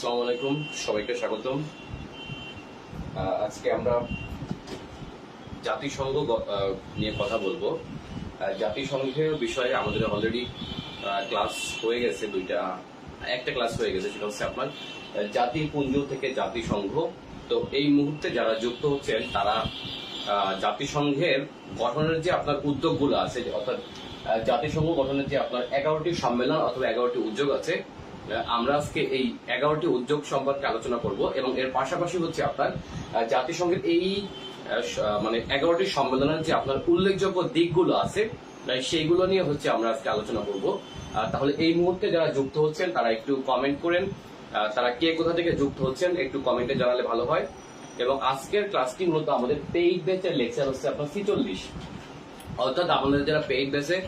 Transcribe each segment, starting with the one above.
আসসালামু আলাইকুম, সবাইকে স্বাগতম। আজকে আমরা জাতিসংঘ নিয়ে কথা বলবো। জাতিসংঘের বিষয়ে আমাদের অলরেডি ক্লাস হয়ে গেছে, একটা ক্লাস হয়ে গেছে, সেটা হচ্ছে আপনার জাতিপুঞ্জ থেকে জাতিসংঘ। তো এই মুহূর্তে যারা যুক্ত হচ্ছেন তারা জাতিসংঘের গঠনের যে আপনার উদ্যোগগুলো আছে, অর্থাৎ জাতিসংঘ গঠনের যে আপনার 11টি সম্মেলন অথবা 11টি উদ্যোগ আছে, আমরা আজকে এই 11টি উদ্যোগ সম্পর্কে আলোচনা করব এবং এর পাশাপাশি হচ্ছে আপনার জাতিসংঘের এই 11টি সম্মেলনের যে আপনার উল্লেখযোগ্য দিকগুলো আছে সেইগুলো নিয়ে হচ্ছে আমরা আজকে আলোচনা করব। তাহলে এই মুহূর্তে যারা যুক্ত হচ্ছেন তারা একটু কমেন্ট করেন, তারা কে কোথা থেকে যুক্ত হচ্ছেন একটু কমেন্টে জানালে ভালো হয়। এবং আজকের ক্লাসটি মূলত আমাদের পেইড ব্যাচের লেকচার হচ্ছে আপনার 46, অর্থাৎ আমাদের যারা পেইড ব্যাচে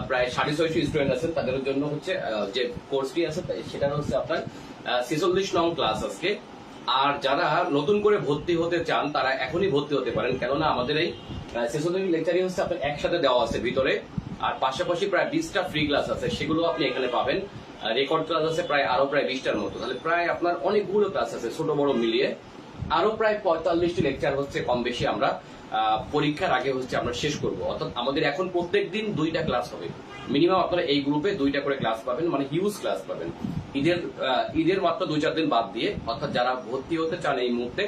প্রায় 650 স্টুডেন্ট আছেন তাদের জন্য হচ্ছে যে কোর্সটি আছে সেটা হচ্ছে আপনার 46 নং ক্লাস আজকে। আর যারা নতুন করে ভর্তি হতে চান তারা এখনই ভর্তি হতে পারেন, কেননা আমাদের এই 46 লেকচারই হচ্ছে আপনার একসাথে দেওয়া আছে ভিতরে, আর পাশাপাশি প্রায় 20টা ফ্রি ক্লাস আছে, সেগুলো আপনি এখানে পাবেন। রেকর্ড ক্লাস আছে প্রায় আরো প্রায় 20টার মতো, তাহলে প্রায় আপনার অনেকগুলো ক্লাস আছে ছোট বড় মিলিয়ে। আরো প্রায় 45টি লেকচার হচ্ছে কম বেশি আমরা পরীক্ষার আগে হচ্ছে আমরা শেষ করব। অর্থাৎ আমাদের এখন প্রত্যেক দিন 2টা ক্লাস হবে মিনিমাম। আপনারা এই গ্রুপে 2টা করে ক্লাস পাবেন, মানে হিউজ ক্লাস পাবেন ঈদের মাত্র 2-4 দিন বাদ দিয়ে। অর্থাৎ যারা ভর্তি হতে চান এই মুহূর্তে,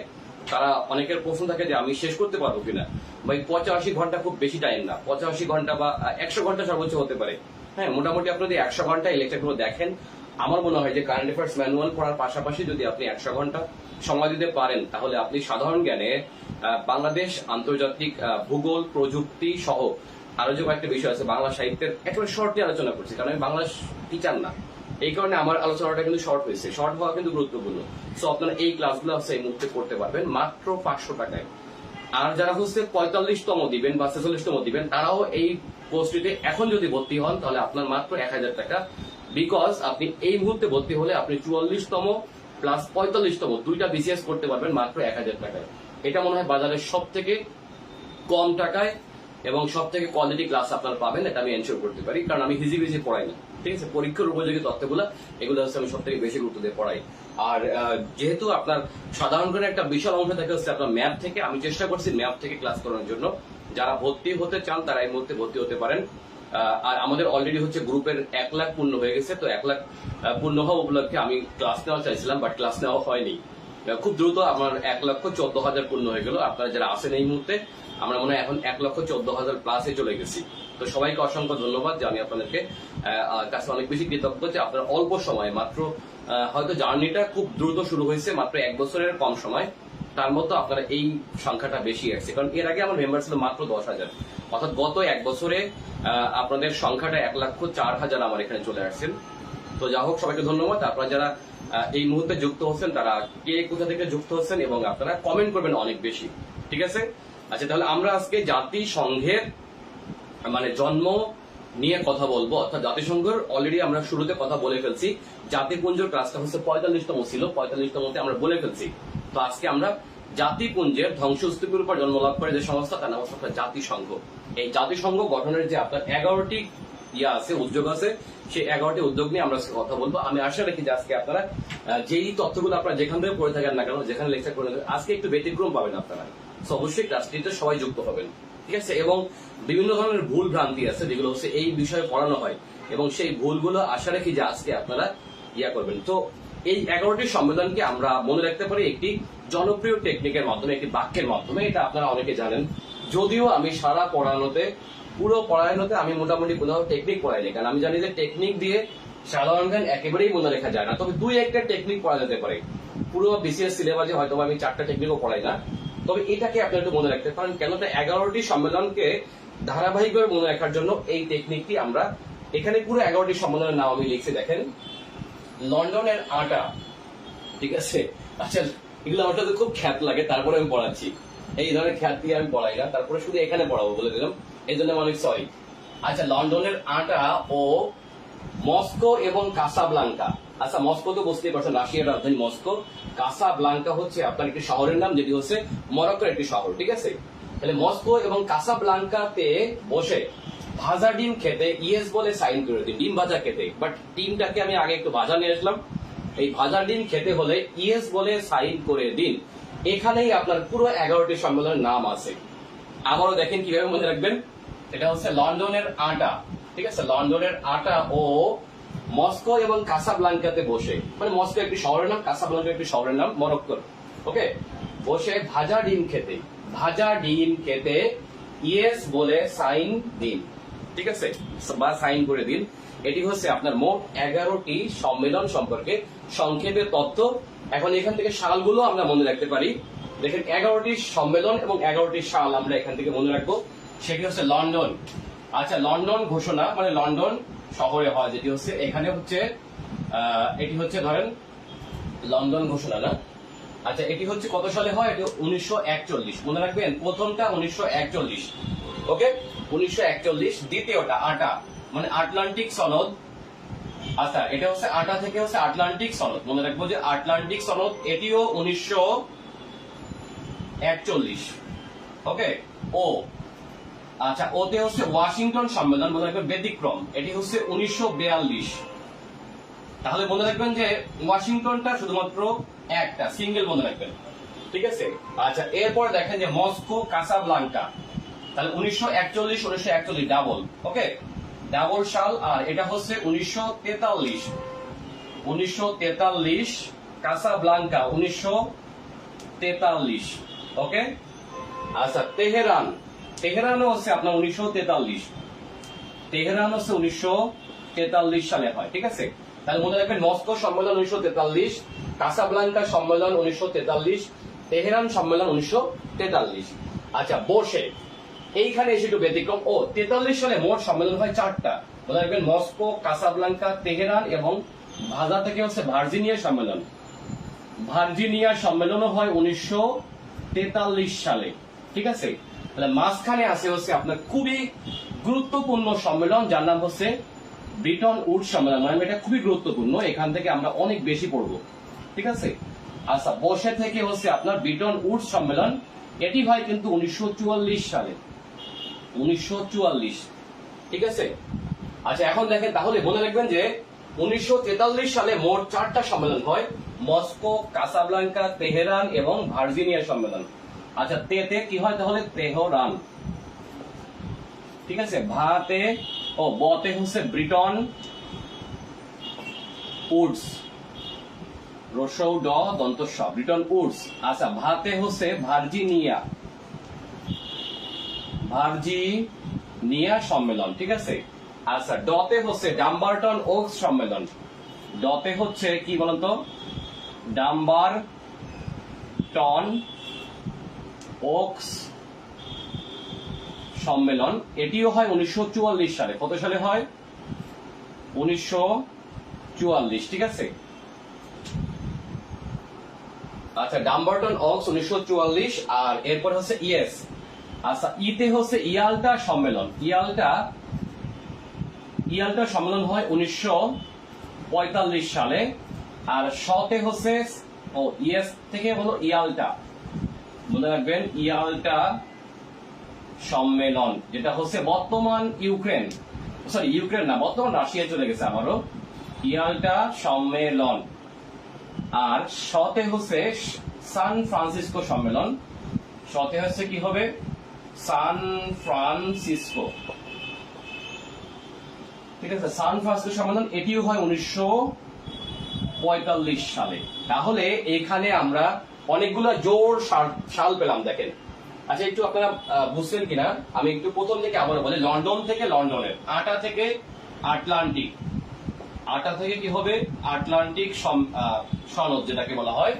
তারা অনেকের প্রশ্ন থাকে যে আমি শেষ করতে পারবো কিনা। ভাই 85 ঘন্টা খুব বেশি টাইম না, 85 ঘন্টা বা 100 ঘন্টা সর্বোচ্চ হতে পারে। হ্যাঁ, মোটামুটি আপনি যদি 100 ঘন্টা এই লেকচারগুলো দেখেন, আমার মনে হয় যে কারেন্ট অ্যাফেয়ার্স ম্যানুয়াল পড়ার পাশাপাশি যদি আপনি 100 ঘন্টা সময় দিতে পারেন, তাহলে আপনি সাধারণ জ্ঞানে বাংলাদেশ, আন্তর্জাতিক ভূগোল, প্রযুক্তি সহ আরো যে কয়েকটা বিষয় আছে, বাংলা সাহিত্যের একেবারে শর্টলি আলোচনা করছি, কারণ আমি বাংলা টিচার না, এই কারণে আমার আলোচনাটা কিন্তু শর্ট হয়েছে। শর্ট হওয়া কিন্তু গুরুত্বপূর্ণ। সো আপনারা এই ক্লাসগুলো হচ্ছে এই মুহূর্তে করতে পারবেন মাত্র 500 টাকায়। আর যারা হচ্ছে 45তম দিবেন বা 46তম দিবেন, তারাও এই কোর্সটিতে এখন যদি ভর্তি হন তাহলে আপনার মাত্র 1000 টাকা। বিকজ আপনি এই মুহূর্তে ভর্তি হলে আপনি 44তম প্লাস 45তম 2টা বিসিএস করতে পারবেন মাত্র 1000 টাকায়। এটা মনে হয় বাজারের সব থেকে কম টাকায় এবং সব থেকে কোয়ালিটি ক্লাস আপনারা পাবেন, এটা আমি এনশিওর করতে পারি, কারণ আমি হিজিবিজি পড়াই না। ঠিক আছে, পরীক্ষার উপযোগী তথ্যগুলো এগুলো হচ্ছে আমি সব থেকে বেশি গুরুত্ব দিয়ে পড়াই। আর যেহেতু আপনার সাধারণ করে একটা বিশাল অংশ থাকে হচ্ছে আপনার ম্যাথ থেকে, আমি চেষ্টা করছি ম্যাথ থেকে ক্লাস করানোর জন্য। যারা ভর্তি হতে চান তারা এই মুহূর্তে ভর্তি হতে পারেন। আর আমাদের অলরেডি হচ্ছে গ্রুপের 1 লাখ পূর্ণ হয়ে গেছে। তো 1 লাখ পূর্ণ হওয়া উপলক্ষে আমি ক্লাস নেওয়া চাইছিলাম, বাট ক্লাস নেওয়া হয়নি। খুব দ্রুত আমার 1,14,000 পূর্ণ হয়ে গেল। আপনারা যারা আছেন এই মুহূর্তে, আমরা মনে হয় এখন 1,14,000 প্লাসে চলে গেছি। তো সবাইকে অসংখ্য ধন্যবাদ যে আমি আপনাদেরকে কাছে অনেক বেশি কৃতজ্ঞ যে আপনারা অল্প সময়ে মাত্র, হয়তো জার্নিটা খুব দ্রুত শুরু হয়েছে, মাত্র 1 বছরের কম সময়, তার মতো আপনারা এই সংখ্যাটা বেশি আসছে। কারণ এর আগে আমার মেম্বার ছিল মাত্র 10,000, অর্থাৎ গত 1 বছরে আপনাদের সংখ্যাটা 1,04,000 আমার এখানে চলে আসছেন। তো যা হোক, সবাইকে ধন্যবাদ। আপনারা যারা এই মুহূর্তে যুক্ত হচ্ছেন তারা কে কোথা থেকে যুক্ত হচ্ছেন এবং আপনারা কমেন্ট করবেন অনেক বেশি, ঠিক আছে? আচ্ছা, তাহলে আমরা আজকে জাতিসংঘের জন্ম নিয়ে কথা বলবো। অর্থাৎ জাতিসংঘের অলরেডি আমরা শুরুতে কথা বলে ফেলছি। জাতিপুঞ্জের ক্লাসটা হচ্ছে 45তম ছিল, 45তমতে আমরা বলে ফেলছি। তো আজকে আমরা জাতিপুঞ্জের ধ্বংসস্তূপের উপর জন্মলাভ করে যে সংস্থা, তার নাম হচ্ছে আপনার জাতিসংঘ। এই জাতিসংঘ গঠনের যে আপনার 11টি আছে, উদ্যোগ আছে, সেই 11টি উদ্যোগ নিয়ে আমরা কথা বলবো। আমি আশা রাখি যে আজকে আপনারা যেই তথ্যগুলো আপনারা যেখান থেকে পড়ে থাকেন না কেন, যেখানে লেকচার করে থাকেন, আজকে একটু ব্যতিক্রম পাবেন আপনারা। তো অবশ্যই ক্লাসটিতে সবাই যুক্ত হবেন, ঠিক আছে? এবং বিভিন্ন ধরনের ভুল ভ্রান্তি আছে যেগুলো হচ্ছে এই বিষয়ে পড়ানো হয়, এবং সেই ভুলগুলো আশা রাখি যে আজকে আপনারা করবেন। তো এই 11টি সম্মেলনকে আমরা মনে রাখতে পারি একটি জনপ্রিয় টেকনিকের মাধ্যমে, একটি বাক্যের মাধ্যমে। এটা আপনারা অনেকে জানেন, যদিও আমি সারা পুরো পড়ানোতে আমি মোটামুটি কোথাও টেকনিক পড়াইনি, কারণ আমি জানি যে টেকনিক দিয়ে সাধারণ জ্ঞান একেবারেই মনে রাখা যায় না। তবে 2-1টা টেকনিক পড়া যেতে পারে। পুরো বিসিএস সিলেবাসে হয়তো আমি 4টা টেকনিকও পড়াই না, তবে এটাকে আপনারা একটু মনে রাখতে পারেন। কেন? 11টি সম্মেলনকে ধারাবাহিকভাবে মনে রাখার জন্য এই টেকনিকটি আমরা এখানে পুরো 11টি সম্মেলনের নাম আমি লিখছি, দেখেন। লন্ডনের আটা, ঠিক আছে? আচ্ছা, এগুলো আমার তো খুব খ্যাত লাগে, তারপরে আমি পড়াচ্ছি। এই ধরনের খ্যাত দিয়ে আমি পড়াই না, তারপরে শুধু এখানে পড়াবো বলে দিলাম, এই জন্য অনেক সরি। আচ্ছা, লন্ডনের আটা ও মস্কো এবং কাসাব্লাঙ্কা। আচ্ছা, মস্কো তো বুঝতেই পারছেন, রাশিয়ার রাজধানী মস্কো। কাসাব্লাঙ্কা হচ্ছে আপনার একটি শহরের নাম, যেটি হচ্ছে মরক্কোর একটি শহর, ঠিক আছে? তাহলে মস্কো এবং কাসাব্লাঙ্কাতে বসে ভাজা ডিম খেতে ইয়েস বলে সাইন করে দিন, ডিম ভাজা খেতে। বাট ডিমটাকে আমি আগে একটু ভাজা নিয়ে আসলাম, এই ভাজা ডিম খেতে হলে ইয়েস বলে সাইন করে দিন। এখানেই আপনার পুরো 11টি সম্মেলনের নাম আছে। আবারও দেখেন কিভাবে মনে রাখবেন। এটা হচ্ছে লন্ডনের আটা, ঠিক আছে, লন্ডনের আটা ও মস্কো এবং কাসাব্লাঙ্কাতে বসে, মানে মস্কো একটি শহরের নাম, কাসাব্লাঙ্কা একটি শহরের নাম, মরক্কোর, ওকে, বসে ভাজা ডিম খেতে ইয়েস বলে সাইন দিন, ঠিক আছে, বা সাইন করে দিন। এটি হচ্ছে আপনার মোট 11টি সম্মেলন সম্পর্কে সংক্ষেপে তথ্য। এখন এখান থেকে সালগুলো আমরা মনে রাখতে পারি। দেখেন 11টি সম্মেলন এবং 11টি সাল আমরা এখান থেকে মনে রাখবো। সেটি হচ্ছে লন্ডন। আচ্ছা, লন্ডন ঘোষণা মানে লন্ডন শহরে হয়, যেটি হচ্ছে এখানে হচ্ছে এটি হচ্ছে ধরেন লন্ডন ঘোষণা না। আচ্ছা, এটি হচ্ছে কত সালে হয়? এটি 1941, মনে রাখবেন, প্রথমটা 1941, ওকে, 1941। দ্বিতীয়টা আটা মানে আটলান্টিক সনদ। আচ্ছা, এটা হচ্ছে আটা থেকে হচ্ছে আটলান্টিক সনদ, মনে রাখবো যে আটলান্টিক সনদ, এটিও 1941, ওকে। ও আচ্ছা, ওতে হচ্ছে ওয়াশিংটন সম্মেলন, মনে রাখবেন, ব্যতিক্রম, এটি হচ্ছে 1942। তাহলে মনে রাখবেন যে ওয়াশিংটনটা শুধুমাত্র একটা সিঙ্গেল, মনে রাখবেন, ঠিক আছে। আচ্ছা, এরপর দেখেন যে মস্কো কাসাব্লাঙ্কা, তাহলে 1941 ডাবল, ওকে, ডাবল সাল। আর এটা হচ্ছে 1943 কাসাব্লাঙ্কা 1943, ওকে। আচ্ছা, তেহরানও হচ্ছে আপনার 1943 সালে হয়, ঠিক আছে। তাহলে মনে রাখবেন মস্কো সম্মেলন 1943, কাসাব্লাঙ্কা সম্মেলন 1943, তেহরান সম্মেলন 1943। আচ্ছা, বসে এইখানে এসে একটু ব্যতিক্রম। 43 সালে মোট সম্মেলন হয় 4টা, মনে রাখবেন, মস্কো, কাসাব্লাঙ্কা, তেহরান এবং ভাজা থেকে হচ্ছে ভার্জিনিয়া সম্মেলন। ভার্জিনিয়া সম্মেলনও হয় 1943 সালে, ঠিক আছে। তাহলে মাঝখানে আছে হচ্ছে আপনার খুবই গুরুত্বপূর্ণ সম্মেলন, যার নাম হচ্ছে ব্রিটন উডস সম্মেলন। মানে এটা খুবই গুরুত্বপূর্ণ, এখান থেকে আমরা অনেক বেশি পড়বো, ঠিক আছে। আচ্ছা, বসে থেকে হচ্ছে আপনার ব্রিটন উডস সম্মেলন, এটি হয় কিন্তু 1944 সালে, 1944, ঠিক আছে। আচ্ছা, এখন দেখেন, তাহলে মনে রাখবেন যে 1943 সালে মোট 4টা সম্মেলন হয়, মস্কো, কাসাব্লাঙ্কা, তেহরান এবং ভার্জিনিয়া সম্মেলন। আচ্ছা, তেতে কি হয় তাহলে? তেহরান, ঠিক আছে। ভাতে বতে হচ্ছে ব্রিটন উডস, রসৌ ড দন্ত স, ব্রিটন উডস। আচ্ছা, ভাতে হচ্ছে ভার্জিনিয়া সম্মেলন, ঠিক আছে। আচ্ছা, ডতে হচ্ছে ডাম্বারটন ওকস সম্মেলন, ডতে হচ্ছে কি বলেন তো? ডাম্বারটন ওকস সম্মেলন, এটিও হয় 1944 সালে। কত সালে হয়? 1944, ঠিক আছে। আচ্ছা, ডাম্বারটন ওকস 1944। আর এরপর হচ্ছে ইয়েস। আচ্ছা, ইতে হচ্ছে ইয়াল্টা সম্মেলন, ইয়াল্টা সম্মেলন হয় 1945 সালে। আর শতে হচ্ছে ইয়েস থেকে হলো ইয়াল্টা, মনে রাখবেন, ইয়াল্টা সম্মেলন, যেটা হচ্ছে বর্তমান ইউক্রেন না, বর্তমান রাশিয়া চলে গেছে আবারও, ইয়াল্টা সম্মেলন। আর শতে হচ্ছে সান ফ্রান্সিসকো সম্মেলন, শতে হচ্ছে কি হবে? সান ফ্রান্সিসকো, ঠিক আছে, সান ফ্রান্সিসকো সম্মেলন, এটিও হয় 1945 সালে। তাহলে এখানে আমরা অনেকগুলো জোর সাল পেলাম, দেখেন। আচ্ছা, একটু আপনারা বুঝছেন কিনা আমি একটু প্রথম থেকে আবার বলি। লন্ডন থেকে লন্ডনের, আটা থেকে আটলান্টিক, আটা থেকে কি হবে? আটলান্টিক সনদ যেটাকে বলা হয়।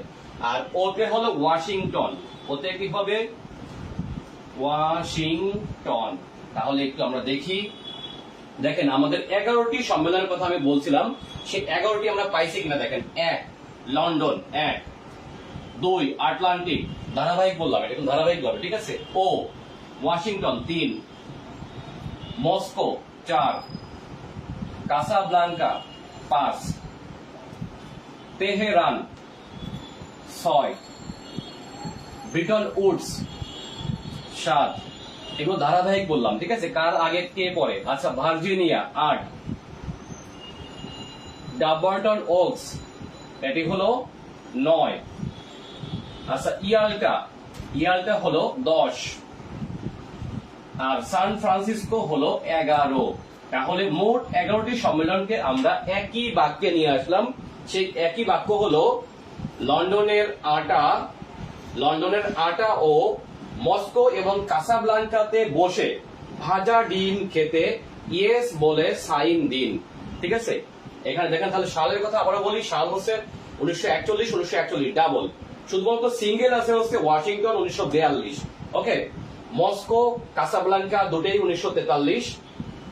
আর ওতে হলো ওয়াশিংটন, ওতে কি হবে? ওয়াশিংটন। তাহলে একটু আমরা দেখি, দেখেন আমাদের 11টি সম্মেলনের কথা আমি বলছিলাম, সেই 11টি আমরা পাইছি কিনা দেখেন। 1 লন্ডন, 1 2 আটলান্টিক, ধারাবাহিক বললাম, এটা কিন্তু ধারাবাহিক হবে, ঠিক আছে। ও Washington 3, Moscow 4, Casablanca 5, Tehran 6, Bretton Woods 7, এগুলো ধারাবাহিক বললাম, ঠিক আছে, কার আগে কে পরে। আচ্ছা, ভার্জিনিয়া 8, ডাম্বারটন ওকস এটি হলো 9। আচ্ছা ইয়াল্টা হলো 10, আর সান ফ্রান্সিসকো হলো 11। তাহলে মোট 11টি সম্মেলনকে আমরা একই বাক্যে নিয়ে আসলাম। সেই একই বাক্য হলো লন্ডনের আটা ও মস্কো এবং কাসাব্লাঙ্কাতে বসে ভাজা ডিম খেতে ইয়েস বলে সাইন দিন। ঠিক আছে, এখানে দেখেন তাহলে সালের কথা আবারও বলি, সাল হচ্ছে 1941 ডাবল, শুধুমাত্র সিঙ্গেল আছে হচ্ছে ওয়াশিংটন 1942। ওকে, মস্কো কাসাব্লাঙ্কা দুটোই 1943,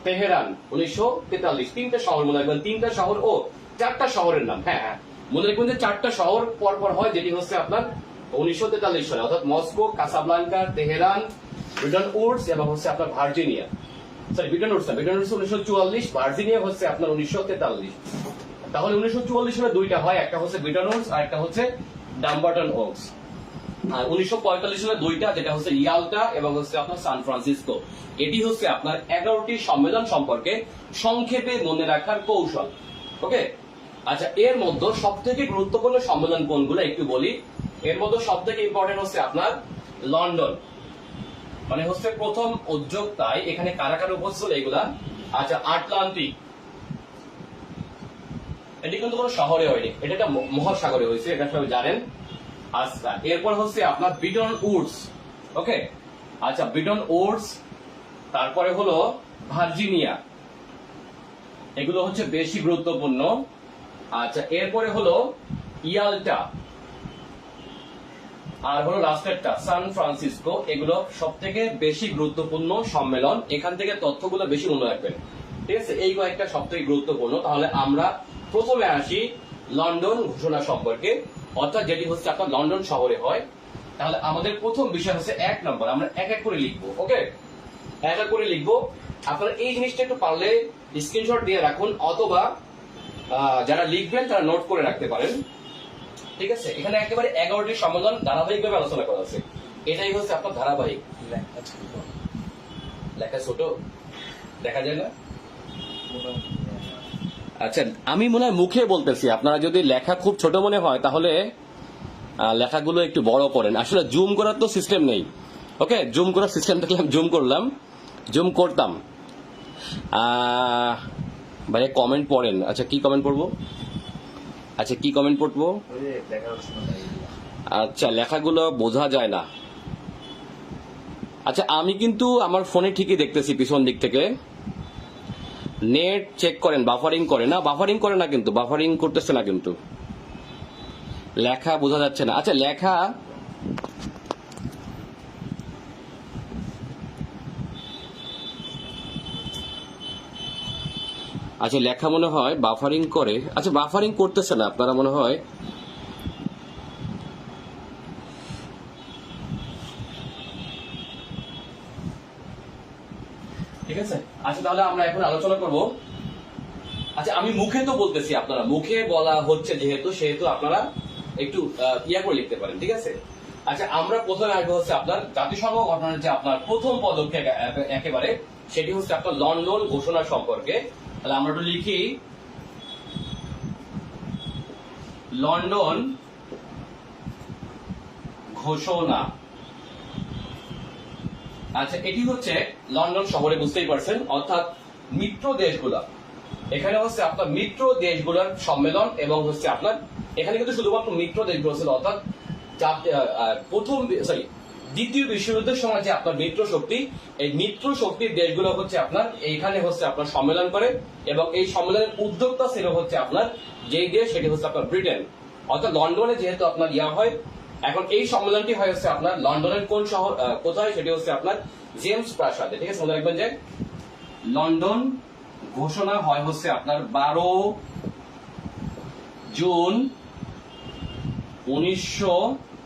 তেহরান 1943। তিনটা শহর মনে রাখবেন, তিনটা শহর ও 4টা শহরের নাম। হ্যাঁ হ্যাঁ, মনে রাখবেন যে 4টা শহর পর পর হয়, যেটি হচ্ছে আপনার 1943 সালে, অর্থাৎ Moscow, Casablanca, Tehran, Britton Woods এবং হচ্ছে আপনার Virginia. Sorry, Britton Woods 1944, Virginia হচ্ছে আপনার 1943। তাহলে 1944 সালে দুইটা হয়, একটা হচ্ছে ব্রিটন উডস আর একটা হচ্ছে ডাম্বারটন ওকস। আর 1945 সালে দুইটা, যেটা হচ্ছে ইয়াল্টা এবং হচ্ছে আপনার সান ফ্রান্সিসকো। এটি হচ্ছে আপনার 11টি সম্মেলন সম্পর্কে সংক্ষেপে মনে রাখার কৌশল। ওকে, আচ্ছা, এর মধ্যে সব থেকে গুরুত্বপূর্ণ সম্মেলন কোনগুলো একটু বলি। এর মধ্যে সব থেকে ইম্পর্টেন্ট হচ্ছে আপনার লন্ডন, মানে হচ্ছে প্রথম উদ্যোক্তায়। এখানে কারা কারা উপস্থিত ছিল এগুলা? আচ্ছা, আটলান্টিক, এটি কিন্তু কোনো শহরে হয়নি, এটা একটা মহাসাগরে হয়েছে, এটা সবাই জানেন। আচ্ছা, এরপর হচ্ছে আপনার ব্রিটন উডস। ওকে, আচ্ছা, ব্রিটন উডস, তারপরে হলো ভার্জিনিয়া, এগুলো হচ্ছে বেশি গুরুত্বপূর্ণ। আচ্ছা, এরপরে হলো ইয়াল্টা, আর হলো লাস্টেরটা সান ফ্রান্সিসকো। এগুলো সব থেকে বেশি গুরুত্বপূর্ণ সম্মেলন, এখান থেকে তথ্যগুলো বেশি মনে রাখবেন। ঠিক আছে, এই কয়েকটা সব থেকে গুরুত্বপূর্ণ। তাহলে আমরা প্রথমে আসি লন্ডন ঘোষণা সম্পর্কে, অর্থাৎ যেটি হচ্ছে আপনার লন্ডন শহরে হয়। তাহলে আমাদের প্রথম বিষয় হচ্ছে 1 নম্বর, আমরা এক এক করে লিখবো। ওকে, এক এক করে লিখবো। আপনারা এই জিনিসটা একটু পারলে স্ক্রিনশট দিয়ে রাখুন, অথবা যারা লিখবেন তারা নোট করে রাখতে পারেন। ঠিক আছে, এখানে একেবারে 11টি সম্মেলন ধারাবাহিকভাবে আলোচনা করা আছে। এটাই হচ্ছে আপনার ধারাবাহিক। লেখা ছোট দেখা যায় না? আচ্ছা, আমি মনে হয় মুখে বলতেছি, আপনারা যদি লেখা খুব ছোট মনে হয় তাহলে লেখাগুলো একটু বড় করেন। আসলে জুম করার তো সিস্টেম নেই। ওকে, জুম করার সিস্টেম থাকলে আমি জুম করতাম। ভাই কমেন্ট পড়েন। আচ্ছা, কি কমেন্ট পড়বো? আচ্ছা, কি কমেন্ট পড়বো? আচ্ছা, লেখাগুলো বোঝা যায় না। আচ্ছা, আমি কিন্তু আমার ফোনে ঠিকই দেখতেছি পিছন দিক থেকে। নেট চেক করেন, বাফারিং করে না? বাফারিং করে না কিন্তু, বাফারিং করতেছে না কিন্তু, লেখা বোঝা যাচ্ছে না। আচ্ছা, লেখা মনে হয় বাফারিং করে। আচ্ছা, বাফারিং করতেছে না আপনারা মনে হয়। ঠিক আছে, আচ্ছা, তাহলে আমরা এখন আলোচনা করব। আচ্ছা, আমি মুখে তো বলতেছি, আপনারা মুখে বলা হচ্ছে সেহেতু আপনারা একটু ইয়া করে লিখতে পারেন। ঠিক আছে, আচ্ছা, আমরা প্রথমে আসবো হচ্ছে আপনার জাতিসংঘ গঠনের যে আপনার প্রথম পদক্ষেপ একেবারে, সেটি হচ্ছে আপনার লন্ডন ঘোষণা সম্পর্কে। তাহলে আমরা একটু লিখি লন্ডন ঘোষণা। আচ্ছা, এটি হচ্ছে লন্ডন শহরে, বুঝতেই পারছেন, অর্থাৎ মিত্র দেশগুলা। এখানে হচ্ছে আপনার মিত্র দেশগুলোর সম্মেলন, এবং হচ্ছে আপনার এখানে কিন্তু শুধুমাত্র মিত্র দেশগুলো ছিল, অর্থাৎ দ্বিতীয় বিশ্বযুদ্ধের সময় যে আপনার মিত্র শক্তি, এই মিত্র শক্তির দেশগুলো হচ্ছে আপনার এইখানে হচ্ছে আপনার সম্মেলন করে, এবং এই সম্মেলনের উদ্যোক্তা ছিল হচ্ছে আপনার যেই দেশ, সেটি হচ্ছে আপনার ব্রিটেন। অর্থাৎ লন্ডনে যেহেতু আপনার ইয়া হয়, এখন এই সম্মেলনটি হয় হচ্ছে আপনার লন্ডনের কোন শহর, কোথায়, সেটি হচ্ছে আপনার জেমস প্রাসাদে। ঠিক আছে, মনে রাখবেন যে লন্ডন ঘোষণা হয় হচ্ছে আপনার 12 জুন 1900।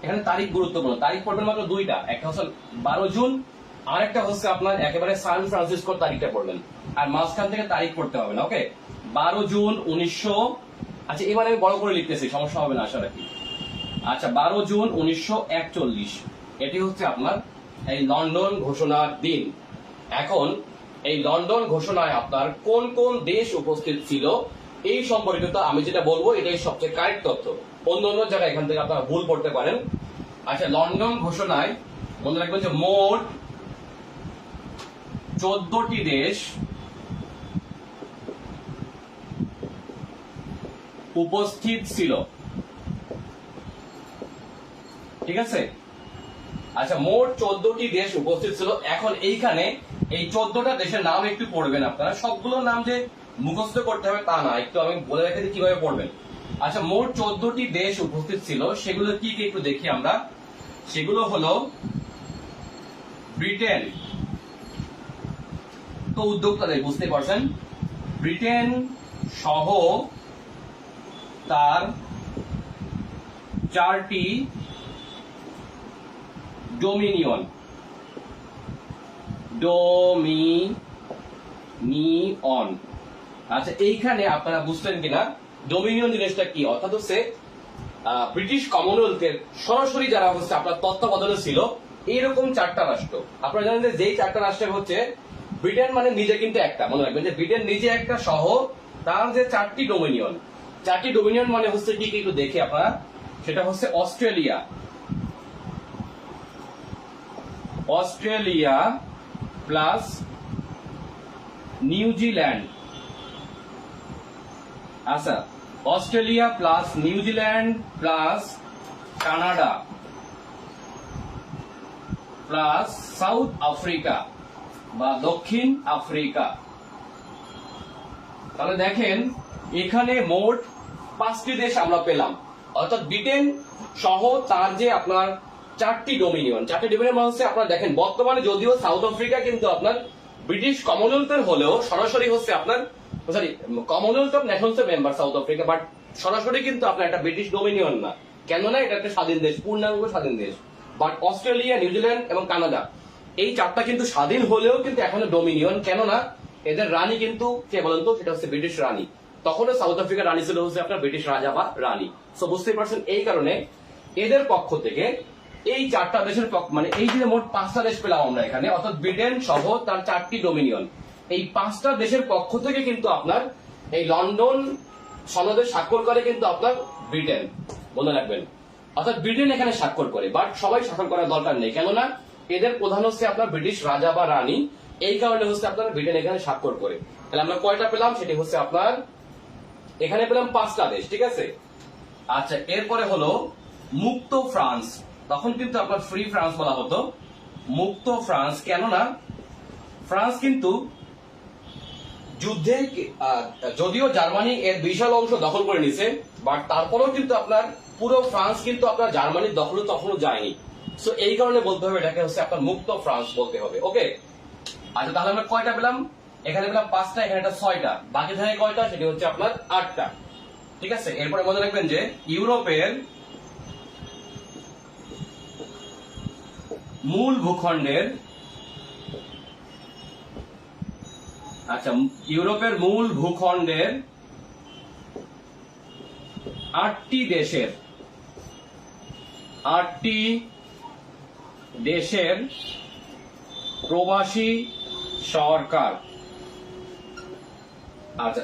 এখানে তারিখ গুরুত্বপূর্ণ, তারিখ পড়বেন মাত্র দুইটা, একটা হচ্ছে 12 জুন, আর একটা হচ্ছে আপনার একেবারে সান ফ্রান্সিসকোর তারিখটা পড়বেন, আর মাঝখান থেকে তারিখ পড়তে হবে না। ওকে, 12 জুন 1900। আচ্ছা, এবার আমি বড় করে লিখতেছি, সমস্যা হবে না আশা রাখি। আচ্ছা, 12 জুন 1941, এটি হচ্ছে আপনার এই লন্ডন ঘোষণার দিন। এখন এই লন্ডন ঘোষণায় আপনার কোন কোন দেশ উপস্থিত ছিল, এই সম্পর্কিত আমি যেটা বলবো এটাই সবচেয়ে কারেক্ট তথ্য। অন্য অন্য জায়গায় এখান থেকে আপনারা ভুল করতে পারেন। আচ্ছা, লন্ডন ঘোষণায় মনে রাখবেন যে মোট 14টি দেশ উপস্থিত ছিল, ঠিক আছে। আচ্ছা, মোট 14টি দেশ উপস্থিত ছিল। এখন এইখানে এই 14টা দেশের নাম একটু পড়বেন আপনারা, সবগুলোর নাম যে মুখস্থ করতে হবে তা না, একটু আমি বলে রেখে দিই কিভাবে পড়বেন। আচ্ছা, মোট 14টি দেশ উপস্থিত ছিল, সেগুলো কি কি একটু দেখি আমরা। সেগুলো হলো ব্রিটেন, তো উদ্যোক্তা দেশ বুঝতে পারছেন, ব্রিটেন সহ তার 4টি ডোমিনিয়ন, আচ্ছা এইখানে আপনারা বুঝলেন কিনা ডোমিনিয়ন জিনিসটা কি, অর্থাৎ হচ্ছে ব্রিটিশ কমনওয়েলথের সরাসরি যারা হচ্ছে আপনার তত্ত্বাবধানে ছিল এইরকম 4টা রাষ্ট্র। আপনারা জানেন যে যেই 4টা রাষ্ট্রের হচ্ছে ব্রিটেন মানে নিজে কিন্তু একটা, মনে রাখবেন যে ব্রিটেন নিজে একটা সহ তার যে 4টি ডোমিনিয়ন, 4টি ডোমিনিয়ন মানে হচ্ছে কি কি একটু দেখি আপনারা। সেটা হচ্ছে অস্ট্রেলিয়া প্লাস নিউজিল্যান্ড। আচ্ছা, Australia plus New Zealand plus Canada plus south Africa বা দক্ষিণ আফ্রিকা। তাহলে দেখেন এখানে মোট 5টি দেশ আমরা পেলাম, অর্থাৎ ব্রিটেন সহ তার যে আপনার 4টি ডোমিনিয়ন, 4টি ডোমিনিয়ন মানে হচ্ছে আপনার দেখেন বর্তমানে যদিও সাউথ আফ্রিকা কিন্তু আপনার ব্রিটিশ কমনওয়েলথের হলেও সরাসরি হচ্ছে আপনার কমনওয়েলথ অফ নেশনস এর মেম্বার সাউথ আফ্রিকা, বাট সরাসরি কিন্তু আপনার একটা ব্রিটিশ ডোমিনিয়ন না, কেননা এটা একটা স্বাধীন দেশ, পূর্ণাঙ্গ স্বাধীন দেশ। বাট অস্ট্রেলিয়া, নিউজিল্যান্ড এবং কানাডা এই 4টা কিন্তু স্বাধীন হলেও কিন্তু এখনো ডোমিনিয়ন, কেননা এদের রানী কিন্তু কে বলেন তো, সেটা হচ্ছে ব্রিটিশ রানী। তখনও সাউথ আফ্রিকার রানী ছিল হচ্ছে আপনার ব্রিটিশ রাজা বা রানী। সো বুঝতেই পারছেন, এই কারণে এদের পক্ষ থেকে এই 4টা দেশের মানে এই যে মোট 5টা দেশ পেলাম আমরা এখানে, অর্থাৎ ব্রিটেন সহ তার 4টি ডোমিনিয়ন, এই 5টা দেশের পক্ষ থেকে কিন্তু আপনার এই লন্ডন সনদে স্বাক্ষর করে কিন্তু আপনার ব্রিটেন, মনে রাখবেন। অর্থাৎ ব্রিটেন এখানে স্বাক্ষর করে, বাট সবাই স্বাক্ষর করার দরকার নেই, কেননা এদের প্রধান হচ্ছে আপনার ব্রিটিশ রাজা বা রানী, এই কারণে হচ্ছে আপনার ব্রিটেন এখানে স্বাক্ষর করে। তাহলে আমরা কয়টা পেলাম, সেটি হচ্ছে আপনার এখানে পেলাম 5টা দেশ, ঠিক আছে। আচ্ছা, এরপরে হলো মুক্ত ফ্রান্স। তখন কিন্তু আপনার ফ্রি ফ্রান্স বলা হতো, মুক্ত ফ্রান্স, কেননা ফ্রান্স কিন্তু যুদ্ধে যদিও জার্মানি এর বিশাল অংশ দখল করে নিছে, বাট তারপরেও কিন্তু আপনার পুরো ফ্রান্স কিন্তু আপনার জার্মানির দখলে তখনও যায়নি। সো এই কারণে বলতে হবে এটাকে হচ্ছে আপনার মুক্ত ফ্রান্স বলতে হবে, ওকে। আচ্ছা, তাহলে আমরা কয়টা পেলাম, এখানে পেলাম 5টা, এখানে 6টা, বাকি থাকে কয়টা, সেটি হচ্ছে আপনার 8টা, ঠিক আছে। এরপরে মনে রাখবেন যে ইউরোপের মূল ভূখণ্ডের, আচ্ছা ইউরোপের মূল ভূখণ্ডের 8টি দেশের প্রবাসী সরকার। আচ্ছা,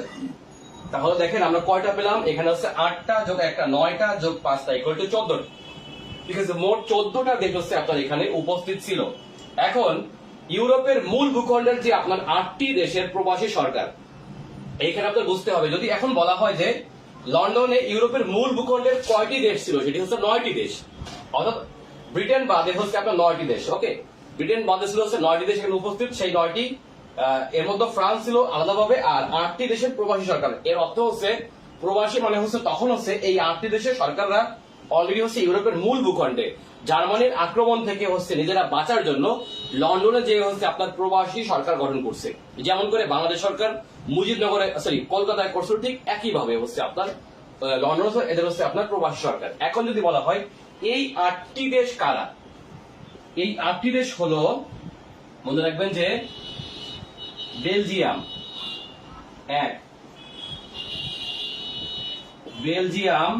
তাহলে দেখেন আমরা কয়টা পেলাম, এখানে হচ্ছে 8টা যোগ 1টা 9টা যোগ 5টা ইকুয়াল টু 14, ঠিক আছে। মোট 14টা দেশ হচ্ছে আপনার এখানে উপস্থিত ছিল। এখন ইউরোপের মূল ভূখণ্ডের যে আপনার 8টি দেশের প্রবাসী সরকার, এইখানে আপনার বুঝতে হবে, যদি এখন বলা হয় যে লন্ডনে ইউরোপের মূল ভূখণ্ডের কয়টি দেশ ছিল, সেটি হচ্ছে 9টি দেশ, অর্থাৎ ব্রিটেন বাদে হচ্ছে আপনার 9টি দেশ, ওকে। ব্রিটেন বাদে ছিল হচ্ছে 9টি দেশ এখানে উপস্থিত, সেই 9টি এর মধ্যে ফ্রান্স ছিল আলাদাভাবে, আর 8টি দেশের প্রবাসী সরকার। এর অর্থ হচ্ছে প্রবাসী মানে হচ্ছে তখন হচ্ছে এই 8টি দেশের সরকাররা অলরেডি হচ্ছে ইউরোপের মূল ভূখণ্ডে জার্মানির আক্রমণ থেকে হচ্ছে নিজেরা বাঁচার জন্য লন্ডনে যে হচ্ছে আপনার প্রবাসী সরকার গঠন করছে, যেমন করে বাংলাদেশ সরকার মুজিবনগরে কলকাতায় করছে, ঠিক একইভাবে হচ্ছে আপনার লন্ডন এদের হচ্ছে আপনার প্রবাসী সরকার। এখন যদি বলা হয় এই 8টি দেশ কারা, এই 8টি দেশ হলো, মনে রাখবেন যে বেলজিয়াম 1, বেলজিয়াম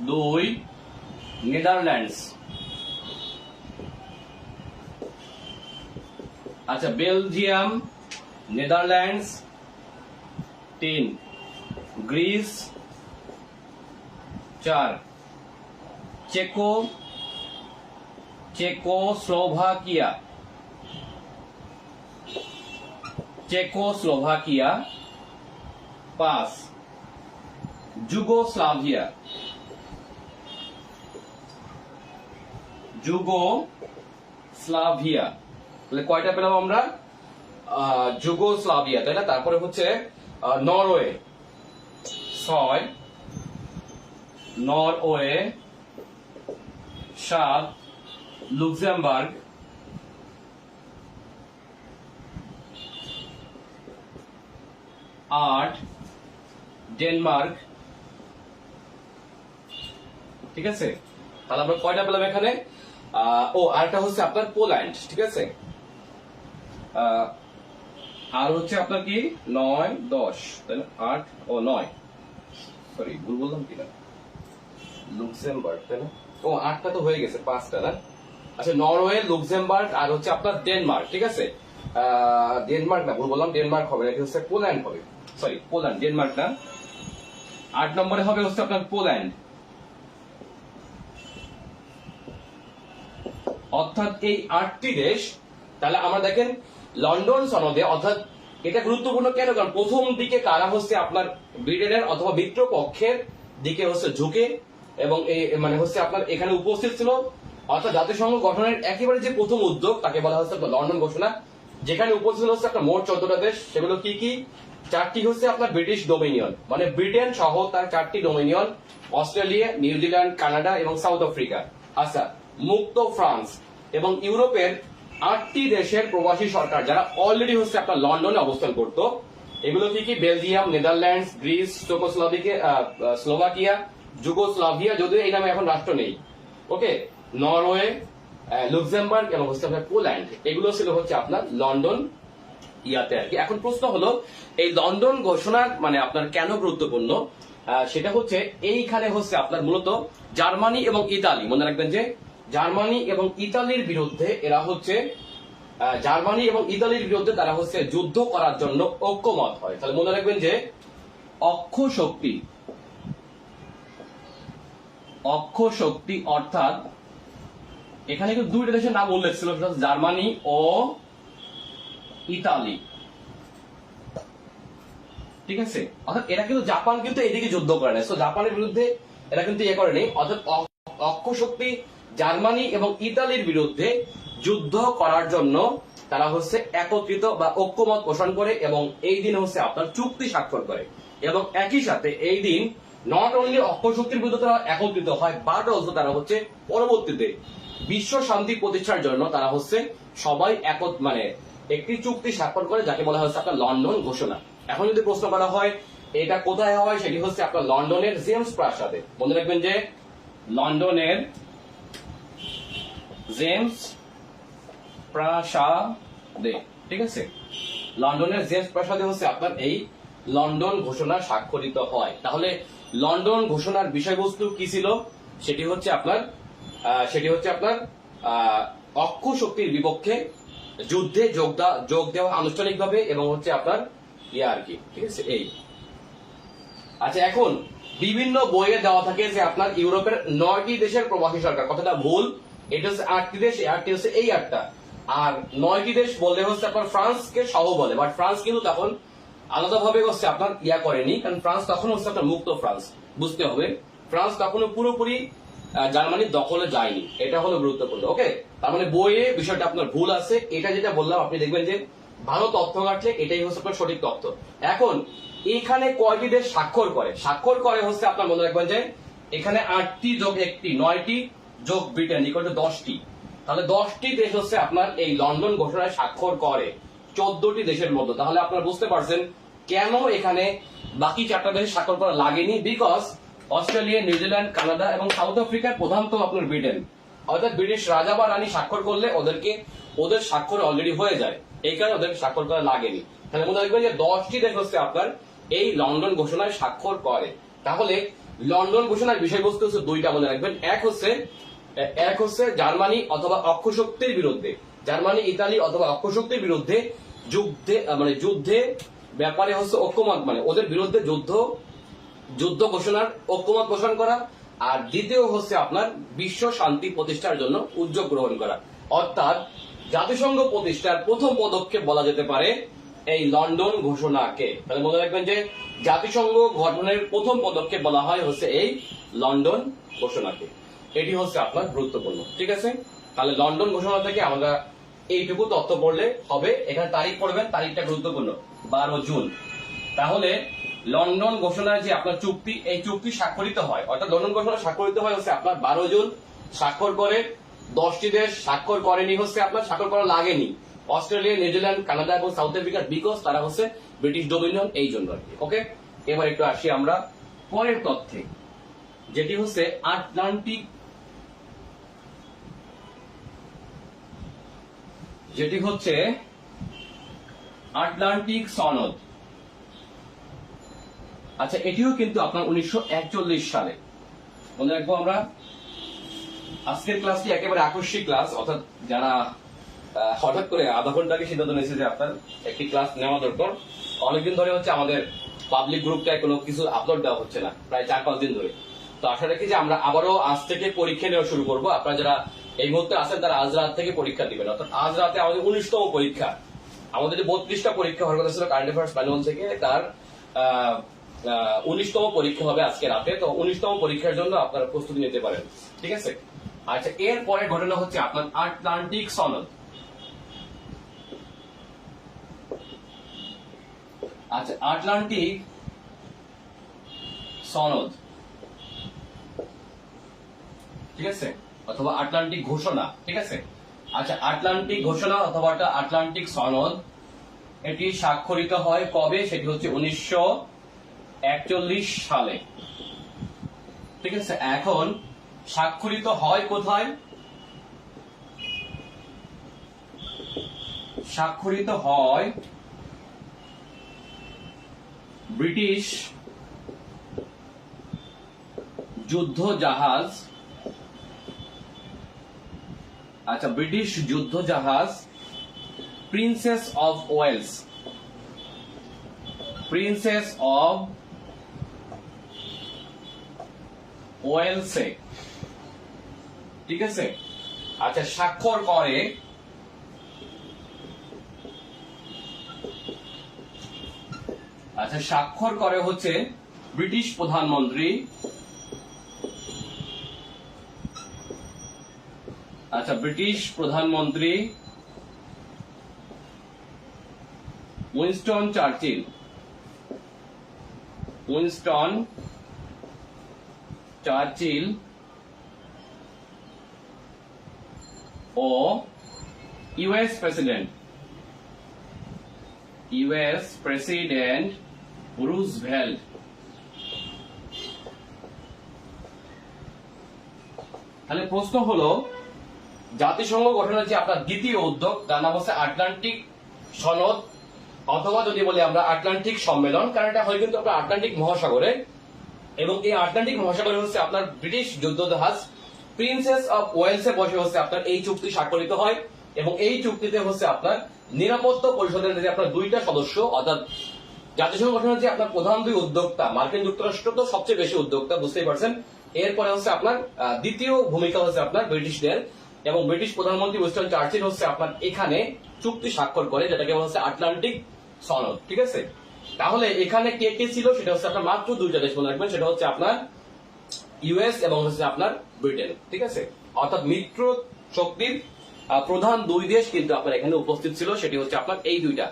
2, নেদারল্যান্ডস, আচ্ছা Belgium Netherlands 3, Greece 4, Czechoslovakia 5, Yugoslavia তাহলে কয়টা পেলাম আমরা? যুগোস্লাভিয়া, তাই না? তারপরে হচ্ছে নরওয়ে 6, নরওয়ে 7, লুক্সেমবার্গ 8, ডেনমার্ক। ঠিক আছে, তাহলে আমরা কয়টা পেলাম এখানে? আরেকটা হচ্ছে আপনার পোল্যান্ড। ঠিক আছে, আর হচ্ছে আপনার কি 9, 10, তাই না? 8 ও 9, সরি ভুল বললাম কিনা, লুক্সেমবার্গ, তাই না? 8টা তো হয়ে গেছে, 5টা না? আচ্ছা, নরওয়ে, লুক্সেমবার্গ আর হচ্ছে আপনার ডেনমার্ক। ঠিক আছে, ডেনমার্ক না, ভুল বললাম, ডেনমার্ক হবে না, এটা হচ্ছে পোল্যান্ড হবে। সরি, পোল্যান্ড, ডেনমার্ক না। 8 নম্বরে হবে হচ্ছে আপনার পোল্যান্ড। অর্থাৎ এই 8টি দেশ, তাহলে আমরা দেখেন লন্ডন সনদে, অর্থাৎ এটা গুরুত্বপূর্ণ কেন? কারণ প্রথম দিকে কারা হচ্ছে আপনার ব্রিটেনের অথবা মিত্র পক্ষের দিকে হচ্ছে ঝুঁকে এবং মানে হচ্ছে আপনার এখানে উপস্থিত ছিল। অর্থাৎ জাতিসংঘ গঠনের একেবারে যে প্রথম উদ্যোগ তাকে বলা হচ্ছে আপনার লন্ডন ঘোষণা, যেখানে উপস্থিত হচ্ছে আপনার মোট 14টা দেশ। সেগুলো কি কি? 4টি হচ্ছে আপনার ব্রিটিশ ডোমিনিয়ন, মানে ব্রিটেন সহ তার 4টি ডোমিনিয়ন, অস্ট্রেলিয়া, নিউজিল্যান্ড, কানাডা এবং সাউথ আফ্রিকা। আচ্ছা, মুক্ত ফ্রান্স এবং ইউরোপের 8টি দেশের প্রবাসী সরকার যারা অলরেডি হচ্ছে আপনার লন্ডনে অবস্থান করত। এগুলো কি কি? Belgium, Netherlands, Greece, Slovakia, Yugoslavia, যদিও এই নামে এখন রাষ্ট্র নেই। ওকে, নরওয়ে, লুক্সেমবার্গ এবং হচ্ছে আপনার পোল্যান্ড, এগুলো ছিল হচ্ছে আপনার লন্ডন ইয়াতে আর কি। এখন প্রশ্ন হলো, এই লন্ডন ঘোষণার মানে আপনার কেন গুরুত্বপূর্ণ? সেটা হচ্ছে এইখানে হচ্ছে আপনার মূলত জার্মানি এবং ইতালি, মনে রাখবেন যে জার্মানি এবং ইতালির বিরুদ্ধে এরা হচ্ছে জার্মানি এবং ইতালির বিরুদ্ধে তারা হচ্ছে যুদ্ধ করার জন্য ঐক্যমত হয়। তাহলে মনে রাখবেন যে অক্ষ শক্তি অর্থাৎ এখানে কিন্তু দুইটা দেশের নাম উল্লেখ ছিল, জার্মানি ও ইতালি। ঠিক আছে, অর্থাৎ এরা কিন্তু জাপান কিন্তু এদিকে যুদ্ধ করে না, জাপানের বিরুদ্ধে এরা কিন্তু ইয়ে করেনি। অর্থাৎ অক্ষ শক্তি জার্মানি এবং ইতালির বিরুদ্ধে যুদ্ধ করার জন্য তারা হচ্ছে একত্রিত বা ঐক্যমত পোষণ করে এবং এই দিন হচ্ছে আপনার চুক্তি স্বাক্ষর করে। এবং একই সাথে এই দিন নট অনলি অক্ষ শক্তির বিরুদ্ধে তারা একত্রিত হয়, বাট অলসো তারা হচ্ছে পরবর্তীতে বিশ্ব শান্তি প্রতিষ্ঠার জন্য তারা হচ্ছে সবাই মানে একটি চুক্তি স্বাক্ষর করে, যাকে বলা হচ্ছে আপনার লন্ডন ঘোষণা। এখন যদি প্রশ্ন করা হয় এটা কোথায় হয়, সেটি হচ্ছে আপনার লন্ডনের জেমস প্রাসাদে। মনে রাখবেন যে লন্ডনের জেমস প্রাসাদে। ঠিক আছে, লন্ডনের জেমস প্রাসাদে হচ্ছে আপনার এই লন্ডন ঘোষণা স্বাক্ষরিত হয়। তাহলে লন্ডন ঘোষণার বিষয়বস্তু কি ছিল? সেটি হচ্ছে আপনার অক্ষ শক্তির বিপক্ষে যুদ্ধে যোগ দেওয়া আনুষ্ঠানিকভাবে এবং হচ্ছে আপনার আর কি। ঠিক আছে, এই আচ্ছা, এখন বিভিন্ন বইয়ে দেওয়া থাকে যে আপনার ইউরোপের 9টি দেশের প্রবাসী সরকার, কথাটা ভুল। এটা হচ্ছে 8টি দেশ, 8টি হচ্ছে এই 8টা, আর 9টি দেশ বললে হচ্ছে আপনার ফ্রান্সকে সহ বলে। বাট ফ্রান্স কিন্তু তখন আলাদাভাবে হচ্ছে আপনার করেনি, কারণ ফ্রান্স তখন হচ্ছে আপনার মুক্ত ফ্রান্স। বুঝতে হবে, ফ্রান্স তখনও পুরোপুরি জার্মানির দখলে যায়নি, এটা হলো গুরুত্বপূর্ণ। ওকে, তার মানে বইয়ে বিষয়টা আপনার ভুল আছে। এটা যেটা বললাম আপনি দেখবেন যে ভালো তথ্য ঘাটলে এটাই হচ্ছে আপনার সঠিক তথ্য। এখন এখানে কয়টি দেশ স্বাক্ষর করে হচ্ছে আপনার মনে রাখবেন যে এখানে 8টি যোগ 1টি 9টি যোগ ব্রিটেন ইকুয়াল টু 10টি। তাহলে 10টি দেশ হচ্ছে আপনার এই লন্ডন ঘোষণায় স্বাক্ষর করে 14টি দেশের মধ্যে। তাহলে আপনারা বুঝতে পারছেন কেন এখানে বাকি 4টা দেশে স্বাক্ষর করা লাগেনি। বিকজ অস্ট্রেলিয়া, নিউজিল্যান্ড, কানাডা এবং সাউথ আফ্রিকার প্রধান তো আপনার ব্রিটেন, অর্থাৎ ব্রিটিশ রাজা বা রানী স্বাক্ষর করলে ওদের স্বাক্ষর অলরেডি হয়ে যায়, এই কারণে ওদের স্বাক্ষর করা লাগেনি। তাহলে মনে রাখবেন যে 10টি দেশ হচ্ছে আপনার এই লন্ডন ঘোষণায় স্বাক্ষর করে। তাহলে লন্ডন ঘোষণার বিষয়বস্তু হচ্ছে দুইটা, মনে রাখবেন। এক হচ্ছে জার্মানি অথবা অক্ষ শক্তির বিরুদ্ধে, জার্মানি ইতালি অথবা অক্ষ শক্তির বিরুদ্ধে যুদ্ধে ব্যাপারে হচ্ছে ঐক্যমত, মানে ওদের বিরুদ্ধে যুদ্ধ যুদ্ধ ঘোষণার ঐক্যমত পোষণ করা, আর দ্বিতীয় হচ্ছে আপনার বিশ্ব শান্তি প্রতিষ্ঠার জন্য উদ্যোগ গ্রহণ করা। অর্থাৎ জাতিসংঘ প্রতিষ্ঠার প্রথম পদক্ষেপ বলা যেতে পারে এই লন্ডন ঘোষণাকে। তাহলে মনে রাখবেন যে জাতিসংঘ গঠনের প্রথম পদক্ষেপ বলা হয় হচ্ছে এই লন্ডন ঘোষণাকে। এটি হচ্ছে আপনার গুরুত্বপূর্ণ, ঠিক আছে। তাহলে লন্ডন ঘোষণা থেকে আমরা এইটুকু তথ্য পড়লে হবে। এখানে তারিখ পড়বেন, তারিখটা গুরুত্বপূর্ণ, 12 জুন। তাহলে লন্ডন ঘোষণার যে আপনার চুক্তি, এই চুক্তি স্বাক্ষরিত হয়, অর্থাৎ লন্ডন ঘোষণা স্বাক্ষরিত হয় হচ্ছে আপনার 12 জুন। স্বাক্ষর করে 10টি দেশ, স্বাক্ষর করেনি হচ্ছে আপনার, স্বাক্ষর করা লাগেনি অস্ট্রেলিয়া, নিউজিল্যান্ড, কানাডা এবং সাউথ আফ্রিকা, বিকজ তারা হচ্ছে ব্রিটিশ ডোমিনিয়ন, এই জন্য আর কি। ওকে, এবার একটু আসি আমরা পরের তথ্যে, যেটি হচ্ছে আটলান্টিক, যেটি হচ্ছে আটলান্টিক সনদ। আচ্ছা, এটিও কিন্তু আপনার 1941 সালে। মনে রাখবো আমরা আজকের ক্লাসটি একেবারে আকস্মিক ক্লাস, অর্থাৎ যারা হঠাৎ করে আধা ঘন্টা আগে সিদ্ধান্ত নিয়েছে যে আপনার একটি ক্লাস নেওয়া দরকার। অনেকদিন ধরে হচ্ছে আমাদের পাবলিক গ্রুপটায় কোনো কিছু আপলোড দেওয়া হচ্ছে না, প্রায় 4-5 দিন ধরে। তো আশা রাখি যে আমরা আবারও আজ থেকে পরীক্ষা নেওয়া শুরু করবো। আপনারা যারা এই মুহূর্তে আছেন তারা আজ রাত থেকে পরীক্ষা দিবেন, অর্থাৎ আজ রাতে আমাদের 19তম পরীক্ষা। আমাদের যে 32টা পরীক্ষা হওয়ার কথা ছিল কারেন্ট অ্যাফেয়ার্স ম্যানুয়াল থেকে, তার 19তম পরীক্ষা হবে আজকে রাতে। তো 19তম পরীক্ষার জন্য আপনারা প্রস্তুতি নিতে পারেন, ঠিক আছে। আচ্ছা, এর পরের ঘটনা হচ্ছে আপনার আটলান্টিক সনদ। আচ্ছা, আটলান্টিক সনদ, ঠিক আছে, অথবা আটলান্টিক ঘোষণা, ঠিক আছে। আচ্ছা, আটলান্টিক ঘোষণা অথবা আটলান্টিক সনদ, এটি স্বাক্ষরিত হয় কবে? সেটি হচ্ছে 1941 সালে, ঠিক আছে। এখন স্বাক্ষরিত হয় কোথায়? স্বাক্ষরিত হয় ব্রিটিশ যুদ্ধ জাহাজ, আচ্ছা, ব্রিটিশ যুদ্ধ জাহাজ Princess of Wales, Princess of ওয়েলসে, ঠিক আছে। আচ্ছা, স্বাক্ষর করে স্বাক্ষর করে হচ্ছে ব্রিটিশ প্রধানমন্ত্রী, ব্রিটিশ প্রধানমন্ত্রী উইনস্টন চার্চিল, উইনস্টন চার্চিল ও ইউএস প্রেসিডেন্ট, রুজভেল্ট। তাহলে প্রশ্ন হলো, জাতিসংঘ গঠনের যে আপনার দ্বিতীয় উদ্যোগ, তার নাম হচ্ছে আটলান্টিক সনদ, অথবা যদি বলি আমরা আটলান্টিক সম্মেলন, কারণ এটা হয় কিন্তু আপনার আটলান্টিক মহাসাগরে। এবং এই আটলান্টিক মহাসাগরে হচ্ছে আপনার ব্রিটিশ যুদ্ধ জাহাজ প্রিন্সেস অফ ওয়েলসে বসে হচ্ছে আপনার এই চুক্তি স্বাক্ষরিত হয়। এবং এই চুক্তিতে হচ্ছে আপনার নিরাপত্তা পরিষদের যে আপনার 2টা সদস্য, অর্থাৎ জাতিসংঘ গঠনের যে আপনার প্রধান 2 উদ্যোক্তা, মার্কিন যুক্তরাষ্ট্র তো সবচেয়ে বেশি উদ্যোক্তা, বুঝতেই পারছেন। এরপরে হচ্ছে আপনার দ্বিতীয় ভূমিকা হচ্ছে আপনার ব্রিটিশদের, এবং ব্রিটিশ প্রধানমন্ত্রী উইনস্টন চার্চিল হচ্ছে আপনার এখানে চুক্তি স্বাক্ষর করে, যেটাকে বলা হচ্ছে আটলান্টিক সনদ, ঠিক আছে। তাহলে এখানে কে কে ছিল? সেটা হচ্ছে আপনার মাত্র 2টা দেশ, মনে রাখবেন, সেটা হচ্ছে আপনার ইউএস এবং হচ্ছে আপনার ব্রিটেন, ঠিক আছে। অর্থাৎ মিত্র শক্তির প্রধান 2 দেশ কিন্তু আপনার এখানে উপস্থিত ছিল, সেটি হচ্ছে আপনার এই 2টা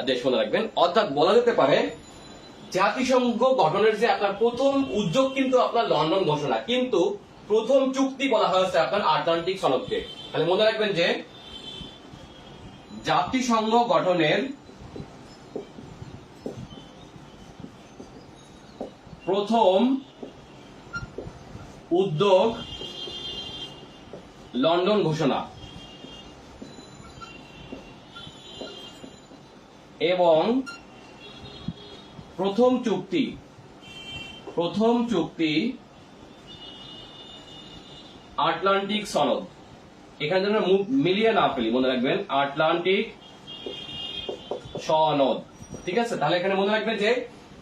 দেশ, মনে রাখবেন। অর্থাৎ বলা যেতে পারে জাতিসংঘ গঠনের যে আপনার প্রথম উদ্যোগ কিন্তু আপনার লন্ডন ঘোষণা, কিন্তু প্রথম চুক্তি বলা হয়েছে আপনার আটলান্টিক সনদকে। তাহলে মনে রাখবেন যে জাতিসংঘ গঠনের প্রথম উদ্যোগ লন্ডন ঘোষণা, এবং প্রথম চুক্তি আটলান্টিক সনদ। এখানে যেন মিলিয়ে না ফেলি, মনে রাখবেন আটলান্টিক সনদ, ঠিক আছে। তাহলে এখানে মনে রাখবেন যে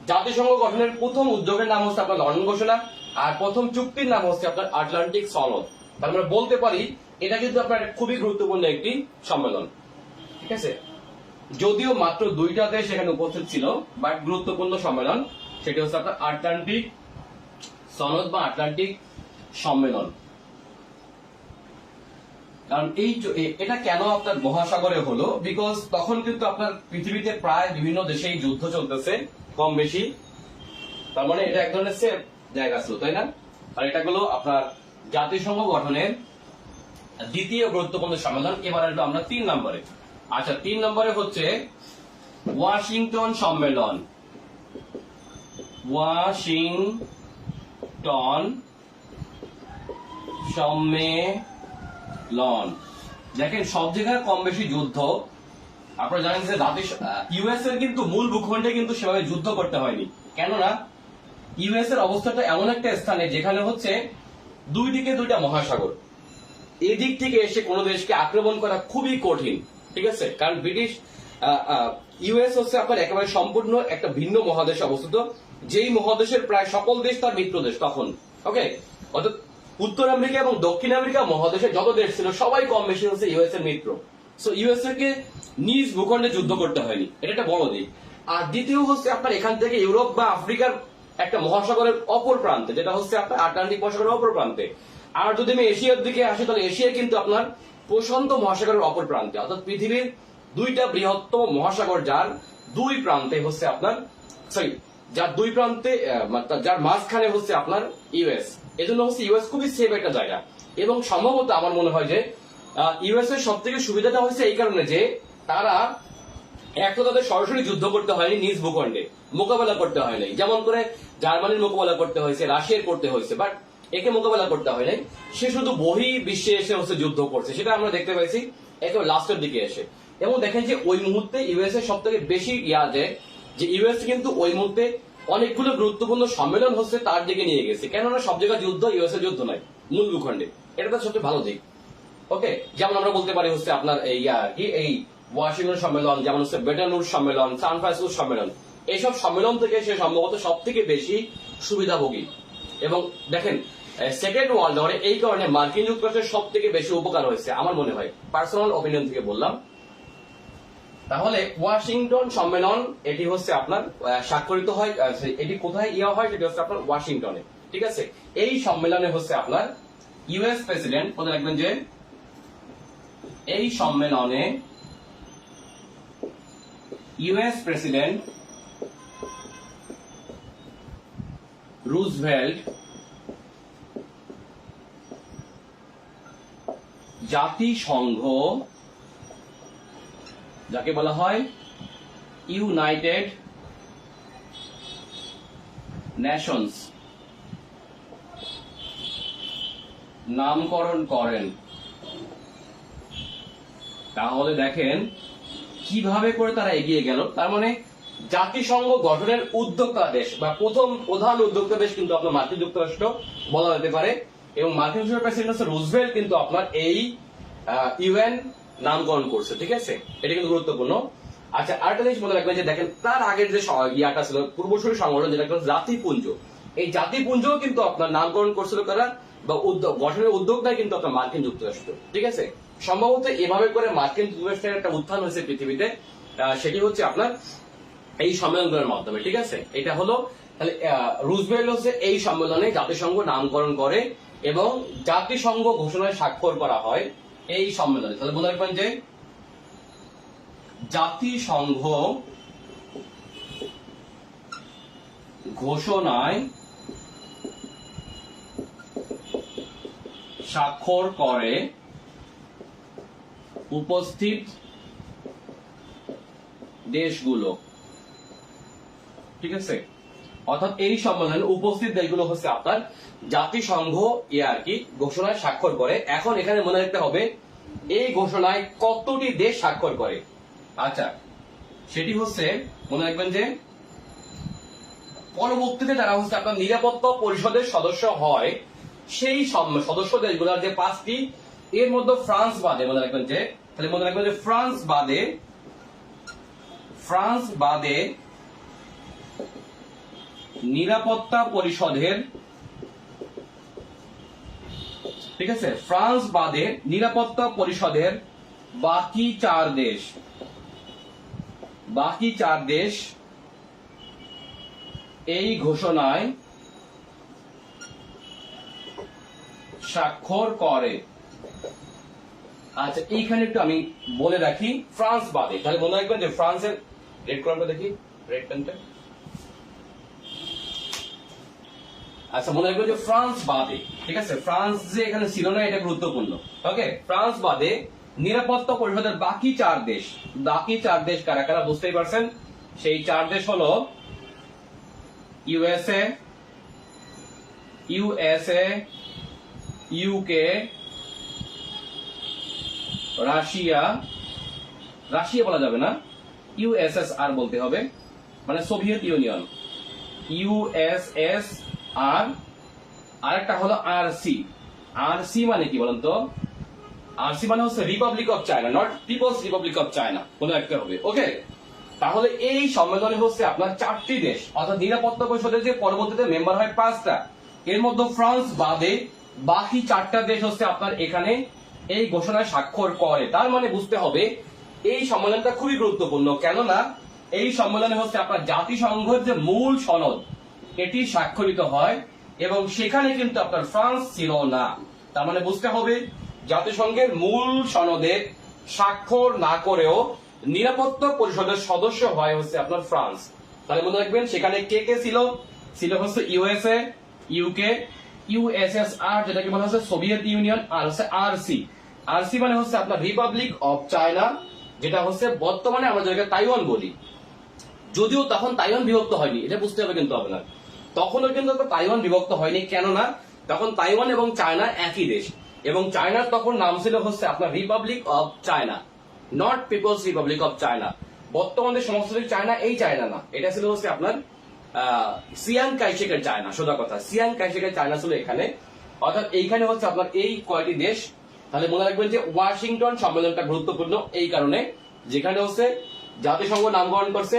জাতিসংঘ গঠনের প্রথম উদ্যোগের নাম হচ্ছে আপনার লন্ডন ঘোষণা, আর প্রথম চুক্তির নাম হচ্ছে আপনার আটলান্টিক সনদ। তার আমরা বলতে পারি এটা কিন্তু আপনার খুবই গুরুত্বপূর্ণ একটি সম্মেলন, ঠিক আছে। যদিও মাত্র 2টা দেশ এখানে উপস্থিত ছিল, বাট গুরুত্বপূর্ণ সম্মেলন, সেটি হচ্ছে আপনার আটলান্টিক সনদ বা আটলান্টিক সম্মেলন। কারণ এটা কেন আপনার মহাসাগরে হলো, বিকজ তখন কিন্তু আপনার পৃথিবীতে প্রায় বিভিন্ন দেশেই যুদ্ধ চলতেছে কম বেশি, তার মানে এটা এক ধরনের সেফ জায়গা ছিল, তাই না। আর এটা হলো আপনার জাতিসংঘ গঠনের দ্বিতীয় গুরুত্বপূর্ণ সম্মেলন। এবার আসবো আমরা 3 নম্বরে। আচ্ছা, 3 নম্বরে হচ্ছে ওয়াশিংটন সম্মেলন। ওয়াশিংটন সম্মেলন, দেখেন সব জায়গায় কম বেশি যুদ্ধ। আপনারা জানেন যে ইউএস এর কিন্তু মূল ভূখণ্ডে কিন্তু সেভাবে যুদ্ধ করতে হয়নি, কেননা ইউএস এর অবস্থাটা এমন একটা স্থানে যেখানে হচ্ছে দুই দিকে 2টা মহাসাগর। এদিক থেকে এসে কোন দেশকে আক্রমণ করা খুবই কঠিন, ঠিক আছে। কারণ ব্রিটিশ ইউএস হচ্ছে আপনার একেবারে সম্পূর্ণ একটা ভিন্ন মহাদেশে অবস্থিত, যেই মহাদেশের প্রায় সকল দেশ তার মিত্র দেশ তখন। ওকে, অর্থাৎ উত্তর আমেরিকা এবং দক্ষিণ আমেরিকা মহাদেশে যত দেশ ছিল সবাই কম বেশি হচ্ছে ইউএস এর মিত্র। সো ইউএস কে নিজ ভূখণ্ডে যুদ্ধ করতে হয়নি, এটা একটা বড় দিক। আর দ্বিতীয় হচ্ছে আপনার এখান থেকে ইউরোপ বা আফ্রিকার একটা মহাসাগরের অপর প্রান্তে, যেটা হচ্ছে আপনার আটলান্টিক মহাসাগরের অপর প্রান্তে। আর যদি আমি এশিয়ার দিকে আসি, তাহলে এশিয়া কিন্তু আপনার প্রশান্ত মহাসাগরের অপর প্রান্তে, অর্থাৎ পৃথিবীর 2টা বৃহত্তম মহাসাগর যার 2 প্রান্তে হচ্ছে আপনার যার 2 প্রান্তে যার মাঝখানে হচ্ছে আপনার ইউএস। এজন্য হচ্ছে ইউএস খুবই সেফ একটা জায়গা। এবং সম্ভবত আমার মনে হয় যে ইউএস এর সব থেকে সুবিধাটা হচ্ছে এই কারণে যে তারা একটা তাদের সরাসরি যুদ্ধ করতে হয়নি, নিজ ভূখণ্ডে মোকাবেলা করতে হয় নাই। যেমন করে জার্মানির মোকাবেলা করতে হয়েছে, রাশিয়ার করতে হয়েছে, বাট একে মোকাবেলা করতে হয় নাই। সে শুধু বহি বিশ্বে এসে হচ্ছে যুদ্ধ করছে, সেটা আমরা দেখতে পাইছি একেবারে লাস্টের দিকে এসে। এবং দেখেন যে ওই মুহূর্তে ইউএস এর সব থেকে বেশি যে ইউএস কিন্তু ওই মুহূর্তে অনেকগুলো গুরুত্বপূর্ণ সম্মেলন হচ্ছে তার দিকে নিয়ে গেছে, কেননা সব জায়গায় যুদ্ধ ইউএস এর যুদ্ধ নয়, মূল ভূখণ্ডে। এটা তো সবচেয়ে ভালো দিক। ওকে, যেমন আমরা বলতে পারি হচ্ছে আপনার এই ওয়াশিংটন সম্মেলন, যেমন হচ্ছে ব্রেটন উডস সম্মেলন, সান ফ্রান্সিসকো সম্মেলন, এইসব সম্মেলন থেকে সে সম্ভবত সব থেকে বেশি সুবিধাভোগী। এবং দেখেন সেকেন্ড ওয়ার্ল্ড ওয়ারে এই কারণে মার্কিন যুক্তরাষ্ট্রের সব থেকে বেশি উপকার হয়েছে আমার মনে হয়, পার্সোনাল অপিনিয়ন থেকে বললাম। তাহলে ওয়াশিংটন সম্মেলন এটি হচ্ছে আপনার স্বাক্ষরিত হয়, এটি কোথায় হয়, সেটি হচ্ছে আপনার ওয়াশিংটনে, ঠিক আছে। এই সম্মেলনে হচ্ছে আপনার ইউএস প্রেসিডেন্ট, মনে রাখবেন যে এই সম্মেলনে ইউএস প্রেসিডেন্ট রুজভেল্ট জাতিসংঘ, যাকে বলা হয় ইউনাইটেড নেশনস, নামকরণ করেন। তাহলে দেখেন কিভাবে করে তারা এগিয়ে গেল। তার মানে জাতিসংঘ গঠনের উদ্যোক্তা দেশ বা প্রধান উদ্যোক্তা দেশ কিন্তু আপনার মার্কিন যুক্তরাষ্ট্র বলা যেতে পারে। এবং মার্কিন যুক্তরাষ্ট্রের প্রেসিডেন্ট রুজভেল্ট কিন্তু আপনার এই ইউএন নামকরণ করছে, ঠিক আছে। এটা কিন্তু গুরুত্বপূর্ণ। আচ্ছা, আরেকটা জিনিস মনে রাখবেন যে দেখেন তার আগের যে ইয়াটা ছিল পূর্বসূরি সংগঠন, যেটা জাতিপুঞ্জ, এই জাতিপুঞ্জ কিন্তু আপনার নামকরণ করছিল কারা বা গঠনের উদ্যোগটাই কিন্তু আপনার মার্কিন যুক্তরাষ্ট্র, ঠিক আছে। সম্ভবত এভাবে করে মার্কিন যুক্তরাষ্ট্রের একটা উত্থান হয়েছে পৃথিবীতে, সেটি হচ্ছে আপনার এই সম্মেলনগুলোর মাধ্যমে, ঠিক আছে। এটা হলো তাহলে রুজভেল্ট হচ্ছে এই সম্মেলনে জাতিসংঘ নামকরণ করে এবং জাতিসংঘ ঘোষণায় স্বাক্ষর করা হয় এই সম্মেলনে। তাহলে মনে রাখবেন যে জাতিসংঘ ঘোষণায় স্বাক্ষর করে উপস্থিত দেশগুলো, ঠিক আছে। অর্থাৎ এই সম্মেলনে উপস্থিত দেশগুলো হচ্ছে আপনার জাতিসংঘ ঘোষণায় স্বাক্ষর করে। এখন এখানে মনে রাখতে হবে এই ঘোষণায় কতটি দেশ স্বাক্ষর করে। আচ্ছা, সেটি হচ্ছে মনে রাখবেন যে পরবর্তীতে যারা হচ্ছে আপনার নিরাপত্তা পরিষদের সদস্য হয় সেই সদস্য দেশগুলোর যে 5টি, এর মধ্যে ফ্রান্স বাদে মনে রাখবেন যে, তাহলে মনে রাখবেন যে ফ্রান্স বাদে নিরাপত্তা পরিষদের, ঠিক আছে, ফ্রান্স বাদে নিরাপত্তা পরিষদের বাকি চার দেশ এই ঘোষণায় স্বাক্ষর করে। আচ্ছা, এইখানে একটু আমি বলে রাখি ফ্রান্স বাদে, তাহলে মনে রাখবেন যে ফ্রান্সের রেড কলমটা দেখি, রেড পেনটা। আচ্ছা, মনে রাখবেন যে ফ্রান্স বাদে, ঠিক আছে, ফ্রান্স যে এখানে ছিল না এটা গুরুত্বপূর্ণ। ওকে, ফ্রান্স বাদে নিরাপত্তা পরিষদের বাকি চার দেশ কারা কারা বুঝতেই পারছেন। সেই চার দেশ হলো ইউএসএ, ইউকে, রাশিয়া বলা যাবে না, ইউএসএসআর বলতে হবে, মানে সোভিয়েত ইউনিয়ন, ইউএসএসআর। আরেকটা হলো আরসি মানে কি বলেন তো? আরসি মানে হচ্ছে Republic of China, not People's Republic of China, মনে রাখতে হবে। ওকে, তাহলে এই সম্মেলনে হচ্ছে আপনার চারটি দেশ, অর্থাৎ নিরাপত্তা পরিষদের যে পরবর্তীতে মেম্বার হয় 5টা, এর মধ্যে ফ্রান্স বাদে বাকি 4টা দেশ হচ্ছে আপনার এখানে এই ঘোষণায় স্বাক্ষর করে। তার মানে বুঝতে হবে এই সম্মেলনটা খুবই গুরুত্বপূর্ণ, কেননা এই সম্মেলনে হচ্ছে আপনার জাতিসংঘের যে মূল সনদ এটি স্বাক্ষরিত হয়, এবং সেখানে কিন্তু আপনার ফ্রান্স ছিল না। তার মানে বুঝতে হবে জাতিসংঘের মূল সনদে স্বাক্ষর না করেও নিরাপত্তা পরিষদের সদস্য হয় হচ্ছে আপনার ফ্রান্স। তাহলে মনে রাখবেন সেখানে কে কে ছিল হচ্ছে ইউএসএ, ইউকে, ইউএসএসআর যেটাকে বলা হচ্ছে সোভিয়েত ইউনিয়ন, আর হচ্ছে আরসি মানে হচ্ছে আপনার রিপাবলিক অফ চায়না, যেটা হচ্ছে বর্তমানে আমরা যেটাকে তাইওয়ান বলি। যদিও তখন তাইওয়ান বিভক্ত হয়নি, এটা বুঝতে হবে কিন্তু আপনার, তখনও কিন্তু তাইওয়ান বিভক্ত হয়নি, কেননা তখন তাইওয়ান এবং চায়না একই দেশ, এবং চায়নার তখন নাম ছিল হচ্ছে আপনার Republic of China, not People's Republic of China. বর্তমানে সমস্ত চায়না এই চায়না না, এটা ছিল হচ্ছে আপনার সিয়াং কাইশেকের চায়না। সোজা কথা, সিয়াং কাইশেকের চায়না ছিল এখানে, অর্থাৎ এইখানে হচ্ছে আপনার এই কয়টি দেশ। তাহলে মনে রাখবেন যে ওয়াশিংটন সম্মেলনটা গুরুত্বপূর্ণ এই কারণে, যেখানে হচ্ছে জাতিসংঘ নামকরণ করছে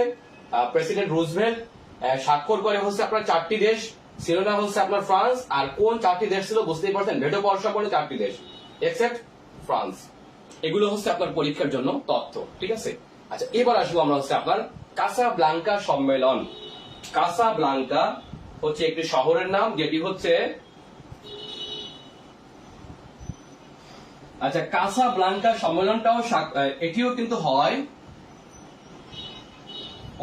প্রেসিডেন্ট রুজভেল্ট, স্বাক্ষর করে হচ্ছে আপনার 4টি দেশ, ছিল না হচ্ছে আপনার ফ্রান্স। আর কোন 4টি দেশ ছিল বুঝতেই পারছেন, ভেটো পাওয়ার সম্পন্ন 4টি দেশ এক্সেপ্ট ফ্রান্স। এগুলো হচ্ছে আপনার পরীক্ষার জন্য তথ্য, ঠিক আছে। আচ্ছা, এবার আসবো আমরা হচ্ছে আপনার কাসাব্লাঙ্কা সম্মেলন। কাসাব্লাঙ্কা হচ্ছে একটি শহরের নাম, যেটি হচ্ছে, আচ্ছা, কাসাব্লাঙ্কা সম্মেলনটাও এটিও কিন্তু হয়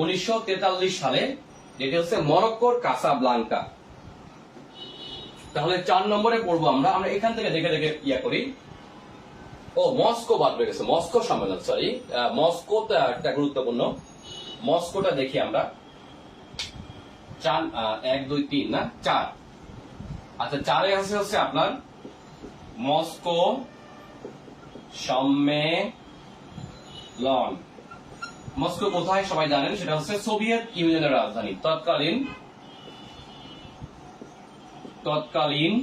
1943 সালে, যেটি হচ্ছে মরক্কোর কাসাব্লাঙ্কা। তাহলে 4 নম্বরে পড়বো আমরা এখান থেকে দেখে দেখে ইয়া করি। ও, মস্কো বাদ হয়ে গেছে, মস্কো সম্মেলন, সরি, মস্কোটা একটা গুরুত্বপূর্ণ, মস্কোটা দেখি আমরা। 1 2 3 না 4। আচ্ছা, 4 আছে হচ্ছে আপনার মস্কো সম্মেলন। মস্কো কোথায় সবাই জানেন, সেটা হচ্ছে সোভিয়েত ইউনিয়নের রাজধানী, তৎকালীন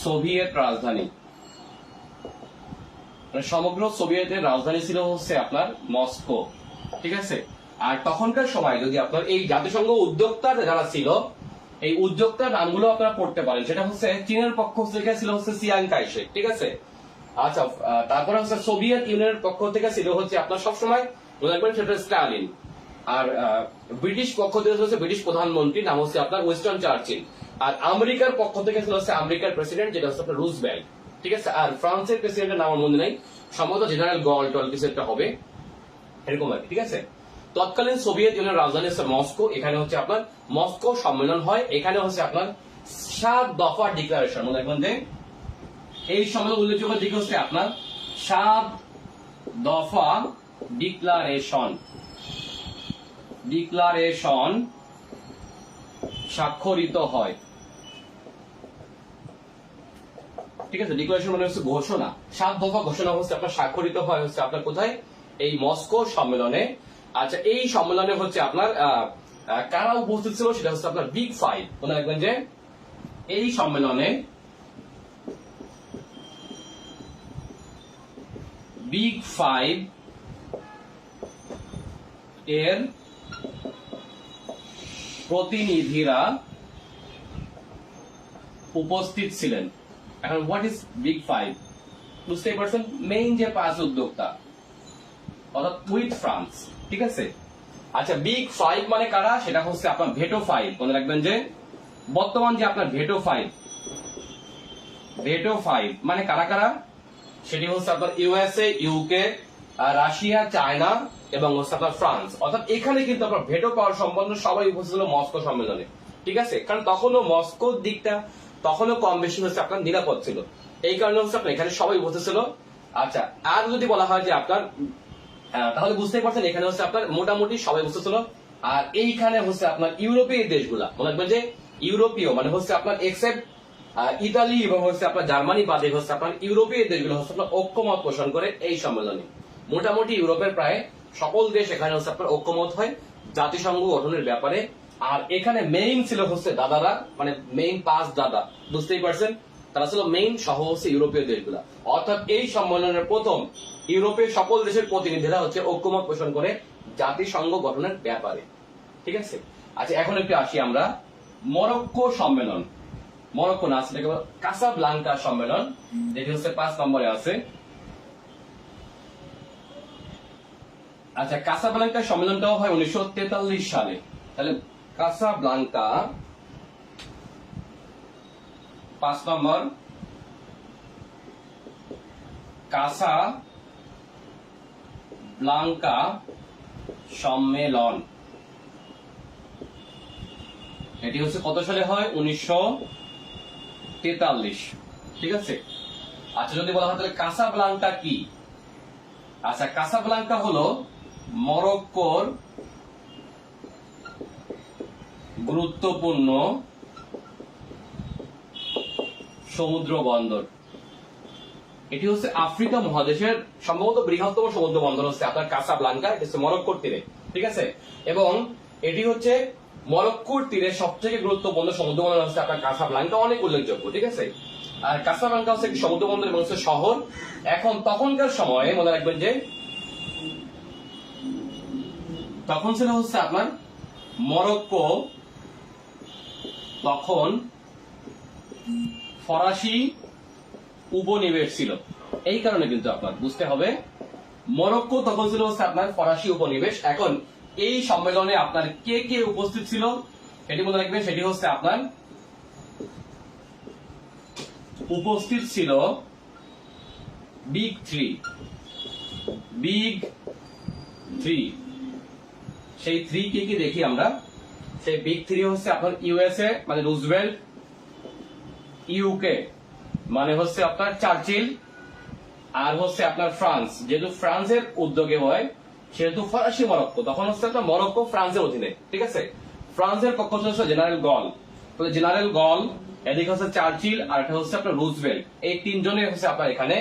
সোভিয়েত রাজধানী, সমগ্র সোভিয়েতের রাজধানী ছিল হচ্ছে আপনার মস্কো, ঠিক আছে। আর তখনকার সময় যদি আপনার এই জাতিসংঘ উদ্যোক্তা যারা ছিল, এই উদ্যোক্তার নামগুলো আপনারা পড়তে পারেন। সেটা হচ্ছে চীনের পক্ষ থেকে ছিল হচ্ছে সিয়াং কাইশেক, ঠিক আছে। আচ্ছা, তারপরে হচ্ছে সোভিয়েত ইউনিয়নের পক্ষ থেকে ছিল হচ্ছে আপনার সবসময় মনে রাখবেন সেটা স্টালিন। আর ব্রিটিশ পক্ষ থেকে হচ্ছে ব্রিটিশ প্রধানমন্ত্রী, নাম হচ্ছে আপনার উইনস্টন চার্চিল। আর আমেরিকার পক্ষ থেকে ছিল হচ্ছে আমেরিকার প্রেসিডেন্ট, যেটা হচ্ছে আপনার রুজভেল্ট, ঠিক আছে। আর ফ্রান্সের প্রেসিডেন্টের নাম আমার মনে নাই, সম্ভবত জেনারেল গল টল কিছু একটা হবে, এরকম আর কি, ঠিক আছে। তৎকালীন সোভিয়েত ইউনিয়নের রাজধানী হচ্ছে মস্কো, এখানে হচ্ছে আপনার মস্কো সম্মেলন হয়। এখানে হচ্ছে আপনার 7 দফা ডিক্লারেশন, মনে রাখবেন যে এই সম্মেলন উল্লেখযোগ্য দিক হচ্ছে আপনার 7 দফা ডিক্লারেশন স্বাক্ষরিত হয়, ঠিক আছে। ডিক্লারেশন মানে হচ্ছে ঘোষণা, 7 দফা ঘোষণা হচ্ছে আপনার স্বাক্ষরিত হয় হচ্ছে আপনার কোথায়, এই মস্কো সম্মেলনে। আচ্ছা, এই সম্মেলনে হচ্ছে আপনার কারা উপস্থিত ছিল, সেটা হচ্ছে আপনার বিগ 5। মনে রাখবেন যে এই সম্মেলনে বিগ 5 এর প্রতিনিধিরা উপস্থিত ছিলেন। এখন হোয়াট ইজ বিগ ফাইভ? বুঝতেই পারছেন, মেইন যে 5 উদ্যোক্তা, অর্থাৎ উইথ ফ্রান্স। ঠিক আছে, আচ্ছা বিগ ফাইভ মানে কারা? সেটা হচ্ছে আপনার ভেটো ফাইভ। মনে রাখবেন যে বর্তমান যে আপনার ভেটো ফাইভ মানে কারা কারা? সেটি হচ্ছে আপনার ইউএসএ, ইউকে, রাশিয়া, চায়না এবং হচ্ছে আপনার ফ্রান্স। অর্থাৎ এখানে কিন্তু আপনার ভেটো পাওয়ার সম্পন্ন সবাই উপস্থিত ছিল মস্কো সম্মেলনে। ঠিক আছে, কারণ তখনও মস্কোর দিকটা তখনও কম বেশি হচ্ছে আপনার নিরাপদ ছিল, এই কারণে হচ্ছে আপনার এখানে সবাই উপস্থিত ছিল। আচ্ছা, আর যদি বলা হয় যে আপনার তাহলে বুঝতেই পারছেন এখানে হচ্ছে আপনার মোটামুটি সবাই উপস্থিত ছিল। আর এইখানে হচ্ছে আপনার ইউরোপীয় দেশগুলা, মনে রাখবেন যে ইউরোপীয় মানে হচ্ছে আপনার এক্সেপ্ট ইতালি এবং হচ্ছে আপনার জার্মানি বাদে হচ্ছে আপনার ইউরোপীয় দেশগুলো হচ্ছে আপনার ঐক্যমত পোষণ করে এই সম্মেলনে। মোটামুটি ইউরোপের প্রায় সকল দেশ এখানে হচ্ছে আপনার ঐক্যমত হয় জাতিসংঘ গঠনের ব্যাপারে। আর এখানে মেইন ছিল হচ্ছে দাদারা, মানে মেইন 5 দাদা, বুঝতেই পারছেন, তারা ছিল মেইন সহ হচ্ছে ইউরোপীয় দেশগুলা। অর্থাৎ এই সম্মেলনের প্রথম ইউরোপের সকল দেশের প্রতিনিধিরা হচ্ছে ঐক্যমত পোষণ করে জাতিসংঘ গঠনের ব্যাপারে। ঠিক আছে, আচ্ছা এখন একটু আসি আমরা মরক্কো সম্মেলন। মরক্কো না, সেটাকে কাসাব্লাঙ্কা সম্মেলন, যেটি হচ্ছে 5 নম্বরে আছে। আচ্ছা, কাসাব্লাঙ্কা সম্মেলনটাও হয় 1943 সালে। তাহলে কাসাব্লাঙ্কা 5 নম্বর, কাসাব্লাঙ্কা সম্মেলন, এটি হচ্ছে কত সালে হয়? 1943। ঠিক আছে, আচ্ছা যদি বলা হয় তাহলে কাসাব্লাঙ্কা কি? আচ্ছা, কাসাব্লাঙ্কা হলো মরক্কোর গুরুত্বপূর্ণ সমুদ্র বন্দর। এটি হচ্ছে আফ্রিকা মহাদেশের সম্ভবত বৃহত্তম সমুদ্র বন্দর হচ্ছে আপনার কাসাব্লাঙ্কা, এটি হচ্ছে মরক্কোর তীরে। ঠিক আছে, এবং এটি হচ্ছে মরক্কোর তীরে সবথেকে গুরুত্বপূর্ণ সমুদ্র বন্দর হচ্ছে আপনার কাসাব্লাঙ্কা, অনেক উল্লেখযোগ্য। ঠিক আছে, আর কাসাব্লাঙ্কা হচ্ছে একটি সমুদ্র বন্দর এবং হচ্ছে শহর। এখন তখনকার সময়ে মনে রাখবেন যে তখন ছিল হচ্ছে আপনার মরক্কো তখন ফরাসি উপনিবেশ ছিল, এই কারণে কিন্তু আপনার বুঝতে হবে মরক্কো তখন ছিল হচ্ছে আপনার ফরাসি উপনিবেশ। এখন এই সম্মেলনে আপনার কে কে উপস্থিত ছিল এটি মনে রাখবেন, সেটি হচ্ছে আপনার উপস্থিত ছিল বিগ থ্রি। সেই 3 কে কি দেখি আমরা? সেই বিগ 3 হচ্ছে আপনার ইউএসএ মানে রুজভেল্ট, ইউকে মানে হচ্ছে আপনার চার্চিল, আর হচ্ছে আপনার ফ্রান্স, যেহেতু ফ্রান্সের উদ্যোগে হয় সেহেতু ফরাসি মরক্কো, তখন হচ্ছে আপনার মরক্কো ফ্রান্সের অধীনে। ঠিক আছে, ফ্রান্সের পক্ষ হচ্ছে জেনারেল গল, তাহলে জেনারেল গল, এদিকে হচ্ছে চার্চিল, আর এটা হচ্ছে আপনার রুজভেল্ট। এই 3 জনে হচ্ছে আপনার এখানে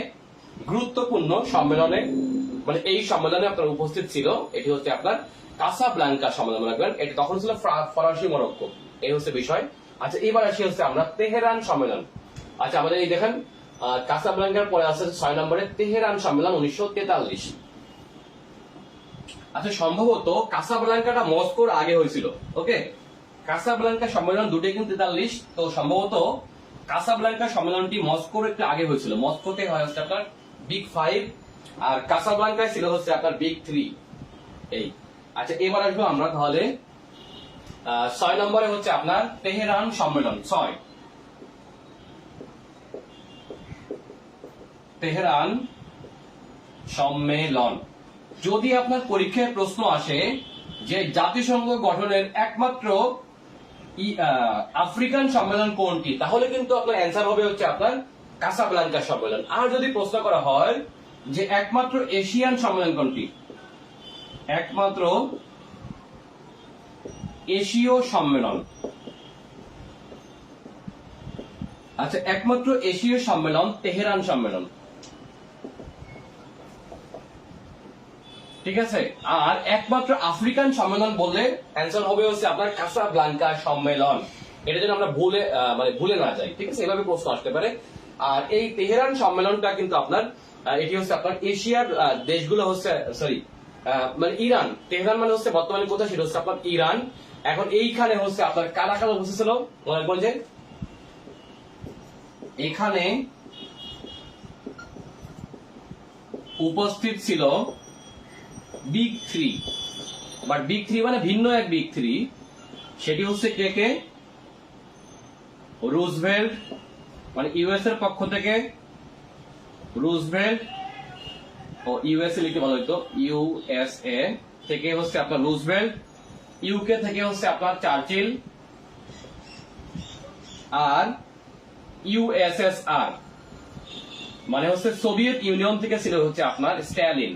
গুরুত্বপূর্ণ সম্মেলনে, মানে এই সম্মেলনে আপনার উপস্থিত ছিল। এটি হচ্ছে আপনার কাসাব্লাঙ্কা সম্মেলন রাখবেন, এটি তখন ছিল ফরাসি মরক্কো, এই হচ্ছে বিষয়। আচ্ছা এবার আসি হচ্ছে আমরা তেহরান সম্মেলন। আচ্ছা আমাদের এই দেখেন কাসাব্লাঙ্কার পরে আছে 6 নম্বরে তেহরান সম্মেলন 1943। আচ্ছা সম্ভবত কাসাব্লাঙ্কাটা মস্কোর আগে হয়েছিল। ওকে, কাসাব্লাঙ্কা সম্মেলন দুটোই কিন্তু 43, তো সম্ভবত কাসাব্লাঙ্কা সম্মেলনটি মস্কোর একটু আগে হয়েছিল। মস্কোতে হয় হচ্ছে আপনার বিগ 5 আর কাসাব্লাঙ্কায় ছিল হচ্ছে আপনার বিগ 3। এই আচ্ছা এবার আসবো আমরা তাহলে 6 নম্বরে হচ্ছে আপনার তেহরান সম্মেলন। 6 তেহরান সম্মেলন। যদি আপনার পরীক্ষায় প্রশ্ন আসে যে জাতিসংঘ গঠনের একমাত্র আফ্রিকান সম্মেলন কোনটি, তাহলে কিন্তু আপনার অ্যান্সার হবে হচ্ছে আপনার কাসাব্লাঙ্কা সম্মেলন। আর যদি প্রশ্ন করা হয় যে একমাত্র এশিয়ান সম্মেলন কোনটি, একমাত্র এশীয় সম্মেলন। আচ্ছা একমাত্র এশীয় সম্মেলন তেহরান সম্মেলন। ঠিক আছে, আর একমাত্র আফ্রিকান সম্মেলন বললে অ্যান্সার হবে হচ্ছে আপনার কাসাব্লাঙ্কা সম্মেলন। এটা যেন আমরা ভুলে না যাই। ঠিক আছে, এভাবে প্রশ্ন আসতে পারে। আর এই তেহরান সম্মেলনটা কিন্তু আপনার এটি হচ্ছে আপনার এশিয়ার দেশগুলো হচ্ছে মানে ইরান, তেহরান মানে হচ্ছে বর্তমানে কোথায়, সেটা হচ্ছে আপনার ইরান। এখন এইখানে হচ্ছে আপনার কারা কারা উপস্থিত ছিল, মনে রাখবেন যে এখানে উপস্থিত ছিল big three, but big three মানে ভিন্ন এক বিগ থ্রি। সেটি হচ্ছে কে কে, রুজভেল্ট মানে ইউএস এর পক্ষ থেকে রুজভেল্ট, ও ইউএসএ লিখতে বলা হইতো, ইউএসএ থেকে হচ্ছে আপনার রুজভেল্ট, ইউকে থেকে হচ্ছে আপনার চার্চিল, আর ইউএসএসআর মানে হচ্ছে সোভিয়েত ইউনিয়ন থেকে ছিল হচ্ছে আপনার স্ট্যালিন।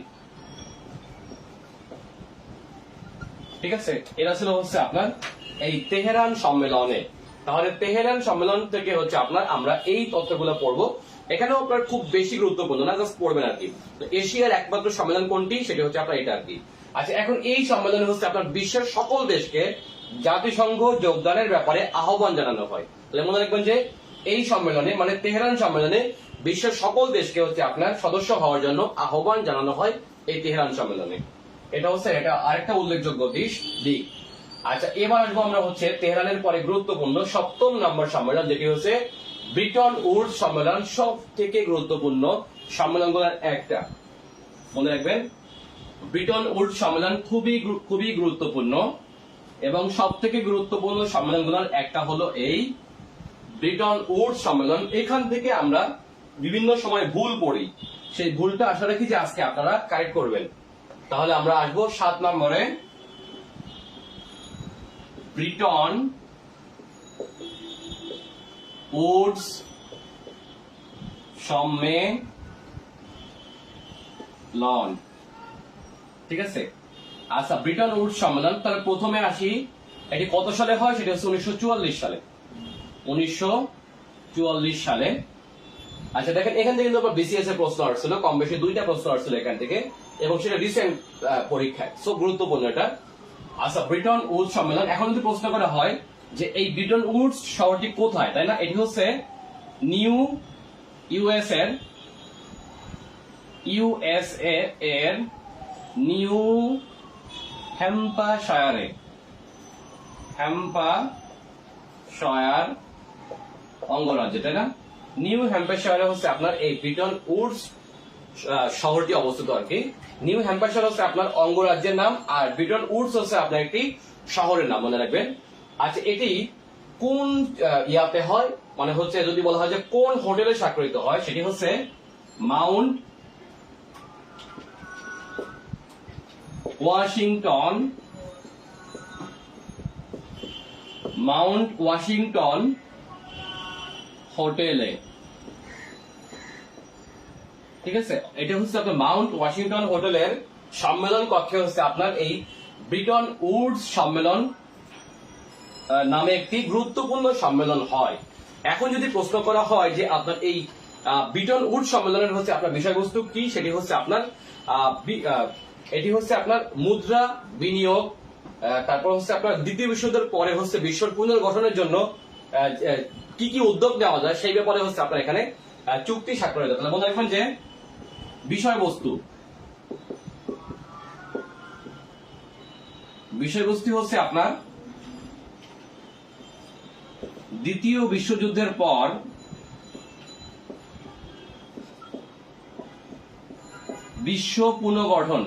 ঠিক আছে, এরা ছিল হচ্ছে আপনার এই তেহরান সম্মেলনে। তাহলে তেহরান সম্মেলন থেকে হচ্ছে আপনার আমরা এই তথ্যগুলো পড়বো। এখানেও আপনার খুব বেশি গুরুত্বপূর্ণ না, জাস্ট পড়বেন আর কি। তো এশিয়ার একমাত্র সম্মেলন কোনটি, সেটি হচ্ছে আপনার এটা আর কি। আচ্ছা, এখন এই সম্মেলনে হচ্ছে আপনার বিশ্বের সকল দেশকে জাতিসংঘ যোগদানের ব্যাপারে আহ্বান জানানো হয়। তাহলে মনে রাখবেন যে এই সম্মেলনে মানে তেহরান সম্মেলনে বিশ্বের সকল দেশকে হচ্ছে আপনার সদস্য হওয়ার জন্য আহ্বান জানানো হয় এই তেহরান সম্মেলনে। এটা হচ্ছে এটা আরেকটা উল্লেখযোগ্য দিক। আচ্ছা, এবার আসবো আমরা হচ্ছে তেহরানের পরে গুরুত্বপূর্ণ 7ম নম্বর সম্মেলন, যেটি হচ্ছে ব্রিটন উডস সম্মেলন। সব থেকে গুরুত্বপূর্ণ সম্মেলনগুলোর একটা, মনে রাখবেন ব্রিটন উডস সম্মেলন খুবই গুরুত্বপূর্ণ, এবং সব থেকে গুরুত্বপূর্ণ সম্মেলনগুলোর একটা হলো এই ব্রিটন উডস সম্মেলন। এখান থেকে আমরা বিভিন্ন সময় ভুল পড়ি, সেই ভুলটা আশা রাখি যে আজকে আপনারা কারেক্ট করবেন। তাহলে আমরা আসবো 7 নম্বরে, ব্রিটন উডস সম্মেলন। ঠিক আছে, আচ্ছা ব্রিটন উডস সম্মেলন, তাহলে প্রথমে আসি এটি কত সালে হয়, সেটা হচ্ছে 1944 সালে। 1944 সালে। আচ্ছা দেখেন, এখান থেকে কিন্তু বিসিএস এর প্রশ্ন আসছিল, কম বেশি 2টা প্রশ্ন আসছিল এখান থেকে, এবং সেটা রিসেন্ট পরীক্ষায়, সো গুরুত্বপূর্ণ এটা। আচ্ছা, ব্রিটন উডস সম্মেলন, এখন যদি প্রশ্ন করা হয় যে এই ব্রিটন উডস শহরটি কোথায়, তাই না, এটি হচ্ছে নিউ ইউএসএ এর নিউ হ্যাম্পশায়ার অঙ্গরাজ্য, তাই না। নিউ হ্যাম্পশায়ারে হচ্ছে আপনার এই ব্রিটন উডস শহরটি অবস্থিত আর কি। নিউ হ্যাম্পশায়ার হচ্ছে আপনার অঙ্গরাজ্যের নাম, আর ব্রিটন উডস হচ্ছে আপনার একটি শহরের নাম, মনে রাখবেন। আচ্ছা, এটি কোন ইয়াতে হয়, মানে হচ্ছে যদি বলা হয় যে কোন হোটেলে স্বাক্ষরিত হয়, সেটি হচ্ছে মাউন্ট ওয়াশিংটন হোটেলে। ঠিক আছে, এটা হচ্ছে আপনার মাউন্ট ওয়াশিংটন হোটেলের সম্মেলন কক্ষে হচ্ছে আপনার এই ব্রিটন উডস সম্মেলন নামে একটি গুরুত্বপূর্ণ সম্মেলন হয়। এখন যদি প্রশ্ন করা হয় যে আপনার এই ব্রিটন উডস সম্মেলনের হচ্ছে আপনার বিষয়বস্তু কি, সেটি হচ্ছে আপনার এটি হচ্ছে আপনার মুদ্রা বিনিয়োগ, তারপর হচ্ছে আপনার দ্বিতীয় বিশ্বযুদ্ধের পরে হচ্ছে বিশ্বর পুনর্গঠনের জন্য কি কি উদ্যোগ নেওয়া যায় সেই ব্যাপারে হচ্ছে আপনার এখানে চুক্তি স্বাক্ষর হয়ে যায়। তাহলে মনে রাখবেন যে বিষয়বস্তু হচ্ছে আপনার দ্বিতীয় বিশ্বযুদ্ধের পর বিশ্ব পুনর্গঠন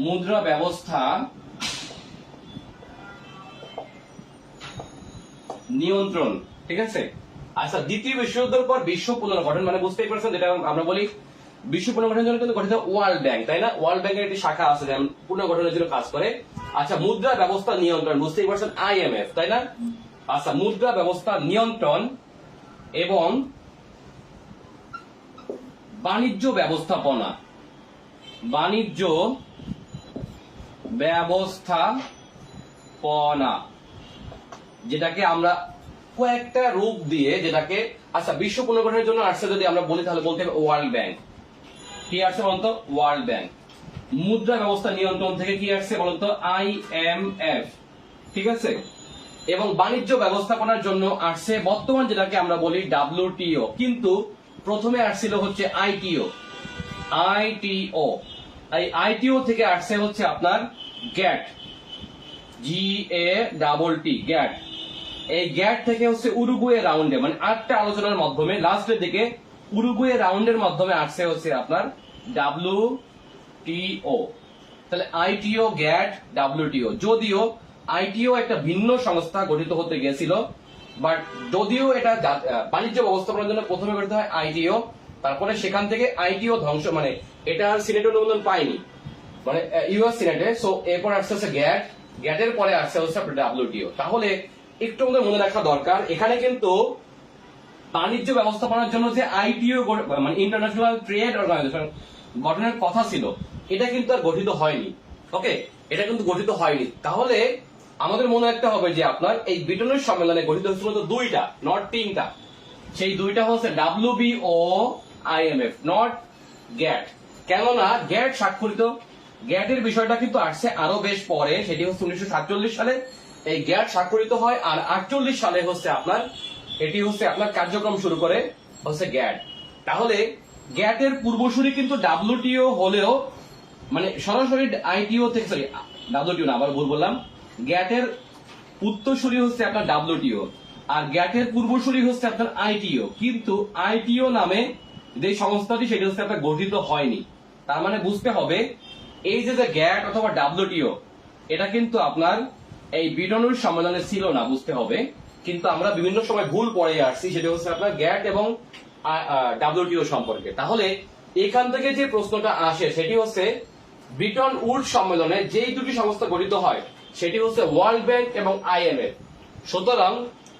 মুদ্রা ব্যবস্থা নিয়ন্ত্রণ। ঠিক আছে, আচ্ছা দ্বিতীয় বিশ্বযুদ্ধের পর বিশ্ব পুনর্গঠন মানে বুঝতেই পারছেন, যেটা আমরা বলি বিশ্ব পুনর্গঠনের জন্য কিন্তু গঠিত ওয়ার্ল্ড ব্যাংক, তাই না। ওয়ার্ল্ড ব্যাংকের একটি শাখা আছে যেমন পুনর্গঠনের জন্য কাজ করে। আচ্ছা, মুদ্রা ব্যবস্থা নিয়ন্ত্রণ, বুঝতেই পারছেন আইএমএফ, তাই না। আচ্ছা, মুদ্রা ব্যবস্থা নিয়ন্ত্রণ এবং বাণিজ্য ব্যবস্থাপনা যেটাকে আমরা কয়েকটা রূপ দিয়ে যেটাকে, আচ্ছা বিশ্ব পুনর্গঠনের জন্য আসছে যদি আমরা বলি তাহলে বলতে হবে ওয়ার্ল্ড ব্যাংক। কি আসছে বলতো, ওয়ার্ল্ড ব্যাংক। মুদ্রা ব্যবস্থা নিয়ন্ত্রণ থেকে কি আসছে বলতো, আইএমএফ। ঠিক আছে, এবং বাণিজ্য ব্যবস্থাপনার জন্য আসছে বর্তমান যেটাকে আমরা বলি WTO, কিন্তু প্রথমে আসছিল হচ্ছে ITO। এই ITO থেকে আসছে হচ্ছে আপনার গ্যাট, GATT, এই গ্যাট থেকে হচ্ছে উরুগুয়ে রাউন্ডে, মানে 8টা আলোচনার মাধ্যমে লাস্টের দিকে উরুগুয়ে রাউন্ডের মাধ্যমে আসছে হচ্ছে আপনার WTO। তাহলে ITO, গ্যাট, WTO। যদিও ITO একটা ভিন্ন সংস্থা গঠিত হতে গেছিল, বাট যদিও এটা বাণিজ্য ব্যবস্থাপনার জন্য প্রথমে গঠিত হয় ITO, তারপরে সেখান থেকে ITO ধ্বংস, মানে এটা আর সিনেট অনুমোদন পায়নি, মানে ইউএস সিনেটে। সো এরপর আসছে হচ্ছে গ্যাটের পরে আসছে হচ্ছে WTO। তাহলে একটু আমাদের মনে রাখা দরকার, এখানে কিন্তু বাণিজ্য ব্যবস্থাপনার জন্য যে ITO মানে ইন্টারন্যাশনাল ট্রেড অর্গানাইজেশন গঠনের কথা ছিল, এটা কিন্তু আর গঠিত হয়নি। ওকে, এটা কিন্তু গঠিত হয়নি। তাহলে আমাদের মনে রাখতে হবে যে আপনার এই ব্রিটেনের সম্মেলনে গঠিত হচ্ছিল তো 2টা, নট 3টা। সেই 2টা হচ্ছে WBO, IMF, নট গ্যাট। কেননা গ্যাট স্বাক্ষরিত, গ্যাটের বিষয়টা কিন্তু আসছে আরো বেশ পরে, সেটি হচ্ছে 1947 সালে এই গ্যাট স্বাক্ষরিত হয়, আর 48 সালে হচ্ছে আপনার এটি হচ্ছে আপনার কার্যক্রম শুরু করে হচ্ছে গ্যাট। তাহলে গ্যাটের পূর্বসূরি কিন্তু WTO হলেও, মানে সরাসরি ITO থেকে, সরি WTO না, আবার ভুল বললাম, গ্যাটের উত্তরসূরি হচ্ছে আপনার WTO, আর গ্যাটের পূর্বসূরি হচ্ছে আপনার ITO। কিন্তু ITO নামে যে সংস্থাটি সেটি হচ্ছে আপনার গঠিত হয়নি। তার মানে বুঝতে হবে এই যে গ্যাট অথবা WTO, এটা কিন্তু আপনার এই ব্রিটেনের সম্মেলনে ছিল না, বুঝতে হবে। কিন্তু আমরা বিভিন্ন সময় ভুল পড়ে আসছি, সেটা হচ্ছে আপনার গ্যাট এবং WTO সম্পর্কে। তাহলে এখান থেকে যে প্রশ্নটা আসে সেটি হচ্ছে ব্রিটন উডস সম্মেলনে যেই দুটি সংস্থা গঠিত হয় সেটি হচ্ছে ওয়ার্ল্ড ব্যাংক এবং IMF। সুতরাং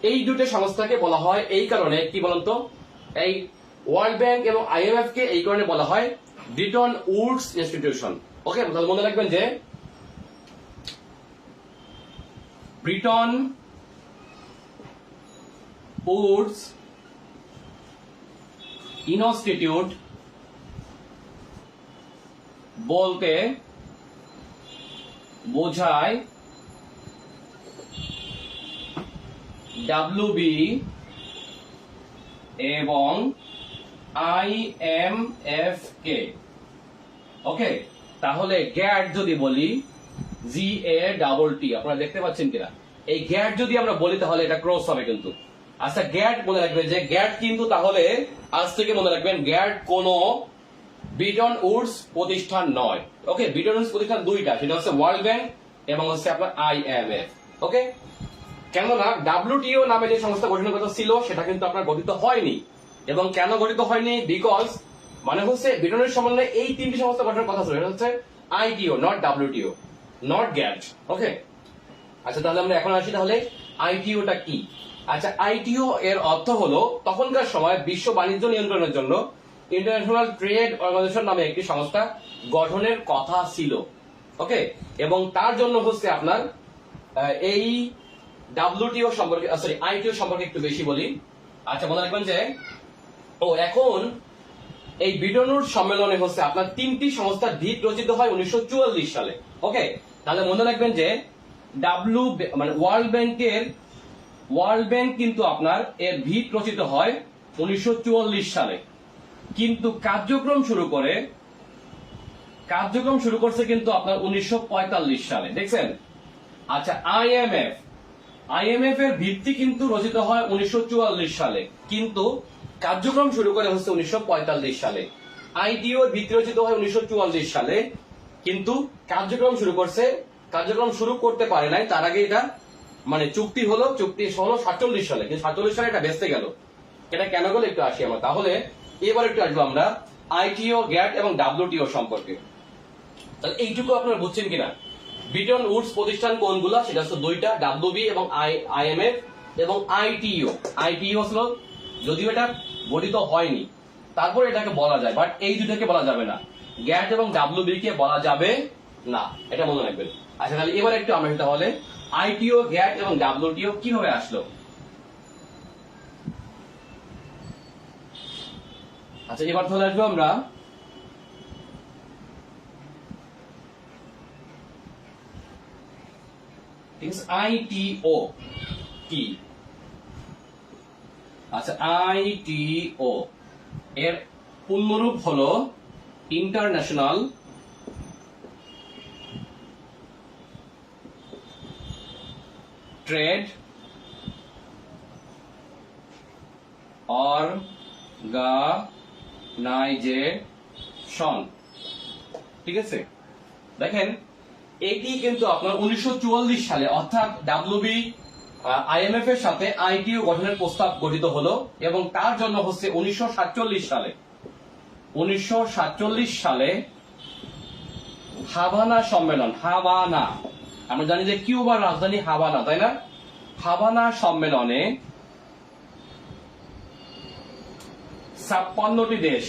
এই দুটি সংস্থাকে বলা হয় এই কারণে, কি বলুন তো, এই ওয়ার্ল্ড ব্যাংক এবং IMF কে এই কারণে বলা হয় ব্রিটন উডস ইনস্টিটিউশন। ওকে, তাহলে মনে রাখবেন যে ব্রিটন উডস ইনস্টিটিউট বলতে বোঝায় WB এবং IMF কে। ওকে, তাহলে গ্যাট যদি বলি, GATT, আপনারা দেখতে পাচ্ছেন কিনা, এই গ্যাট যদি আমরা বলি তাহলে এটা ক্রস হবে কিন্তু। আচ্ছা, গ্যাট মনে রাখবেন যে গ্যাট কিন্তু, তাহলে আজ থেকে মনে রাখবেন গ্যাট কোন ব্রিটন উডস প্রতিষ্ঠান নয়। ওকে, ব্রিটন উডস প্রতিষ্ঠান 2টা, সেটা হচ্ছে ওয়ার্ল্ড ব্যাংক এবং হচ্ছে আপনার IMF। ওকে, কেননা WTO নামে যে সংস্থা গঠনের কথা ছিল সেটা কিন্তু আপনার গঠিত হয়নি। এবং কেন গঠিত হয়নি? বিকজ মানে হচ্ছে ব্রিটেনের সম্বন্ধে এই 3টি সংস্থা গঠনের কথা ছিল, এটা হচ্ছে ITO, নট WTO, নট গ্যাট। ওকে, আচ্ছা তাহলে আমরা এখন আসি, তাহলে ITO টা কি? আচ্ছা, ITO এর অর্থ হলো তখনকার সময় বিশ্ব বাণিজ্য নিয়ন্ত্রণের জন্য ইন্টারন্যাশনাল ট্রেড অর্গানাইজেশন নামে একটি সংস্থা গঠনের কথা ছিল। ওকে, এবং তার জন্য হচ্ছে আপনার এই WTO সম্পর্কে, সরি ITO সম্পর্কে একটু বেশি বলি। আচ্ছা, মনে রাখবেন যে এখন এই ব্রিটন উডস সম্মেলনে হচ্ছে আপনার 3টি সংস্থার ভিত রচিত হয় 1944 সালে। ওকে, তাহলে মনে রাখবেন যে মানে ওয়ার্ল্ড ব্যাংক কিন্তু আপনার এর ভিত রচিত হয় 1944 সালে, কিন্তু কার্যক্রম শুরু করছে কিন্তু আপনার 1945 সালে, দেখছেন। আচ্ছা, IMF এর ভিত্তি কিন্তু রচিত হয় 1944 সালে, কিন্তু কার্যক্রম শুরু করে হচ্ছে 1945 সালে। ITO এর ভিত্তি রচিত হয় 1944 সালে, কিন্তু কার্যক্রম শুরু করতে পারে নাই, তার আগে এটা মানে চুক্তি হলো 47 সালে, কিন্তু 47 সালে এটা বেঁচতে গেল। এটা কেন গেল একটু আসি আমরা। তাহলে এবার একটু আসবো আমরা ITO, গ্যাট এবং WTO সম্পর্কে। তাহলে এইটুকু আপনারা বুঝছেন কিনা? ব্রিটন উডস প্রতিষ্ঠান কোনগুলা? সেটা হচ্ছে 2টা, WB এবং IMF এবং ITO হলো, যদিও এটা গঠিত হয়নি, তারপর এটাকে বলা যায়, বাট এই দুটাকে বলা যাবে না, গ্যাট এবং WB কে বলা যাবে না, এটা মনে রাখবেন। আচ্ছা, তাহলে এবার একটু আমরা তাহলে ITO, গ্যাট এবং WTO কিভাবে আসলো। আচ্ছা, এবার তাহলে আসবো আমরা ITO। কি? আচ্ছা, আইটিও এর পূর্ণরূপ হলো ইন্টারন্যাশনাল ট্রেড অর্গানাইজেশন। ঠিক আছে, দেখেন এটি কিন্তু আপনার 1944 সালে অর্থাৎ ডাব্লিউবি আইএমএফ এর সাথে আইটিও গঠনের প্রস্তাব গঠিত হলো এবং তার জন্য হচ্ছে 1947 সালে হাভানা সম্মেলন। হাভানা, আমরা জানি যে কিউবার রাজধানী হাভানা, তাই না? হাভানা সম্মেলনে 56টি দেশ,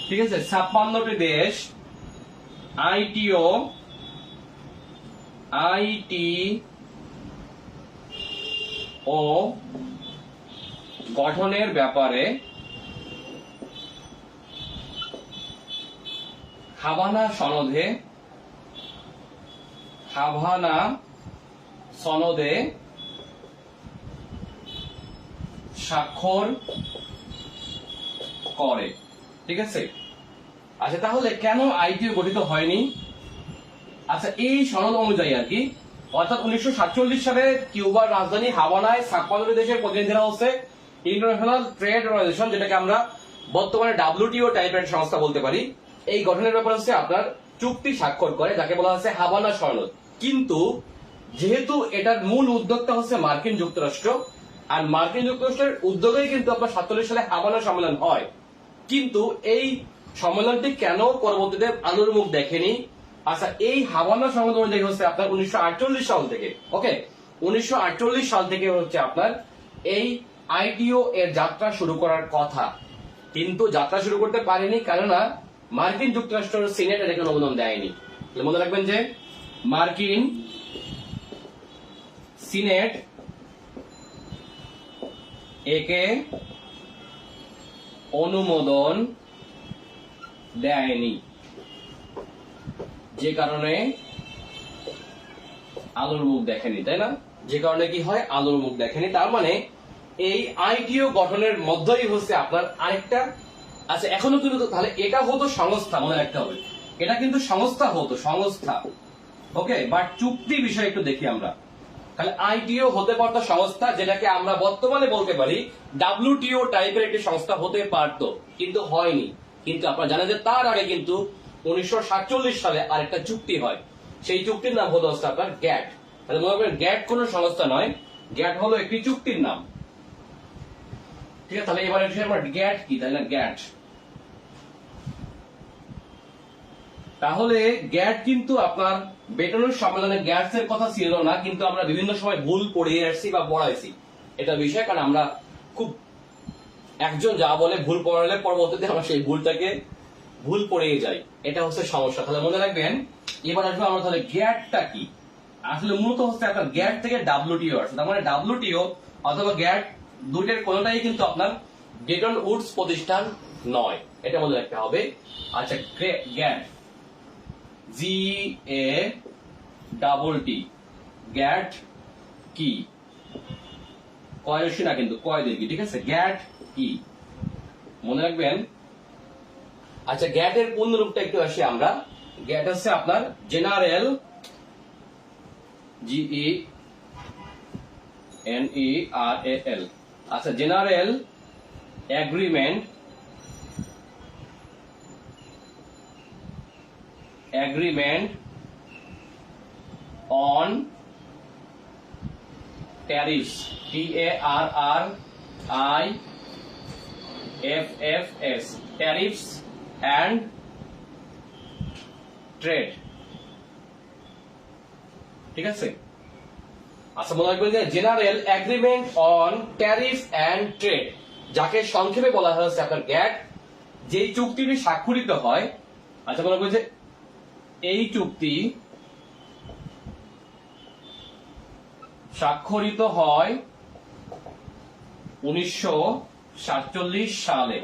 ঠিক আছে, 56টি দেশ আইটিও গঠনের ব্যাপারে হাভানা সনদে স্বাক্ষর করে। ঠিক আছে, আচ্ছা তাহলে কেন আইটিও গঠিত হয়নি? আচ্ছা, এই সনদ অনুযায়ী আর কি, অর্থাৎ 1947 সালে কিউবার রাজধানী হাভানায় 56 দেশের প্রতিনিধিরা হচ্ছে ইন্টারন্যাশনাল ট্রেড অর্গানাইজেশন, যেটাকে আমরা বর্তমানে ডাব্লিউটিও টাইপের সংস্থা বলতে পারি। এই গঠনের ব্যাপারে হচ্ছে আপনার চুক্তি স্বাক্ষর করে, যাকে বলা হচ্ছে হাভানা সনদ। কিন্তু যেহেতু এটার মূল উদ্যোক্তা হচ্ছে মার্কিন যুক্তরাষ্ট্র, আর মার্কিন যুক্তরাষ্ট্রের উদ্যোগেই কিন্তু আপনার 47 সালে হাভানা সম্মেলন হয়, কিন্তু এই সম্মেলনটি কেন পরবর্তীতে আলোর মুখ দেখেনি? আচ্ছা, এই হাভানা সনদ অনুযায়ী হচ্ছে আপনার 1948 সাল থেকে, ওকে, 1948 সাল থেকে হচ্ছে আপনার এই আইটিও এর যাত্রা শুরু করার কথা, কিন্তু যাত্রা শুরু করতে পারেনি কেননা মার্কিন যুক্তরাষ্ট্রের সিনেট এটাকে অনুমোদন দেয়নি। মনে রাখবেন যে মার্কিন সিনেট একে অনুমোদন দেয়নি, যে কারণে আলোর মুখ দেখেনি, তাই না? যে কারণে কি হয়, আলোর মুখ দেখেনি। তার মানে এই আইটিও গঠনের মধ্যেই হচ্ছে আপনার আরেকটা, আচ্ছা এখনো কিন্তু তাহলে এটা হতো সংস্থা, মনে রাখতে হবে এটা কিন্তু সংস্থা হতো, সংস্থা, ওকে, বাট চুক্তি বিষয় একটু দেখি আমরা। তাহলে আইটিও হতে পারতো সংস্থা, যেটাকে আমরা বর্তমানে বলতে পারি ডাব্লিউটিও টাইপের একটি সংস্থা হতে পারতো, কিন্তু হয়নি। কিন্তু আপনারা জানেন যে তার আগে কিন্তু 1947 সালে আরেকটা চুক্তি হয়, সেই চুক্তির নাম হলো আপনার গ্যাট। তাহলে মনে রাখবেন গ্যাট কোন সংস্থা নয়, গ্যাট হলো একটি চুক্তির নাম। ঠিক আছে, তাহলে এবারে আমরা গ্যাট কি, তাই না? গ্যাট, তাহলে গ্যাট কিন্তু আপনার বেটনের সম্মেলনে গ্যাটস এর কথা ছিল না, কিন্তু আমরা বিভিন্ন সময় ভুল পড়িয়ে আসছি বা পড়াইছি এটা বিষয়, কারণ আমরা খুব একজন যা বলে ভুল পড়ালে পরবর্তীতে আমরা সেই ভুলটাকে ভুল পড়িয়ে যাই, এটা হচ্ছে সমস্যা। তাহলে মনে রাখবেন, এবার আসবে আমরা তাহলে গ্যাটটা কি। আসলে মূলত হচ্ছে আপনার গ্যাট থেকে ডাব্লিউটিও আসছে, তার মানে ডাব্লিউটিও অথবা গ্যাট দুইটার কোনটাই কিন্তু আপনার ব্রেটন উডস প্রতিষ্ঠান নয়, এটা মনে রাখতে হবে। আচ্ছা, গ্যাট, GATT, গ্যাট কি, কয়রসি না কিন্তু কয় দেখি, ঠিক আছে? গ্যাট কি মনে রাখবেন। আচ্ছা, গ্যাট এর পূর্ণ রূপটা একটু আসি আমরা। গ্যাট হচ্ছে আপনার জেনারেল, GENERAL, আচ্ছা, general agreement on tariffs, TARRIFS, tariffs and trade. ঠিক আছে, আচ্ছা মনে রাখবেন যে general agreement on tariff and trade, যাকে সংক্ষেপে বলা হয়েছে আপনার গ্যাট, যেই চুক্তিটি স্বাক্ষরিত হয়। আচ্ছা মনে রাখবেন যে এই চুক্তি স্বাক্ষরিত হয় 1947 সালে।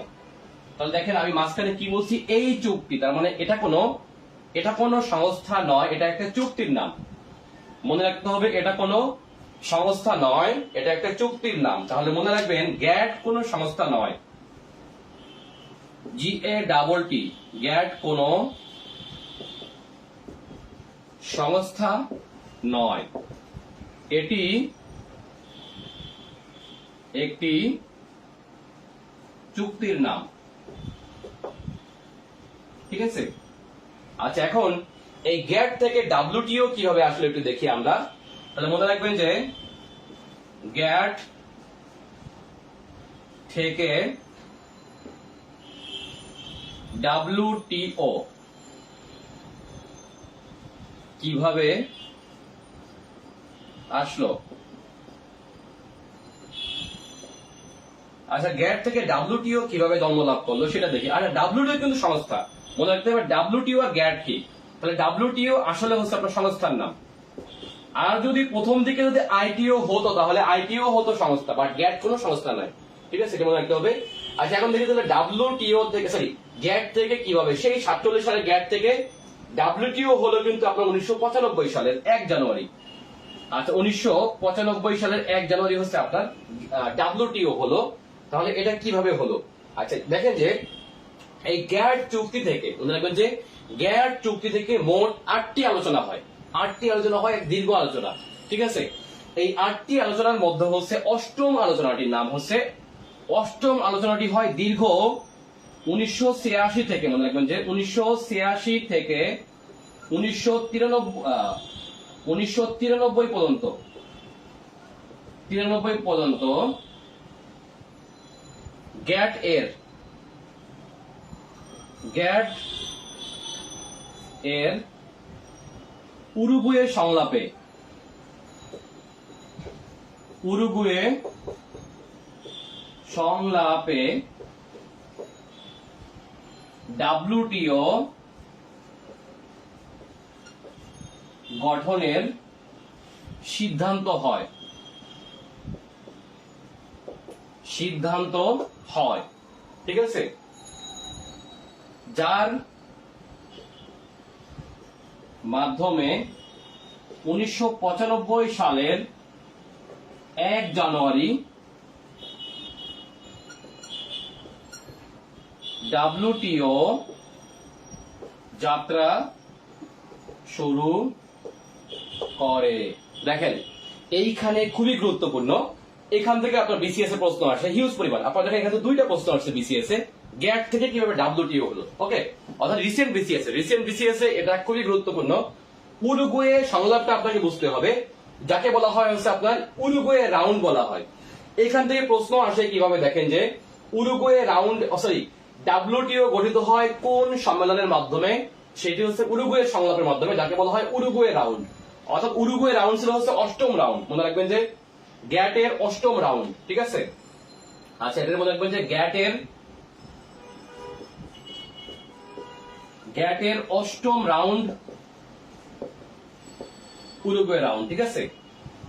তাহলে দেখেন আমি মাঝখানে কি বলছি, এই চুক্তি, তার মানে এটা কোনো সংস্থা নয়, এটা একটা চুক্তির নাম। মনে রাখতে হবে এটা কোনো সংস্থা নয়, এটা একটা চুক্তির নাম। তাহলে মনে রাখবেন গ্যাট কোনো সংস্থা নয়, GATT, গ্যাট কোনো সংস্থা নয়, এটি একটি চুক্তির নাম। ঠিক আছে, আচ্ছা এখন এই গ্যাট থেকে WTO কিভাবে আসলে একটু দেখি আমরা। তাহলে মনে রাখবেন যে গ্যাট থেকে WTO কিভাবে আসলো। আচ্ছা গ্যাট থেকে WTO কিভাবে জন্ম লাভ করলো সেটা দেখি। আর WTO কিন্তু সংস্থা, মনে রাখতে হবে WTO আর গ্যাট কি। তাহলে WTO আসলে হচ্ছে আপনার সংস্থার নাম। আর যদি প্রথম দিকে যদি ITO হতো তাহলে ITO হতো সংস্থা, বাট গ্যাট কোনো সংস্থা নয়। ঠিক আছে, সেটা মনে রাখতে হবে। আচ্ছা এখন দেখি তাহলে WTO থেকে গ্যাট থেকে কিভাবে, সেই 47 সালের গ্যাট থেকে WTO হলো কিন্তু আপনার 1995 সালের 1 জানুয়ারি। আচ্ছা 1995 সালের 1 জানুয়ারি হচ্ছে আপনার WTO হলো। তাহলে এটা কিভাবে হলো? আচ্ছা দেখেন যে এই গ্যাট চুক্তি থেকে মনে রাখবেন যে গ্যাট চুক্তি থেকে মোট 8টি আলোচনা হয়। 8টি আলোচনা হয়, এক দীর্ঘ আলোচনা। ঠিক আছে, এই 8টি আলোচনার মধ্যে হচ্ছে অষ্টম আলোচনাটির নাম হচ্ছে, অষ্টম আলোচনাটি হয় দীর্ঘ 1986 থেকে, মনে রাখবেন যে 1986 থেকে 1993 পর্যন্ত, 93 পর্যন্ত গ্যাট এর উরুগুয়ে সংলাপে WTO গঠনের সিদ্ধান্ত হয়। ঠিক আছে, যার মাধ্যমে 1995 সালের 1 জানুয়ারি WTO যাত্রা শুরু করে। দেখেন এইখানে খুবই গুরুত্বপূর্ণ, এখান থেকে আপনার BCS এর প্রশ্ন আসে হিউজ পরিমাণ। আপনার দেখেন এখানে 2টা প্রশ্ন আসছে BCS এ, গ্যাট থেকে কিভাবে WTO হলো। ওকে, অর্থাৎ রিসেন্ট BCS এ এটা খুবই গুরুত্বপূর্ণ। উরুগুয়ে সংলাপটা আপনাকে বুঝতে হবে, যাকে বলা হয় হচ্ছে আপনার উরুগুয়ে রাউন্ড বলা হয়। এখান থেকে প্রশ্ন আসে কিভাবে, দেখেন যে উরুগুয়ে রাউন্ড WTO গঠিত হয় কোন সম্মেলনের মাধ্যমে, সেটি হচ্ছে উরুগুয়ে সংলাপের মাধ্যমে, যাকে বলা হয় উরুগুয়ে রাউন্ড। অর্থাৎ উরুগুয়ে রাউন্ড ছিল হচ্ছে 8ম রাউন্ড, মনে রাখবেন যে গ্যাটের 8ম রাউন্ড। ঠিক আছে, আচ্ছা এটার মনে রাখবেন যে গ্যাটের 8ম রাউন্ড উরুগুয়ে রাউন্ড। ঠিক আছে,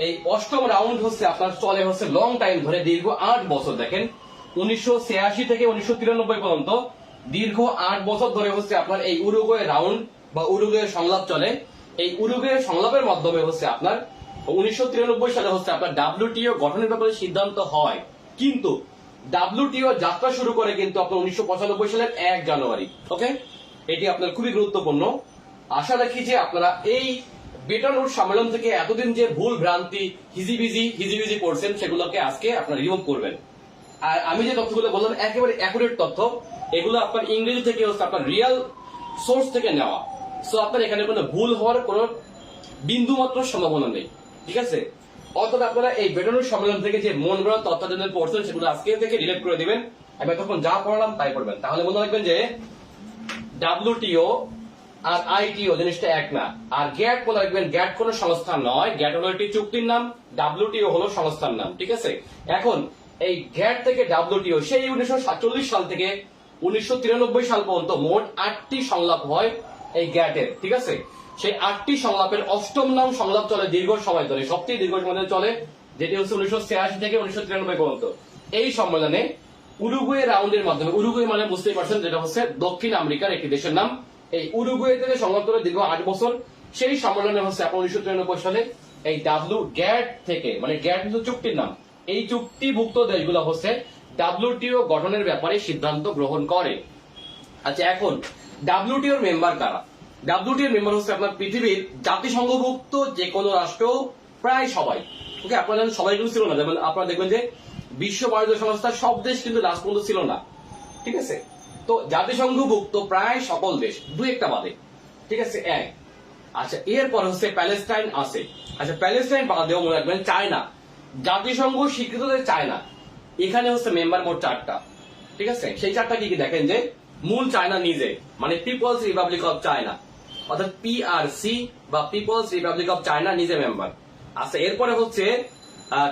এই 8ম রাউন্ড হচ্ছে আপনার চলে হচ্ছে লং টাইম ধরে, দীর্ঘ 8 বছর। দেখেন 1986 থেকে 1993 পর্যন্ত দীর্ঘ 8 বছর ধরে হচ্ছে আপনার এই উরুগুয়ে রাউন্ড বা উরুগুয়ে সংলাপ চলে। এই উরুগুয়ে সংলাপের মাধ্যমে হচ্ছে আপনার 1993 সালে হচ্ছে আপনার WTO গঠনের ব্যাপারে সিদ্ধান্ত হয়। কিন্তু WTO যাত্রা শুরু করে কিন্তু আপনার 1995 সালের 1 জানুয়ারি। ওকে, এটি আপনার খুবই গুরুত্বপূর্ণ। আশা রাখি যে আপনারা এই বেটন রুট সম্মেলন থেকে এতদিন যে ভুল ভ্রান্তি হিজিবিজি করছেন সেগুলোকে আজকে আপনারা রিমুভ করবেন। আর আমি যে তথ্যগুলো বললাম একেবারে অ্যাকুরেট তথ্য, এগুলো আপনার ইংরেজি থেকে হচ্ছে আপনার রিয়েল সোর্স থেকে নেওয়া। সো আপনার এখানে কোনো ভুল হওয়ার কোনো বিন্দু মাত্র সম্ভাবনা নেই। ঠিক আছে, অর্থাৎ আপনারা এই বেটন রুট সম্মেলন থেকে যে মন গড়া তথ্য পড়ছেন সেগুলো আজকে থেকে ডিলিট করে দিবেন। আমি তখন যা পড়লাম তাই পড়বেন। তাহলে মনে রাখবেন যে WTO আর ITO জিনিসটা এক না। আর গ্যাট মনে রাখবেন, গ্যাট কোনো সংস্থা নয়, গ্যাট হলো একটি চুক্তির নাম, WTO হলো সংস্থার নাম। ঠিক আছে, এখন এই গ্যাট থেকে WTO সেই 1947 সাল থেকে 1993 সাল পর্যন্ত মোট 8টি সংলাপ হয় এই গ্যাটের। ঠিক আছে, সেই 8টি সংলাপের 8ম নাম সংলাপ চলে দীর্ঘ সময় ধরে, সবচেয়ে দীর্ঘ সময় ধরে চলে, যেটি হচ্ছে 1986 থেকে 1993 পর্যন্ত। এই সম্মেলনে উরুগুয়ে রাউন্ডের মাধ্যমে, উরুগুয়ে মানে বুঝতেই পারছেন যেটা হচ্ছে দক্ষিণ আমেরিকার একটি দেশের নাম, এই উরুগুয়ে থেকে সংলাপ চলে দীর্ঘ 8 বছর। সেই সম্মেলনে হচ্ছে আপনার 1993 সালে এই গ্যাট থেকে, মানে গ্যাট কিন্তু চুক্তির নাম, এই চুক্তিভুক্ত দেশগুলো হচ্ছে ডাব্লিউটিও গঠনের ব্যাপারে সিদ্ধান্ত গ্রহণ করে। আচ্ছা, এখন ডাব্লিউটিওর মেম্বার কারা? ডাব্লিউটিওর মেম্বার হচ্ছে আপনার পৃথিবীর জাতিসংঘভুক্ত যে কোনো রাষ্ট্র, প্রায় সবাই। ওকে, আপনারা সবাই কিন্তু ছিল না, যেমন আপনারা দেখবেন যে বিশ্ব বাণিজ্য সংস্থার সব দেশ কিন্তু লাস্ট পর্যন্ত ছিল না, ঠিক আছে? তো জাতিসংঘভুক্ত প্রায় সকল দেশ, দুই একটা বাদে, ঠিক আছে, এক। আচ্ছা, এরপর হচ্ছে প্যালেস্টাইন আছে। আচ্ছা, প্যালেস্টাইন বাদেও মনে রাখবেন চায়না, জাতিসংঘ স্বীকৃত চায়না, এখানে হচ্ছে মেম্বার মোট 4টা, ঠিক আছে? সেই 4টা কি কি দেখেন যে মূল চায়না নিজে, মানে পিপলস রিপাবলিক অফ চায়না, অর্থাৎ পিআরসি বা পিপলস রিপাবলিক অফ চায়না নিজে মেম্বার। আচ্ছা, এরপরে হচ্ছে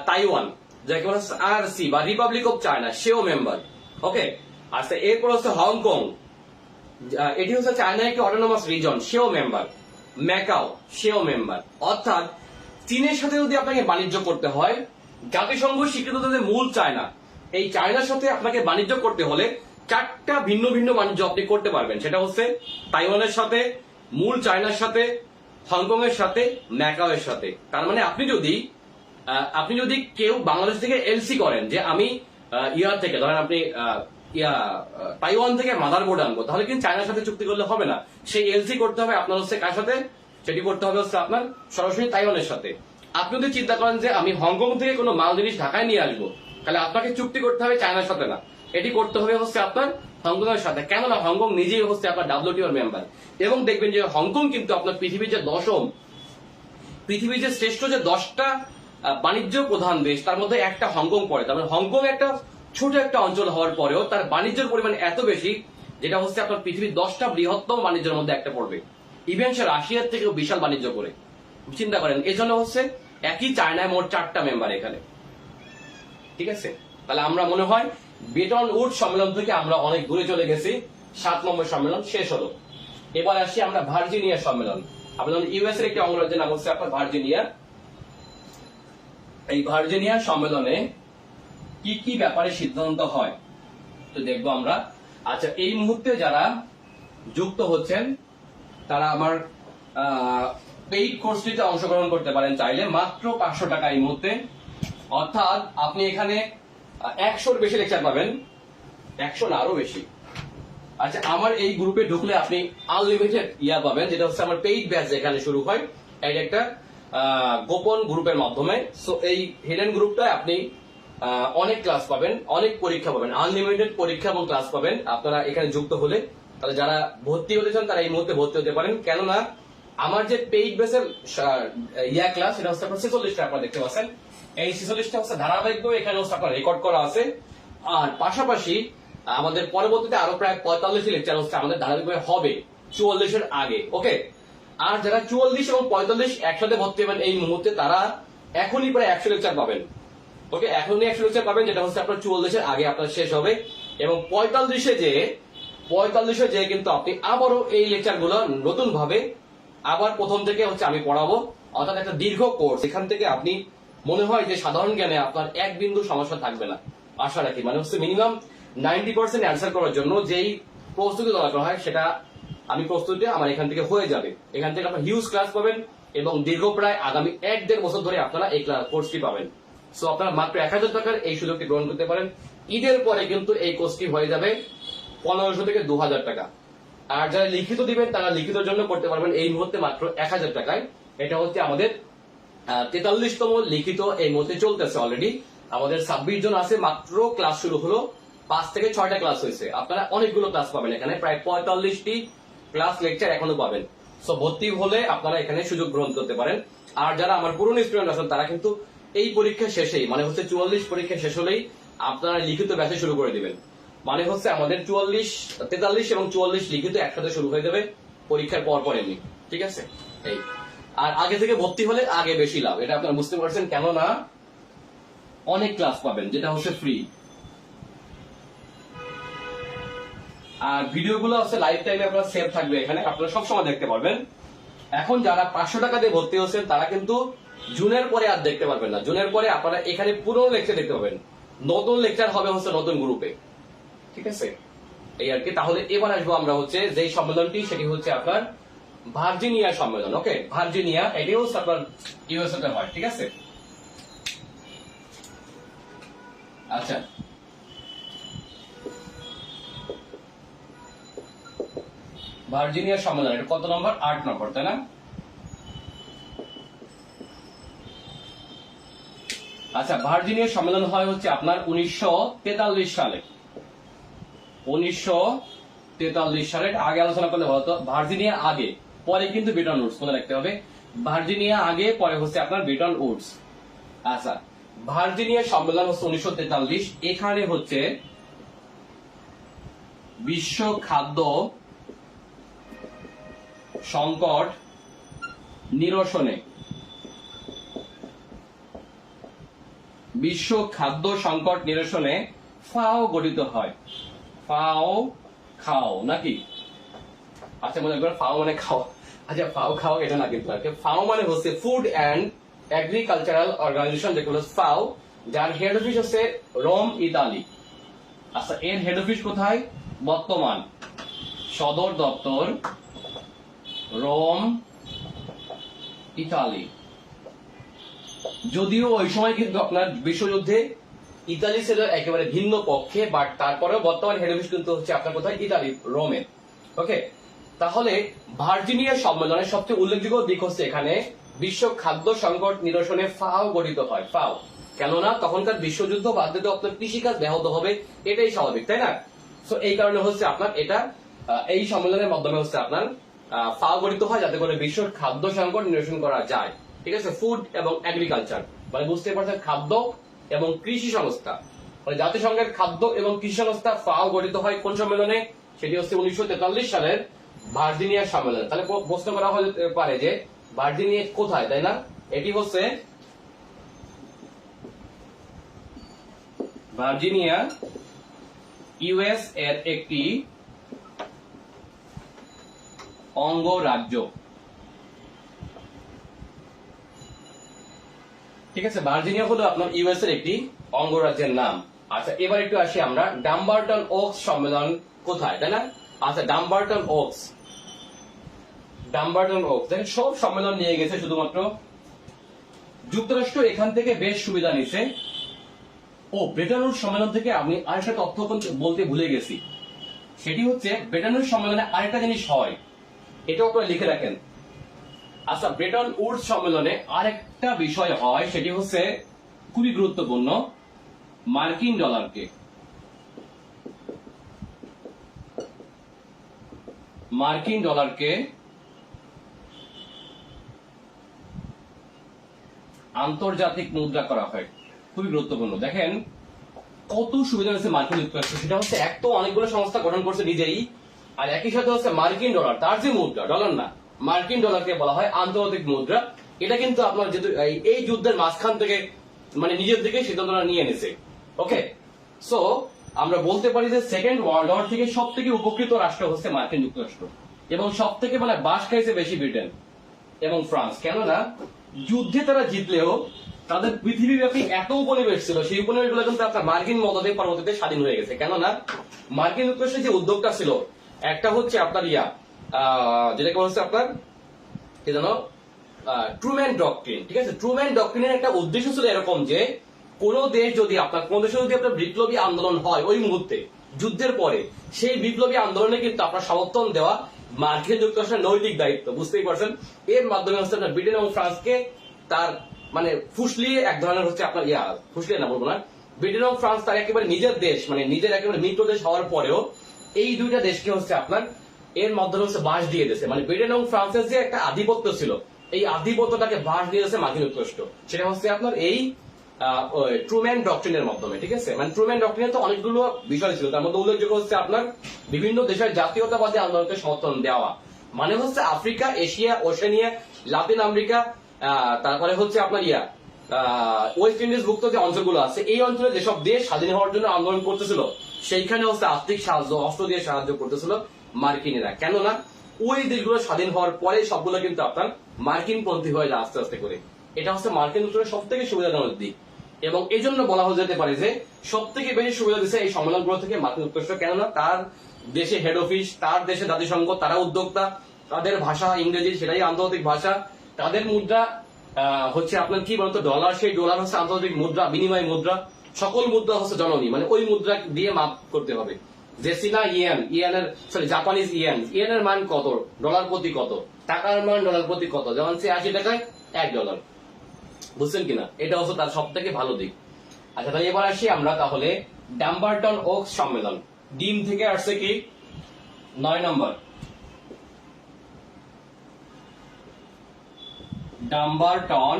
তাইওয়ান, যাকে বলা হচ্ছে আরসি বা রিপাবলিক অফ চায়না, সেও মেম্বার। ওকে, আচ্ছা, এরপর হচ্ছে হংকং, এটি হচ্ছে চায়না একটি অটোনমাস রিজন, সেও মেম্বার। ম্যাকাও, সেও মেম্বার। অর্থাৎ চীনের সাথে যদি আপনাকে বাণিজ্য করতে হয়, জাতিসংঘ স্বীকৃত যে মূল চায়না, এই চায়নার সাথে আপনাকে বাণিজ্য করতে হলে 4টা ভিন্ন ভিন্ন বাণিজ্য আপনি করতে পারবেন। সেটা হচ্ছে তাইওয়ানের সাথে, মূল চায়নার সাথে, হংকং এর সাথে, ম্যাকাও এর সাথে। তার মানে আপনি যদি কেউ বাংলাদেশ থেকে এলসি করেন যে আমি ইয়ার থেকে, ধরেন আপনি তাইওয়ান থেকে মাদারবোর্ড আনবো, তাহলে কিন্তু চায়নার সাথে চুক্তি করলে হবে না, সেই এলসি করতে হবে আপনার হচ্ছে কার সাথে? সেটি করতে হবে হচ্ছে আপনার সরাসরি তাইওয়ানের সাথে। আপনি যদি চিন্তা করেন যে আমি হংকং থেকে কোনো মাল জিনিস ঢাকায় নিয়ে আসবো, তাহলে আপনাকে চুক্তি করতে হবে চায়নার সাথে না, এটি করতে হবে হচ্ছে আপনার হংকং এর সাথে। কেননা হংকং নিজেই হচ্ছে আপনার ডাব্লিউটিওর মেম্বার। এবং দেখবেন যে হংকং কিন্তু আপনার পৃথিবীর যে শ্রেষ্ঠ যে 10টা বাণিজ্য প্রধান দেশ, তার মধ্যে একটা হংকং পড়ে। তার মানে হংকং একটা ছোট একটা অঞ্চল হওয়ার পরেও তার বাণিজ্যের পরিমাণ এত বেশি, যেটা হচ্ছে আপনার পৃথিবীর 10টা বৃহত্তম বাণিজ্যের মধ্যে একটা পড়বে। ইভেন সে রাশিয়ার থেকেও বিশাল বাণিজ্য করে, চিন্তা করেন। এই জন্য হচ্ছে একই চায়নায় মোট 4টা মেম্বার এখানে, ঠিক আছে? তাহলে আমরা মনে হয় ব্রেটন উড সম্মেলন থেকে আমরা অনেক দূরে চলে গেছি। 7 নম্বর সম্মেলন শেষ হলো। এবার আসি আমরা ভার্জিনিয়া সম্মেলন। আপনার ইউএস এর একটি অঙ্গরাজ্যের নাম হচ্ছে আপনার ভার্জিনিয়া। এই ভার্জিনিয়া সম্মেলনে কি কি ব্যাপারে সিদ্ধান্ত হয় তো দেখবো আমরা। আচ্ছা, এই মুহূর্তে যারা যুক্ত হচ্ছেন তারা আমার পেইড কোর্সটিতে অংশগ্রহণ করতে পারেন চাইলে, মাত্র 500 টাকা এই মুহূর্তে। অর্থাৎ আপনি এখানে 100-র বেশি লেকচার পাবেন, 100 না আরো বেশি। আচ্ছা, আমার এই গ্রুপে ঢুকলে আপনি আনলিমিটেড ইয়া পাবেন, যেটা হচ্ছে আমার পেইড ব্যাচ যেখানে শুরু হয়, এটা একটা গোপন গ্রুপের মাধ্যমে। সো এই হিডেন গ্রুপটায় আপনি অনেক ক্লাস পাবেন, অনেক পরীক্ষা পাবেন, আনলিমিটেড পরীক্ষা এবং ক্লাস পাবেন আপনারা এখানে যুক্ত হলে। তাহলে যারা ভর্তি হতে চান তারা এই মুহূর্তে ভর্তি হতে পারেন। কেননা আমার যে পেইড বেসের ইয়া ক্লাস, সেটা হচ্ছে আপনার 46টা আপনারা দেখতে পাচ্ছেন। এই 46টা হচ্ছে ধারাবাহিকভাবে এখানে হচ্ছে আপনার রেকর্ড করা আছে। আর পাশাপাশি আমাদের পরবর্তীতে আরো প্রায় 45 লেকচার হচ্ছে আমাদের ধারাবাহিকভাবে হবে 44-এর আগে। ওকে, আর যারা 44 এবং 45 একসাথে ভর্তি হবেন এই মুহূর্তে, তারা এখনই প্রায় 100 লেকচার পাবেন। ওকে, এখনই 100 লেকচার পাবেন, যেটা হচ্ছে আপনার 44-এর আগে আপনার শেষ হবে। এবং 45-এ যে কিন্তু আপনি আবারও এই লেকচার গুলো নতুন ভাবে আবার প্রথম থেকে হচ্ছে আমি পড়াবো। অর্থাৎ একটা দীর্ঘ কোর্স, এখান থেকে আপনি মনে হয় যে সাধারণ জ্ঞানে আপনার এক বিন্দু সমস্যা থাকবে না, আশা রাখি। মানে হচ্ছে মিনিমাম 90% অ্যান্সার করার জন্য যেই প্রস্তুতি দরকার হয়, সেটা আমি প্রস্তুতি আমার এখান থেকে হয়ে যাবে। এখান থেকে আপনার হিউজ ক্লাস পাবেন এবং দীর্ঘ প্রায় আগামী 1-1.5 বছর ধরে আপনারা এই কোর্সটি পাবেন। সো আপনারা মাত্র 1000 টাকার এই সুযোগটি গ্রহণ করতে পারেন। ঈদের পরে কিন্তু এই কোর্সটি হয়ে যাবে 1500 থেকে 2000 টাকা। আর যারা লিখিত দিবেন তারা লিখিতের জন্য করতে পারবেন এই মুহূর্তে মাত্র 1000 টাকায়। এটা হচ্ছে আমাদের 43তম লিখিত এই মুহূর্তে চলতেছে। অলরেডি আমাদের 26 জন আছে, মাত্র ক্লাস শুরু হলো, 5 থেকে 6টা ক্লাস হয়েছে। আপনারা অনেকগুলো ক্লাস পাবেন এখানে, প্রায় 45টি ক্লাস লেকচার এখনো পাবেন। সো ভর্তি হলে আপনারা এখানে সুযোগ গ্রহণ করতে পারেন। আর যারা আমার পুরনো স্টুডেন্ট আছেন তারা কিন্তু এই পরীক্ষা শেষেই, মানে হচ্ছে 44 পরীক্ষা শেষ হলেই আপনারা লিখিত ব্যাচে শুরু করে দিবেন। মানে হচ্ছে আমাদের 43 এবং 44 লিখিত একসাথে শুরু হয়ে যাবে পরীক্ষার পর এমনি, ঠিক আছে? এই আর আগে থেকে ভর্তি হলে আগে বেশি লাভ, এটা আপনারা বুঝতে পারছেন। কেননা অনেক ক্লাস পাবেন, যেটা হচ্ছে ফ্রি। আর ভিডিওগুলো হচ্ছে লাইফ টাইমে আপনারা সেভ থাকবে এখানে, আপনারা সবসময় দেখতে পারবেন। এখন যারা 500 টাকা দিয়ে ভর্তি হচ্ছেন তারা কিন্তু জুনের পরে আর দেখতে পারবেন না। জুনের পরে আপনারা এখানে পুরো লেকচার দেখতে পাবেন, নতুন লেকচার হবে হচ্ছে নতুন গ্রুপে, ঠিক আছে? এই আর কি। তাহলে এবার আসবো আমরা হচ্ছে যেই সম্মেলনটি, সেটি হচ্ছে আপনার ভার্জিনিয়া সম্মেলন। ওকে, ভার্জিনিয়া, এটাও আপনার ইউএসএ হয়, ঠিক আছে। আচ্ছা, ভার্জিনিয়া সম্মেলন, এটা কত নম্বর? 8 নম্বর, তাই না? আচ্ছা, ভার্জিনিয়া সম্মেলন হয় হচ্ছে আপনার 1943 সালে। 1943 সালে আগে আলোচনা করলে হতো ভার্জিনিয়া আগে, পরে কিন্তু ব্রেটন উডস, মনে রাখতে হবে। ভার্জিনিয়া আগে, পরে হচ্ছে আপনার ব্রেটন উডস। আচ্ছা, ভার্জিনিয়া সম্মেলন হচ্ছে 1943। এখানে হচ্ছে বিশ্ব খাদ্য সংকট নিরসনে, বিশ্ব খাদ্য সংকট নিরসনে ফাও গঠিত হয়। ফাও খাও নাকি? আচ্ছা, মনে করেন ফাও মানে খাও। আচ্ছা, ফাও খাও এটা না, কিন্তু ফাও মানে হচ্ছে ফুড অ্যান্ড এগ্রিকালচারাল অর্গানাইজেশন, যেটা হলো ফাও, যার হেড অফিস হচ্ছে রোম, ইতালি। আচ্ছা, এর হেড অফিস কোথায়? বর্তমান সদর দপ্তর রোম, ইতালি। যদিও ওই সময় কিন্তু আপনার বিশ্বযুদ্ধে ইতালি ছিল একেবারে ভিন্ন পক্ষে, বাট তারপরেও বর্তমান হেড অফিস কিন্তু হচ্ছে আপনার কোথায়? ইতালি, রোমে। ওকে, তাহলে ভার্জিনিয়া সম্মেলনের সবচেয়ে উল্লেখযোগ্য দিক হচ্ছে এখানে বিশ্ব খাদ্য সংকট নিরসনে ফাও গঠিত হয়। ফাও, কেননা তখনকার বিশ্বযুদ্ধ বাদ দিতে আপনার কৃষিকাজ ব্যাহত হবে, এটাই স্বাভাবিক, তাই না? তো এই কারণে হচ্ছে আপনার এটা এই সম্মেলনের মাধ্যমে হচ্ছে আপনার ফাও গঠিত হয়, যাতে করে বিশ্ব খাদ্য সংকট নিরসন করা যায়। ঠিক আছে, ফুড এবং এগ্রিকালচার মানে বুঝতে পারছেন, খাদ্য এবং কৃষি সংস্থা, মানে জাতিসংঘের খাদ্য এবং কৃষি সংস্থা ফাও গঠিত হয় কোন সম্মেলনে? সেটি হচ্ছে 1943 সালের ভার্জিনিয়া সম্মেলন। তাহলে প্রশ্ন করা হতে পারে যে ভার্জিনিয়া কোথায়, তাই না? এটি হচ্ছে ভার্জিনিয়া ইউএস এর একটি অঙ্গরাজ্য। ঠিক আছে, ভার্জিনিয়া হলো আপনার ইউএস এর একটি অঙ্গরাজ্যের নাম। আচ্ছা, এবার একটু আসি আমরা, ডাম্বারটন ওকস সম্মেলন কোথায়, তাই না? আচ্ছা, ডাম্বারটন ওকস, ডাম্বারটন ওকস দেখেন সব সম্মেলন নিয়ে গেছে, শুধুমাত্র যুক্তরাষ্ট্র এখান থেকে বেশ সুবিধা নিছে। ও, ব্রেটন উডস সম্মেলন থেকে আমি আরেকটা তথ্য বলতে ভুলে গেছি, সেটি হচ্ছে ব্রেটন উডস সম্মেলনে আরেকটা জিনিস হয়, এটাও আপনারা লিখে রাখেন। আচ্ছা, ব্রেটন উডস সম্মেলনে আরেকটা বিষয় হয়, সেটি হচ্ছে খুবই গুরুত্বপূর্ণ, মার্কিন ডলারকে আন্তর্জাতিক মুদ্রা করা হয়। খুবই গুরুত্বপূর্ণ। দেখেন কত সুবিধা হচ্ছে মার্কিন যুক্তরাষ্ট্র, সেটা হচ্ছে এক তো অনেকগুলো সংস্থা গঠন করছে নিজেই, আর একই সাথে হচ্ছে মার্কিন ডলার, তার যে মুদ্রা, ডলার না, মার্কিন ডলারকে বলা হয় আন্তর্জাতিক মুদ্রা। এটা কিন্তু আপনার যেহেতু এই যুদ্ধের মাঝখান থেকে মানে নিজের দিকে সিদ্ধান্তটা নিয়ে এনেছে। ওকে, সো আমরা বলতে পারি যে সেকেন্ড ওয়ার্ল্ড ওয়ার থেকে সব থেকে উপকৃত রাষ্ট্র হচ্ছে মার্কিন যুক্তরাষ্ট্র, এবং সব থেকে মানে বাস খাইছে বেশি ব্রিটেন এবং ফ্রান্স। কেননা যুদ্ধে তারা জিতলেও তাদের পৃথিবীব্যাপী এত উপনিবেশ ছিল, সেই উপনিবেশগুলো কিন্তু আপনার মার্কিন মদতে পরবর্তীতে স্বাধীন হয়ে গেছে। কেননা মার্কিন যুক্তরাষ্ট্রের যে উদ্যোগটা ছিল, একটা হচ্ছে আপনার যেটাকে হচ্ছে আপনার কি জানো, ট্রুম্যান ডক্ট্রিন। ঠিক আছে, ট্রুম্যান ডক্ট্রিনের একটা উদ্দেশ্য ছিল এরকম যে কোন দেশ যদি কোন দেশে যদি আপনার বিপ্লবী আন্দোলন হয় ওই মুহূর্তে যুদ্ধের পরে, সেই বিপ্লবী আন্দোলনে কিন্তু আপনার সমর্থন দেওয়া মার্কিন যুক্তরাষ্ট্রের নৈতিক দায়িত্ব, বুঝতেই পারছেন। এর মাধ্যমে হচ্ছে আপনার ব্রিটেন এবং ফ্রান্সকে তার মানে ফুসলিয়ে এক ধরনের হচ্ছে আপনার ফুসলিয়ে না বলবো না, ব্রিটেন এবং ফ্রান্স তার একেবারে নিজের দেশ, মানে নিজের একেবারে মিত্র দেশ হওয়ার পরেও এই দুইটা দেশকে হচ্ছে আপনার এর মাধ্যমে হচ্ছে বাস দিয়ে দিয়েছে। মানে ব্রিটেন এবং ফ্রান্সের যে একটা আধিপত্য ছিল, এই আধিপত্যটাকে বাস দিয়ে দিয়েছে মার্কিন যুক্তরাষ্ট্র, সেটা হচ্ছে আপনার এই ট্রুম্যান ডক্ট্রিনের মাধ্যমে। ঠিক আছে, মানে ট্রুম্যান ডক্ট্রিনে তো অনেকগুলো বিষয় ছিল, তার মধ্যে উল্লেখযোগ্য হচ্ছে আপনার বিভিন্ন দেশের জাতীয়তাবাদী আন্দোলনকে সমর্থন দেওয়া, মানে হচ্ছে Africa, Asia, Oceania, Latin America, তারপরে হচ্ছে আপনার ওয়েস্ট ইন্ডিজ ভুক্ত যে অঞ্চলগুলো আছে, এই অঞ্চলে যেসব দেশ স্বাধীন হওয়ার জন্য আন্দোলন করতেছিল, সেইখানে হচ্ছে আর্থিক সাহায্য, অস্ত্র দিয়ে সাহায্য করতেছিল মার্কিনেরা। কেননা ওই দেশগুলো স্বাধীন হওয়ার পরে সবগুলো কিন্তু আপনার মার্কিন পন্থী হয়ে যায় আস্তে আস্তে করে। এটা হচ্ছে মার্কিন যুক্তরাষ্ট্রের সব থেকে সুবিধাজনক দিক, এবং এই জন্য বলা হয়ে যেতে পারে যে সব থেকে বেশি সুবিধা দিচ্ছে এই সম্মেলনগুলো থেকে মার্কিন যুক্তরাষ্ট্র। কেননা তার দেশে হেড অফিস, তার দেশে জাতিসংঘ, তারা উদ্যোক্তা, তাদের ভাষা ইংরেজি, সেটাই আন্তর্জাতিক ভাষা। তাদের মুদ্রা হচ্ছে আপনার কি বলতো ডলার, সেই ডলার হচ্ছে আন্তর্জাতিক মুদ্রা, বিনিময় মুদ্রা। সকল মুদ্রা হচ্ছে জননী, মানে ওই মুদ্রা দিয়ে মাপ করতে হবে। যে চীনা ইয়েন, ইয়েনের সরি জাপানিজ ইয়েন, ইয়েনের মান কত, ডলার প্রতি কত, টাকার মান ডলার প্রতি কত, যেমন 80 টাকায় $1, বুঝছেন কিনা? এটা হচ্ছে তার সব থেকে ভালো দিক। আচ্ছা, তাহলে এবার আসি আমরা তাহলে ডাম্বারটন ওকস সম্মেলন। ডিম থেকে আসছে কি 9 নম্বর, ডাম্বারটন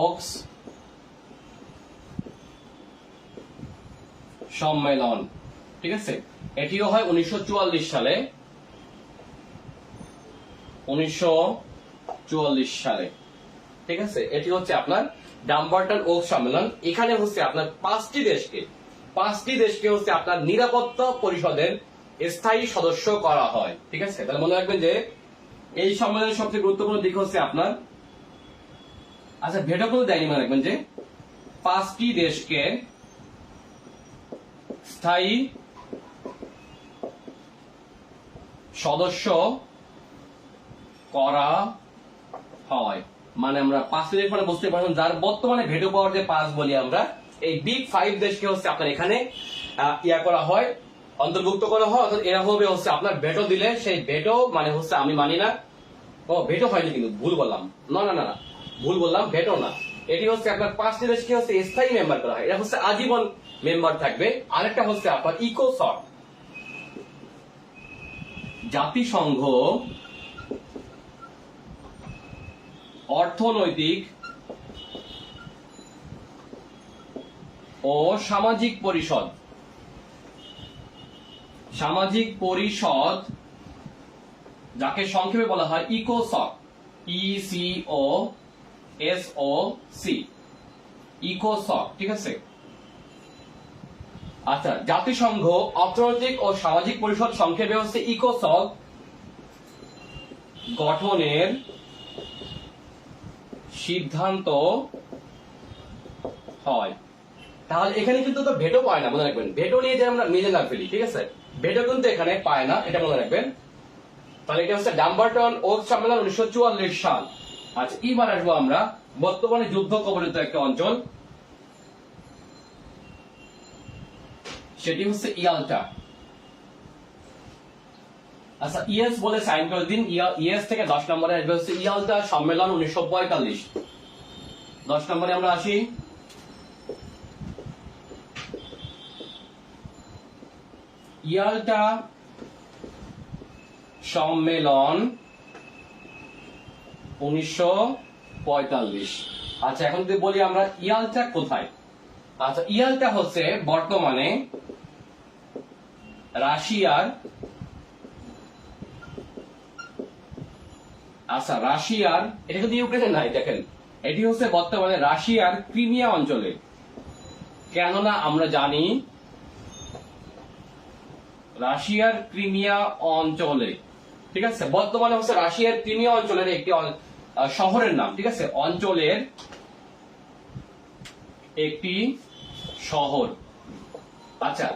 ওকস সম্মেলন, ঠিক আছে। এটিও হয় 1944 সালে, 1944 সালে, ঠিক আছে। এটি হচ্ছে আপনার ডাম্বারটন ওকস সম্মেলন। এখানে হচ্ছে আপনার 5টি দেশকে হচ্ছে আপনার নিরাপত্তা পরিষদের স্থায়ী সদস্য করা হয়, ঠিক আছে। তাহলে মনে রাখবেন যে এই সম্মেলনের সবচেয়ে গুরুত্বপূর্ণ দিক হচ্ছে আপনার, আচ্ছা ভেটো করে দেয়নি, মনে রাখবেন যে 5টি দেশকে স্থায়ী সদস্য করা হয়। মানে আমরা 5টি দেশ মানে বুঝতে পারছেন, যার বর্তমানে ভেটো পাওয়ার যে 5 বলি আমরা, এই বিগ 5 দেশকে হচ্ছে আপনার এখানে করা হয়, অন্তর্ভুক্ত করা হয়। অর্থাৎ এরা হবে হচ্ছে আপনার ভেটো দিলে, সেই ভেটো মানে হচ্ছে আমি মানি না, ও ভেটো হয়নি কিন্তু ভুল বললাম, না ভুল বললাম, ভেটো না। এটি হচ্ছে আপনার 5টি দেশকে হচ্ছে স্থায়ী মেম্বার করা হয়, এটা হচ্ছে আজীবন মেম্বার থাকবে। আরেকটা হচ্ছে আপনার ইকোসক, জাতিসংঘ অর্থনৈতিক ও সামাজিক পরিষদ, যাকে সংক্ষেপে বলা হয় ইকোসক, ECOSOC, ইকোসক, ঠিক আছে। আচ্ছা, জাতিসংঘ অর্থনৈতিক ও সামাজিক পরিষদ সংক্ষেপে হচ্ছে ইকোসক গঠনের সিদ্ধান্ত হয়। তাহলে এখানে কিন্তু তো ভেটো পায় না, মনে রাখবেন। ভেটো নিয়ে যে আমরা মিলে না ফেলি, ঠিক আছে, ভেটো কিন্তু এখানে পায় না, এটা মনে রাখবেন। তাহলে এটা হচ্ছে ডাম্বারটন ওকস সম্মেলন 1944 সাল। আচ্ছা, এবার আসবো আমরা বর্তমানে যুদ্ধ কবলিত একটা অঞ্চল, সেটি হচ্ছে ইয়াল্টা। আচ্ছা, ইএস বলে সাইন করে দিন। ইএস থেকে 10 নম্বরে আসবে হচ্ছে ইয়াল্টা সম্মেলন 1945। 10 নম্বরে আমরা আসি। ইয়াল্টা সম্মেলন 1945। আচ্ছা, এখন যদি বলি আমরা ইয়াল্টা কোথায়। আচ্ছা, ইয়াল্টা হচ্ছে বর্তমানে রাশিয়ার, এটা কিন্তু ইউক্রেনে নাই, দেখেন এটি হচ্ছে বর্তমানে রাশিয়ার ক্রিমিয়া অঞ্চলে। কেননা আমরা জানি রাশিয়ার ক্রিমিয়া অঞ্চলে, ঠিক আছে, বর্তমানে হচ্ছে রাশিয়ার ক্রিমিয়া অঞ্চলের একটি শহরের নাম, ঠিক আছে, অঞ্চলের একটি শহর। আচ্ছা,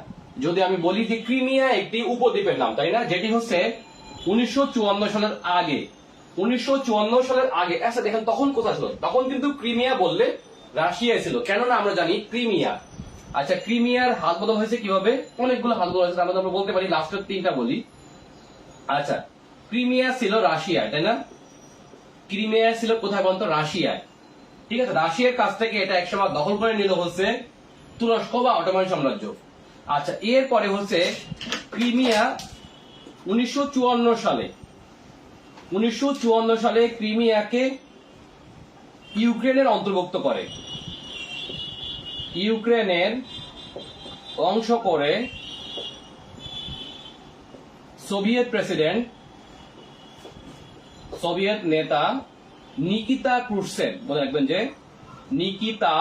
যদি আমি বলি যে ক্রিমিয়া একটি উপদ্বীপের নাম, তাই না, যেটি হচ্ছে 1954 সালের আগে, 1954 সালের আগে। আচ্ছা দেখেন তখন কোথায় ছিল, তখন কিন্তু ক্রিমিয়া বললে রাশিয়ায় ছিল, কেননা আমরা জানি ক্রিমিয়া। আচ্ছা, ক্রিমিয়ার হাত বদল হয়েছে কিভাবে, অনেকগুলো হাত বদল হয়েছে, আমরা বলতে পারি লাস্টের 3টা বলি। আচ্ছা, ক্রিমিয়া ছিল রাশিয়ায়, তাই না, ক্রিমিয়া ছিল কোথায় বলতো, রাশিয়ায়, ঠিক আছে। রাশিয়ার কাছ থেকে এটা একসময় দখল করে নিল হচ্ছে তুরস্ক বা অটোমান সাম্রাজ্য। আচ্ছা, এরপরে হচ্ছে ক্রিমিয়া 1954 সালে ক্রিমিয়াকে ইউক্রেনের অন্তর্ভুক্ত করে, ইউক্রেনের অংশ করে সোভিয়েত নেতা নিকিতা ক্রুশচেভ, মনে রাখবেন যে নিকিতা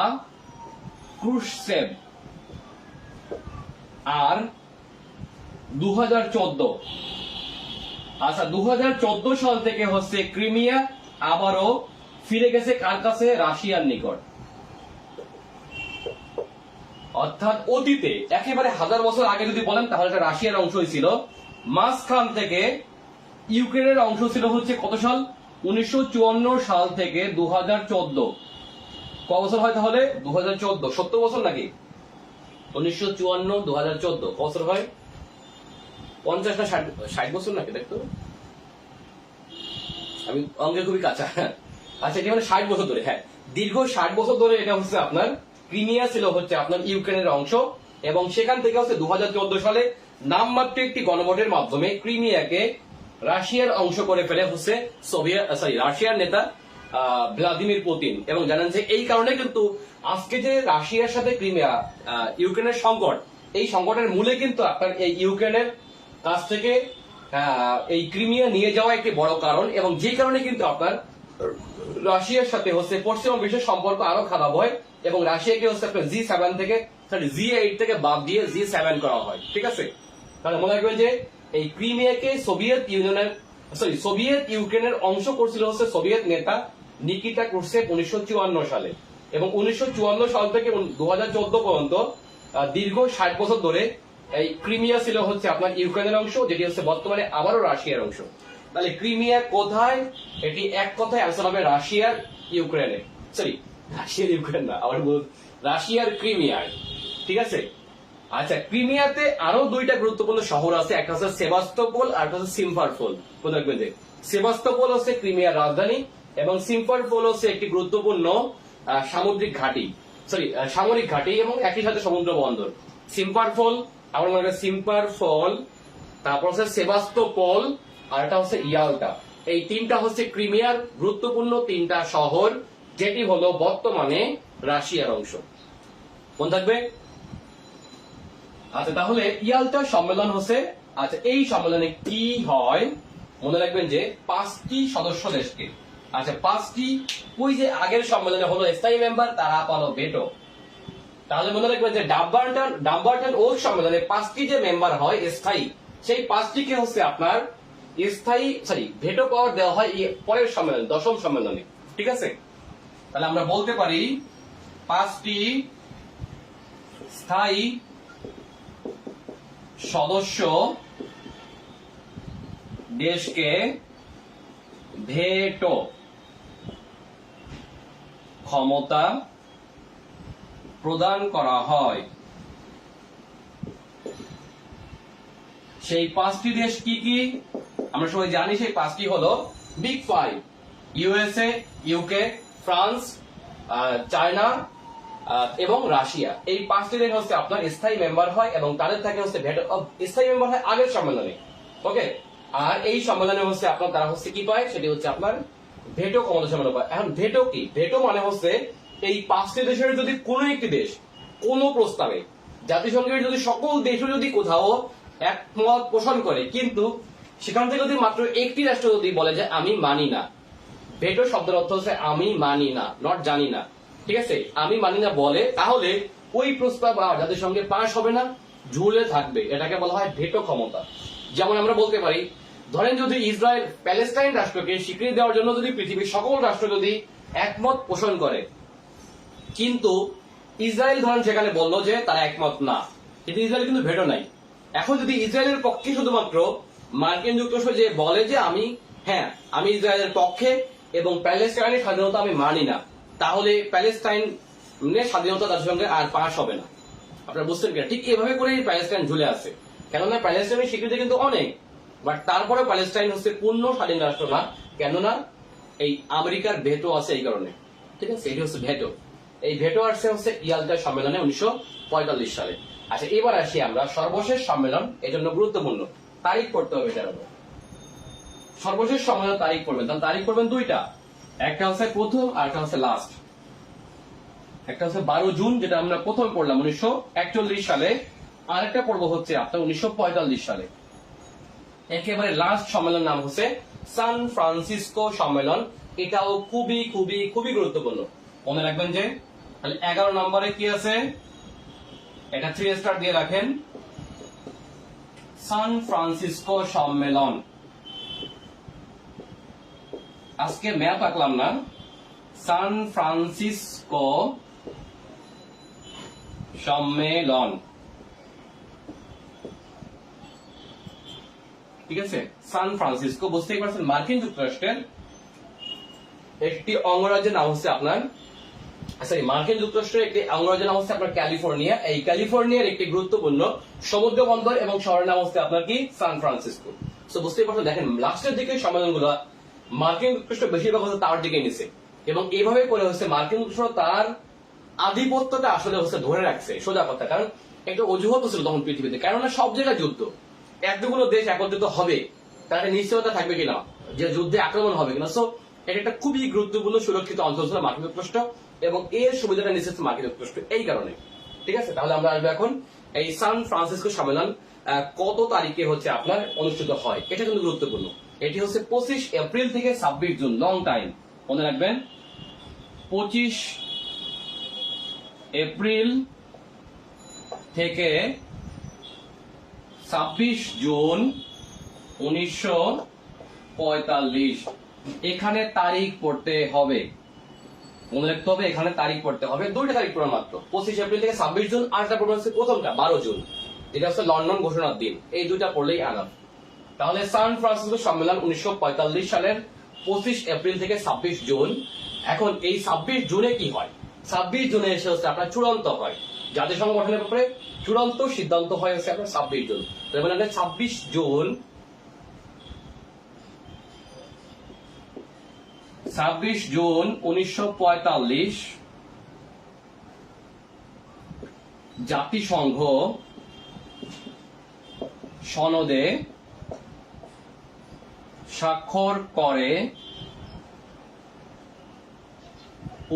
ক্রুশচেভ, আর 2014, আচ্ছা 2014 সাল থেকে হচ্ছে ক্রিমিয়া আবারও ফিরে গেছে কার কাছে, রাশিয়ার নিকট। অর্থাৎ অতীতে একেবারে 1000 বছর আগে যদি বলেন তাহলে এটা রাশিয়ার অংশই ছিল, মাঝখান থেকে ইউক্রেনের অংশ ছিল হচ্ছে কত সাল? 1954 সাল থেকে 2014। ক বছর হয় তাহলে? 2014। 70 বছর নাকি? 1954 2014 ক বছর হয়? 50 না 60 বছর নাকি? দেখতো আমি অঙ্কে খুবই কাঁচা। আচ্ছা, এটা মানে 60 বছর ধরে। হ্যাঁ, দীর্ঘ 60 বছর ধরে এটা হচ্ছে আপনার ক্রিমিয়া ছিল হচ্ছে আপনার ইউক্রেনের অংশ, এবং সেখান থেকে হচ্ছে 2014 সালে নামমাত্র একটি গণভোটের মাধ্যমে ক্রিমিয়াকে রাশিয়ার অংশ করে ফেলে হচ্ছে রাশিয়ার নেতা ভ্লাদিমির পুতিন। এবং জানেন যে এই কারণে কিন্তু আজকে যে রাশিয়ার সাথে ক্রিমিয়া ইউক্রেনের সংকট, এই সংকটের মূলে কিন্তু আপনার এই ইউক্রেনের কাছ থেকে এই ক্রিমিয়া নিয়ে যাওয়া একটি বড় কারণ, এবং যে কারণে কিন্তু আপনার রাশিয়ার সাথে হচ্ছে পশ্চিমা বিশ্বের সম্পর্ক আরো খারাপ হয়, এবং রাশিয়াকে হচ্ছে আপনার G7 থেকে G8 থেকে বাদ দিয়ে G7 করা হয়। ঠিক আছে, তাহলে মনে রাখবেন যে এই ক্রিমিয়াকে সোভিয়েত ইউক্রেনের অংশ করছিল হচ্ছে সোভিয়েত নেতা নিকিতা ক্রুশেভ 1954 সালে, এবং 1954 সাল থেকে 2014 পর্যন্ত দীর্ঘ 60 বছর ধরে এই ক্রিমিয়া ছিল হচ্ছে আপনার ইউক্রেনের অংশ, যেটি হচ্ছে বর্তমানে আবারও রাশিয়ার অংশ। তাহলে ক্রিমিয়া কোথায়? এটি এক কথায় আনসার হবে রাশিয়ার ইউক্রেনে, রাশিয়ার ইউক্রেন না, আবার রাশিয়ার ক্রিমিয়ায়। ঠিক আছে। আচ্ছা, ক্রিমিয়াতে আরো দুইটা গুরুত্বপূর্ণ শহর আছে, একটা হচ্ছে সেভাস্তোপোল আর একটা হচ্ছে সিমফারোপোল। মনে রাখবেন যে সেভাস্তোপোল হচ্ছে ক্রিমিয়ার রাজধানী, এবং সিমফারোপোল হচ্ছে একটি গুরুত্বপূর্ণ সামুদ্রিক ঘাঁটি, সামরিক ঘাঁটি, এবং একই সাথে সমুদ্র বন্দর। সিমফারোপোল, আমার মনে হয় সিমফারোপোল, তারপর হচ্ছে সেভাস্তোপোল, আর এটা হচ্ছে ইয়ালটা। এই তিনটা হচ্ছে ক্রিমিয়ার গুরুত্বপূর্ণ তিনটা শহর, যেটি হলো বর্তমানে রাশিয়ার অংশ। মনে থাকবে? আচ্ছা, তাহলে ইয়ালটা সম্মেলন হচ্ছে, আচ্ছা এই সম্মেলনে কি হয়? মনে রাখবেন যে 5টি সদস্য দেশকে, আচ্ছা 5টি, ওই যে আগের সম্মেলনে হলো স্থায়ী মেম্বার, তারা পালো ভেটো। তাহলে মনে রাখবেন যে ডাম্বারটন ও সম্মেলনে 5টি যে মেম্বার হয় স্থায়ী, সেই 5টিকে হচ্ছে আপনার ভেটো পাওয়ার দেওয়া হয় পরের সম্মেলন, 10ম সম্মেলনে। ঠিক আছে, তাহলে আমরা বলতে পারি 5টি স্থায়ী সদস্য দেশকে ভেটো ক্ষমতা প্রদান করা হয়। সেই 5টি দেশ কি কি? আমরা সবাই জানি সেই 5টি হলো big 5: USA, UK, France, China এবং রাশিয়া। এই 5টি দেশ হচ্ছে আপনার স্থায়ী মেম্বার হয়, এবং তাদের থাকে হচ্ছে ভেটো, স্থায়ী মেম্বার হয় আগের সম্মেলনে। ওকে, আর এই সম্মেলনে হচ্ছে আপনার তারা হচ্ছে কি পায়? সেটি হচ্ছে আপনার ভেটো ক্ষমতা সম্মেলন পায়। এখন ভেটো কি? ভেটো মানে হচ্ছে এই 5টি দেশের যদি কোনো একটি দেশ কোনো প্রস্তাবে, জাতিসংঘের যদি সকল দেশও যদি কোথাও একমত পোষণ করে, কিন্তু সেখান থেকে যদি মাত্র একটি রাষ্ট্র যদি বলে যে আমি মানি না, ভেটো শব্দের অর্থ হচ্ছে আমি মানি না, নট জানি না। ঠিক আছে, আমি মানি না বলে, তাহলে ওই প্রস্তাব আর জাতিসংঘে পাস হবে না, ঝুলে থাকবে। এটাকে বলা হয় ভেটো ক্ষমতা। যেমন আমরা বলতে পারি, ধরেন যদি ইসরায়েল প্যালেস্টাইন রাষ্ট্রকে স্বীকৃতি দেওয়ার জন্য যদি পৃথিবীর সকল রাষ্ট্র যদি একমত পোষণ করে, কিন্তু ইসরায়েল ধরেন সেখানে বললো যে তারা একমত না, কিন্তু ইসরায়েল কিন্তু ভেটো নাই। এখন যদি ইসরায়েলের পক্ষে শুধুমাত্র মার্কিন যুক্তরাষ্ট্র যে বলে যে আমি ইসরায়েলের পক্ষে এবং প্যালেস্টাইনের স্বাধীনতা আমি মানি না, তাহলে প্যালেস্টাইনের স্বাধীনতা তার সঙ্গে আর পাস হবে না। আপনারা বুঝছেন কিনা? ঠিক এভাবে করেই প্যালেস্টাইন ঝুলে আছে। কেননা প্যালেস্টাইনের স্বীকৃতি কিন্তু অনেক, বাট তারপরে প্যালেস্টাইন হচ্ছে পূর্ণ স্বাধীন রাষ্ট্র না, কেননা এই আমেরিকার ভেটো আছে এই কারণে। ঠিক আছে, এটি হচ্ছে ভেটো। এই ভেটো আসছে হচ্ছে ইয়ালটা সম্মেলনে 1945 সালে। আচ্ছা, এবার আসি আমরা সর্বশেষ সম্মেলন, এজন্য গুরুত্বপূর্ণ তারিখ পড়তে হবে। এটার সর্বশেষ সম্মেলন তারিখ পড়বেন, তাহলে তারিখ পড়বেন দুইটা, একটা হচ্ছে প্রথম আর একটা হচ্ছে লাস্ট। একটা হচ্ছে 12 জুন, যেটা আমরা প্রথম পড়লাম 1941 সালে, আর একটা পড়বো হচ্ছে আপনার 1945 সালে। একেবারে লাস্ট সম্মেলন নাম হচ্ছে সান ফ্রান্সিসকো সম্মেলন। এটাও খুবই খুবই খুবই গুরুত্বপূর্ণ, মনে রাখবেন যে। তাহলে 11 নম্বরে কি আছে? এটা 3 স্টার দিয়ে রাখেন, সান ফ্রান্সিসকো সম্মেলন। আজকে ম্যাপ আঁকলাম না, সান ফ্রান্সিসকো সম্মেলন। ঠিক আছে, সান ফ্রান্সিসকো, বুঝতেই পারছেন মার্কিন যুক্তরাষ্ট্রের একটি অঙ্গরাজ্যের নাম হচ্ছে আপনার, সরি, মার্কিন যুক্তরাষ্ট্রের একটি অঙ্গরাজ্যের নাম হচ্ছে আপনার ক্যালিফোর্নিয়া। এই ক্যালিফোর্নিয়ার একটি গুরুত্বপূর্ণ সমুদ্র বন্দর এবং শহরের নাম হচ্ছে আপনার কি, সান ফ্রান্সিসকো। তো বুঝতেই পারছেন, দেখেন লাস্টের দিকে সম্মেলনগুলো মার্কিন যুক্তরাষ্ট্র বেশিরভাগ হচ্ছে তার দিকে নিছে, এবং এইভাবে করে হচ্ছে মার্কিন যুক্তরাষ্ট্র তার আধিপত্যটা আসলে হচ্ছে ধরে রাখছে, সোজা কথা। কারণ একটা অজুহাত ছিল তখন পৃথিবীতে, কেননা সব জায়গায় যুদ্ধ, এতগুলো দেশ একত্রিত হবে, তার একটা নিশ্চয়তা থাকবে কিনা যে যুদ্ধে আক্রমণ হবে কিনা। সো এটা একটা খুবই গুরুত্বপূর্ণ সুরক্ষিত অঞ্চল ছিল মার্কিন যুক্তরাষ্ট্র, এবং এর সুবিধাটা নিচ্ছে মার্কিন যুক্তরাষ্ট্র এই কারণে। ঠিক আছে, তাহলে আমরা আসবো এখন এই সান ফ্রান্সিসকো সম্মেলন কত তারিখে হচ্ছে আপনার অনুষ্ঠিত হয়, এটা কিন্তু গুরুত্বপূর্ণ। এটি হচ্ছে 25 এপ্রিল থেকে 26 জুন, লং টাইম, মনে রাখবেন। 25 এপ্রিল থেকে 26 জুন 1945, এখানে তারিখ পড়তে হবে, মনে রাখতে হবে, এখানে তারিখ পড়তে হবে। দুইটা তারিখ পড়া মাত্র, 25 এপ্রিল থেকে 26 জুন, আর একটা পড়বে হচ্ছে প্রথমটা 12 জুন, যেটা হচ্ছে লন্ডন ঘোষণার দিন। এই দুইটা পড়লেই আনাফ। তাহলে সান ফ্রান্সিসকো সম্মেলন 1945 সালের 25 এপ্রিল থেকে 26 জুন। এখন এই 26 জুনে কি হয়? 26 জুনে এসে হচ্ছে আপনার চূড়ান্ত হয়, জাতিসংঘ গঠনের ব্যাপারে চূড়ান্ত সিদ্ধান্ত হয় হচ্ছে আপনার 26 জুন। তার মানে 26 জুন 1945 জাতিসংঘ সনদে স্বাক্ষর করে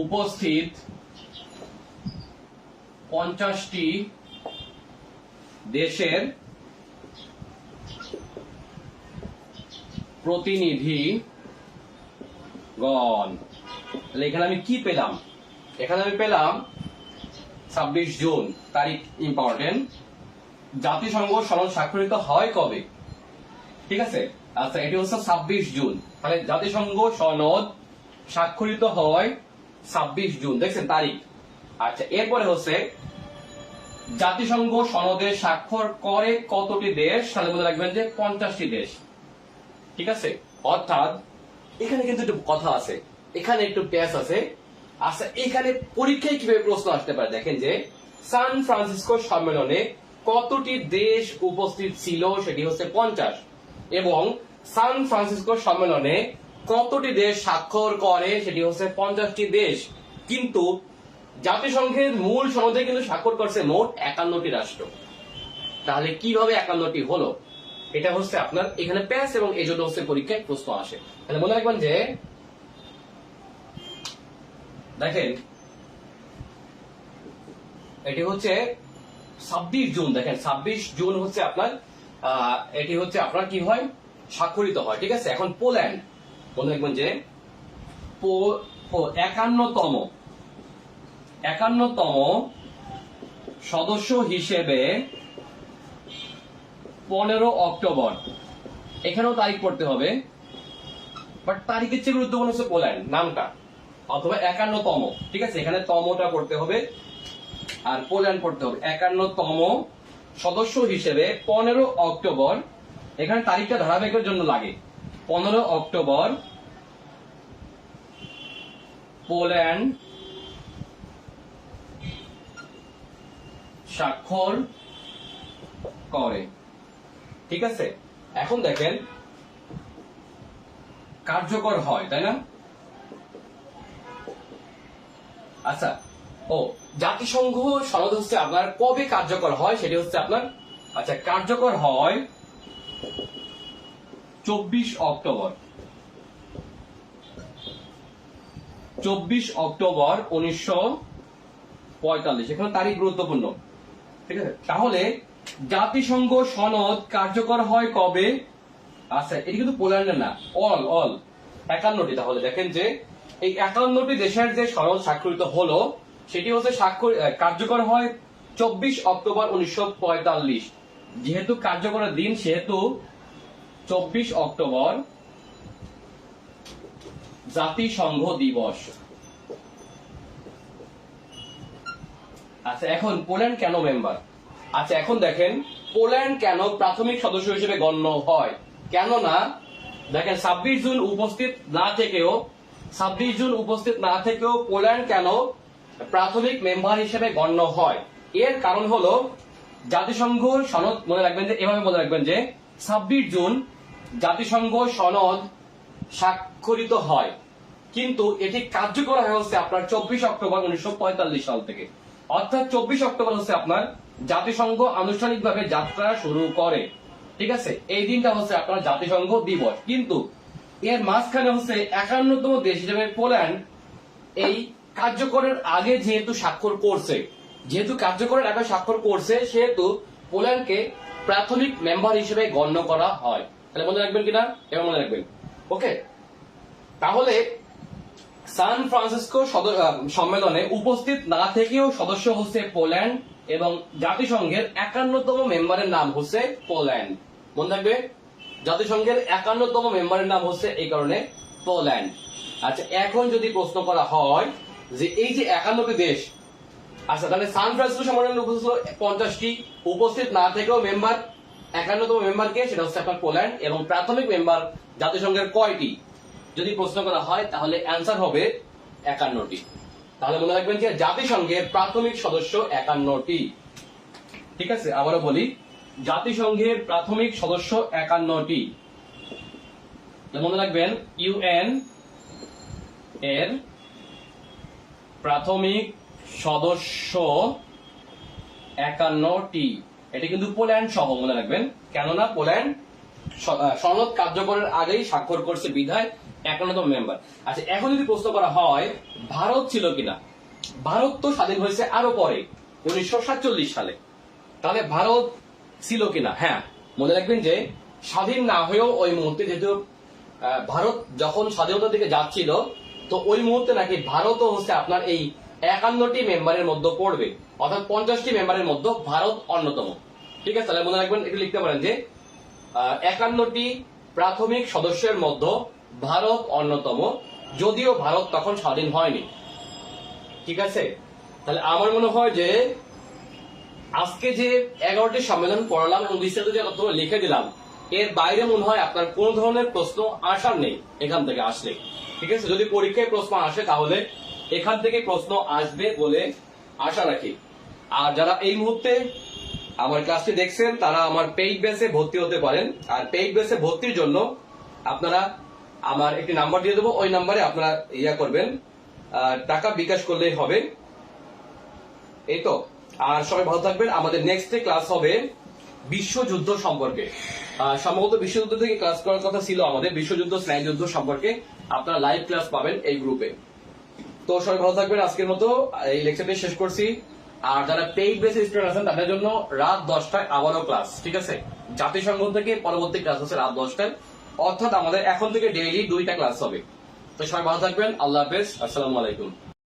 উপস্থিত 50টি দেশের প্রতিনিধিগণ। তাহলে এখানে আমি কি পেলাম? এখানে আমি পেলাম 26 জুন তারিখ, ইম্পর্টেন্ট। জাতিসংঘ সনদ স্বাক্ষরিত হয় কবে? ঠিক আছে, আচ্ছা, এটি হচ্ছে 26 জুন। তাহলে জাতিসংঘ সনদ স্বাক্ষরিত হয় 26 জুন, দেখছেন তারিখ। আচ্ছা, এরপরে হচ্ছে জাতিসংঘ সনদে স্বাক্ষর করে কতটি দেশ? তাহলে মনে রাখবেন যে 50টি দেশ। ঠিক আছে, অর্থাৎ এখানে কিন্তু একটু কথা আছে, এখানে একটু প্যাচ আছে। আচ্ছা, এখানে পরীক্ষায় কিভাবে প্রশ্ন আসতে পারে, দেখেন যে সান ফ্রান্সিসকো সম্মেলনে কতটি দেশ উপস্থিত ছিল? সেটি হচ্ছে 50। এবং সান ফ্রান্সিসকো সম্মেলনে কতটি দেশ স্বাক্ষর করে? সেটি হচ্ছে 50টি দেশ। কিন্তু জাতিসংঘের মূল সনদে কিন্তু স্বাক্ষর করছে মোট 51টি রাষ্ট্র। তাহলে কিভাবে 51টি হলো? এটা হচ্ছে আপনার এখানে প্যাস, এবং এই জন্য হচ্ছে পরীক্ষায় প্রশ্ন আসে। তাহলে মনে রাখবেন যে দেখেন এটি হচ্ছে 26 জুন, দেখেন 26 জুন হচ্ছে আপনার এটি হচ্ছে আপনার কি হয়, স্বাক্ষরিত হয়। ঠিক আছে, এখন পোল্যান্ড, মনে রাখবেন যে 51তম সদস্য হিসেবে 15 অক্টোবর, এখানেও তারিখ পড়তে হবে, বাট তারিখের চেয়ে গুরুত্বপূর্ণ হচ্ছে পোল্যান্ড নামটা, অথবা 51তম। ঠিক আছে, এখানে তমটা পড়তে হবে আর পোল্যান্ড পড়তে হবে। 51তম সদস্য হিসেবে 15 অক্টোবর, এখানে তারিখটা ধারাবাহিকের জন্য লাগে। 15 অক্টোবর পোল্যান্ড স্বাক্ষর করে। ঠিক আছে, এখন দেখেন কার্যকর হয়, তাই না? আচ্ছা, জাতিসংঘ সনদ হচ্ছে আপনার কবে কার্যকর হয়? সেটি হচ্ছে আপনার, আচ্ছা, কার্যকর হয় 24 অক্টোবর। 24 অক্টোবর 1945, এখানে তারিখ গুরুত্বপূর্ণ। ঠিক আছে, তাহলে জাতিসংঘ সনদ কার্যকর হয় কবে? আচ্ছা, এটি কিন্তু পোল্যান্ডের না, অল 51টি। তাহলে দেখেন যে এই 51টি দেশের যে সনদ স্বাক্ষরিত হলো, সেটি হচ্ছে কার্যকর হয় 24 অক্টোবর 1945। যেহেতু কার্যকরের দিন, সেহেতু 24 অক্টোবর জাতিসংঘ দিবস। আচ্ছা, এখন পোল্যান্ড কেন মেম্বার? আচ্ছা, এখন দেখেন পোল্যান্ড কেন প্রাথমিক সদস্য হিসেবে গণ্য হয়। কেননা দেখেন 26 জুন উপস্থিত না থেকেও 26 জুন উপস্থিত না থেকেও পোল্যান্ড কেন প্রাথমিক মেম্বার হিসেবে গণ্য হয়? এর কারণ হলো জাতিসংঘ সনদ, মনে রাখবেন যে এভাবে মনে রাখবেন যে 26 জুন জাতিসংঘ সনদ স্বাক্ষরিত হয়, কিন্তু এটি কার্যকর হয়ে হচ্ছে আপনার 24 অক্টোবর 1945 সাল থেকে। অর্থাৎ 24 অক্টোবর হচ্ছে আপনার জাতিসংঘ আনুষ্ঠানিকভাবে যাত্রা শুরু করে, ঠিক আছে? এই দিনটা হচ্ছে আপনার জাতিসংঘ দিবস। কিন্তু এর মাঝখানে হচ্ছে 51তম দেশ হিসেবে পোল্যান্ড এই কার্যকরের আগে যেহেতু কার্যকরের আগে স্বাক্ষর করছে, সেহেতু পোল্যান্ডকে প্রাথমিক মেম্বার হিসেবে গণ্য করা হয়। তাহলে মনে রাখবেন কিনা? এবার মনে রাখবেন। ওকে, তাহলে সান ফ্রান্সিসকো সম্মেলনে উপস্থিত না থেকেও সদস্য হচ্ছে পোল্যান্ড এবং জাতিসংঘের 51তম মেম্বারের নাম হচ্ছে পোল্যান্ড। মনে রাখবে, জাতিসংঘের 51তম মেম্বারের নাম হচ্ছে এই কারণে পোল্যান্ড। আচ্ছা, এখন যদি প্রশ্ন করা হয় যে এই যে 51টি দেশ, আচ্ছা তাহলে সান ফ্রান্সিসকো সম্মেলনে উপস্থিত 50টি, উপস্থিত না থেকেও মেম্বার 51তম মেম্বার কে? সেটা হচ্ছে আপনার পোল্যান্ড। এবং প্রাথমিক মেম্বার জাতিসংঘের কয়টি যদি প্রশ্ন করা হয়, তাহলে অ্যান্সার হবে 51টি। তাহলে মনে রাখবেন যে জাতিসংঘের প্রাথমিক সদস্য 51টি। ঠিক আছে, আবারও বলি, জাতিসংঘের প্রাথমিক সদস্য 51টি। মনে রাখবেন ইউএন এর প্রাথমিক সদস্য 51টি। এটি কিন্তু পোল্যান্ড সহ, মনে রাখবেন, কেননা পোল্যান্ড সনদ কার্যকরের আগেই স্বাক্ষর করছে বিধায় 51তম মেম্বার। আচ্ছা, এখন যদি প্রশ্ন করা হয় ভারত ছিল কিনা, ভারত তো স্বাধীন হয়েছে আরো পরে 1947 সালে, তাহলে ভারত ছিল কিনা? হ্যাঁ, মনে রাখবেন যে স্বাধীন না হয়েও ওই মুহূর্তে, যেহেতু ভারত যখন স্বাধীনতার দিকে যাচ্ছিল, তো ওই মুহূর্তে নাকি ভারতও হচ্ছে আপনার এই 51টি মেম্বারের মধ্যে পড়বে, অর্থাৎ 50টি মেম্বারের মধ্যে ভারত অন্যতম। ঠিক আছে, তাহলে মনে রাখবেন, একটু লিখতে পারেন যে 51টি প্রাথমিক সদস্যের মধ্যে ভারত অন্যতম, যদিও ভারত তখন স্বাধীন হয়নি। ঠিক আছে, তাহলে আমার মনে হয় যে আজকে যে 11টি সম্মেলন পড়ালাম এবং বিস্তারিত যে তথ্য লিখে দিলাম, এর বাইরে মনে হয় আপনার কোন ধরনের প্রশ্ন আসার নেই এখান থেকে আসলে। ঠিক আছে, যদি পরীক্ষায় প্রশ্ন আসে তাহলে এখান থেকে প্রশ্ন আসবে বলে আশা রাখি। আর যারা এই মুহূর্তে আমার ক্লাসটি দেখছেন, তারা আমার পেইড বেসে ভর্তি হতে পারেন। আর পেইড বেসে ভর্তির জন্য আপনারা আমার একটি নাম্বার দিয়ে দেবো, ওই নাম্বারে আপনারা করবেন, টাকা বিকাশ করলেই হবে। এই তো, আর সবাই ভালো থাকবেন। আমাদের নেক্সট ক্লাস হবে বিশ্বযুদ্ধ সম্পর্কে। সম্ভবত বিশ্বযুদ্ধ থেকে ক্লাস করার কথা ছিল আমাদের, বিশ্বযুদ্ধ, স্নায়ুযুদ্ধ সম্পর্কে আপনারা লাইভ ক্লাস পাবেন এই গ্রুপে। তো সবাই ভালো থাকবেন। আজকের মতো এই লেকচারটি শেষ করছি। আর যারা পেইড বেসে স্টুডেন্ট আছেন, তাদের জন্য রাত 10টায় আবারও ক্লাস। ঠিক আছে, জাতিসংঘ থেকে পরবর্তী ক্লাস হচ্ছে রাত 10টায়, অর্থাৎ আমাদের এখন থেকে ডেইলি 2টা ক্লাস হবে। তো সবাই ভালো থাকবেন। আল্লাহ হাফেজ, আসসালামু আলাইকুম।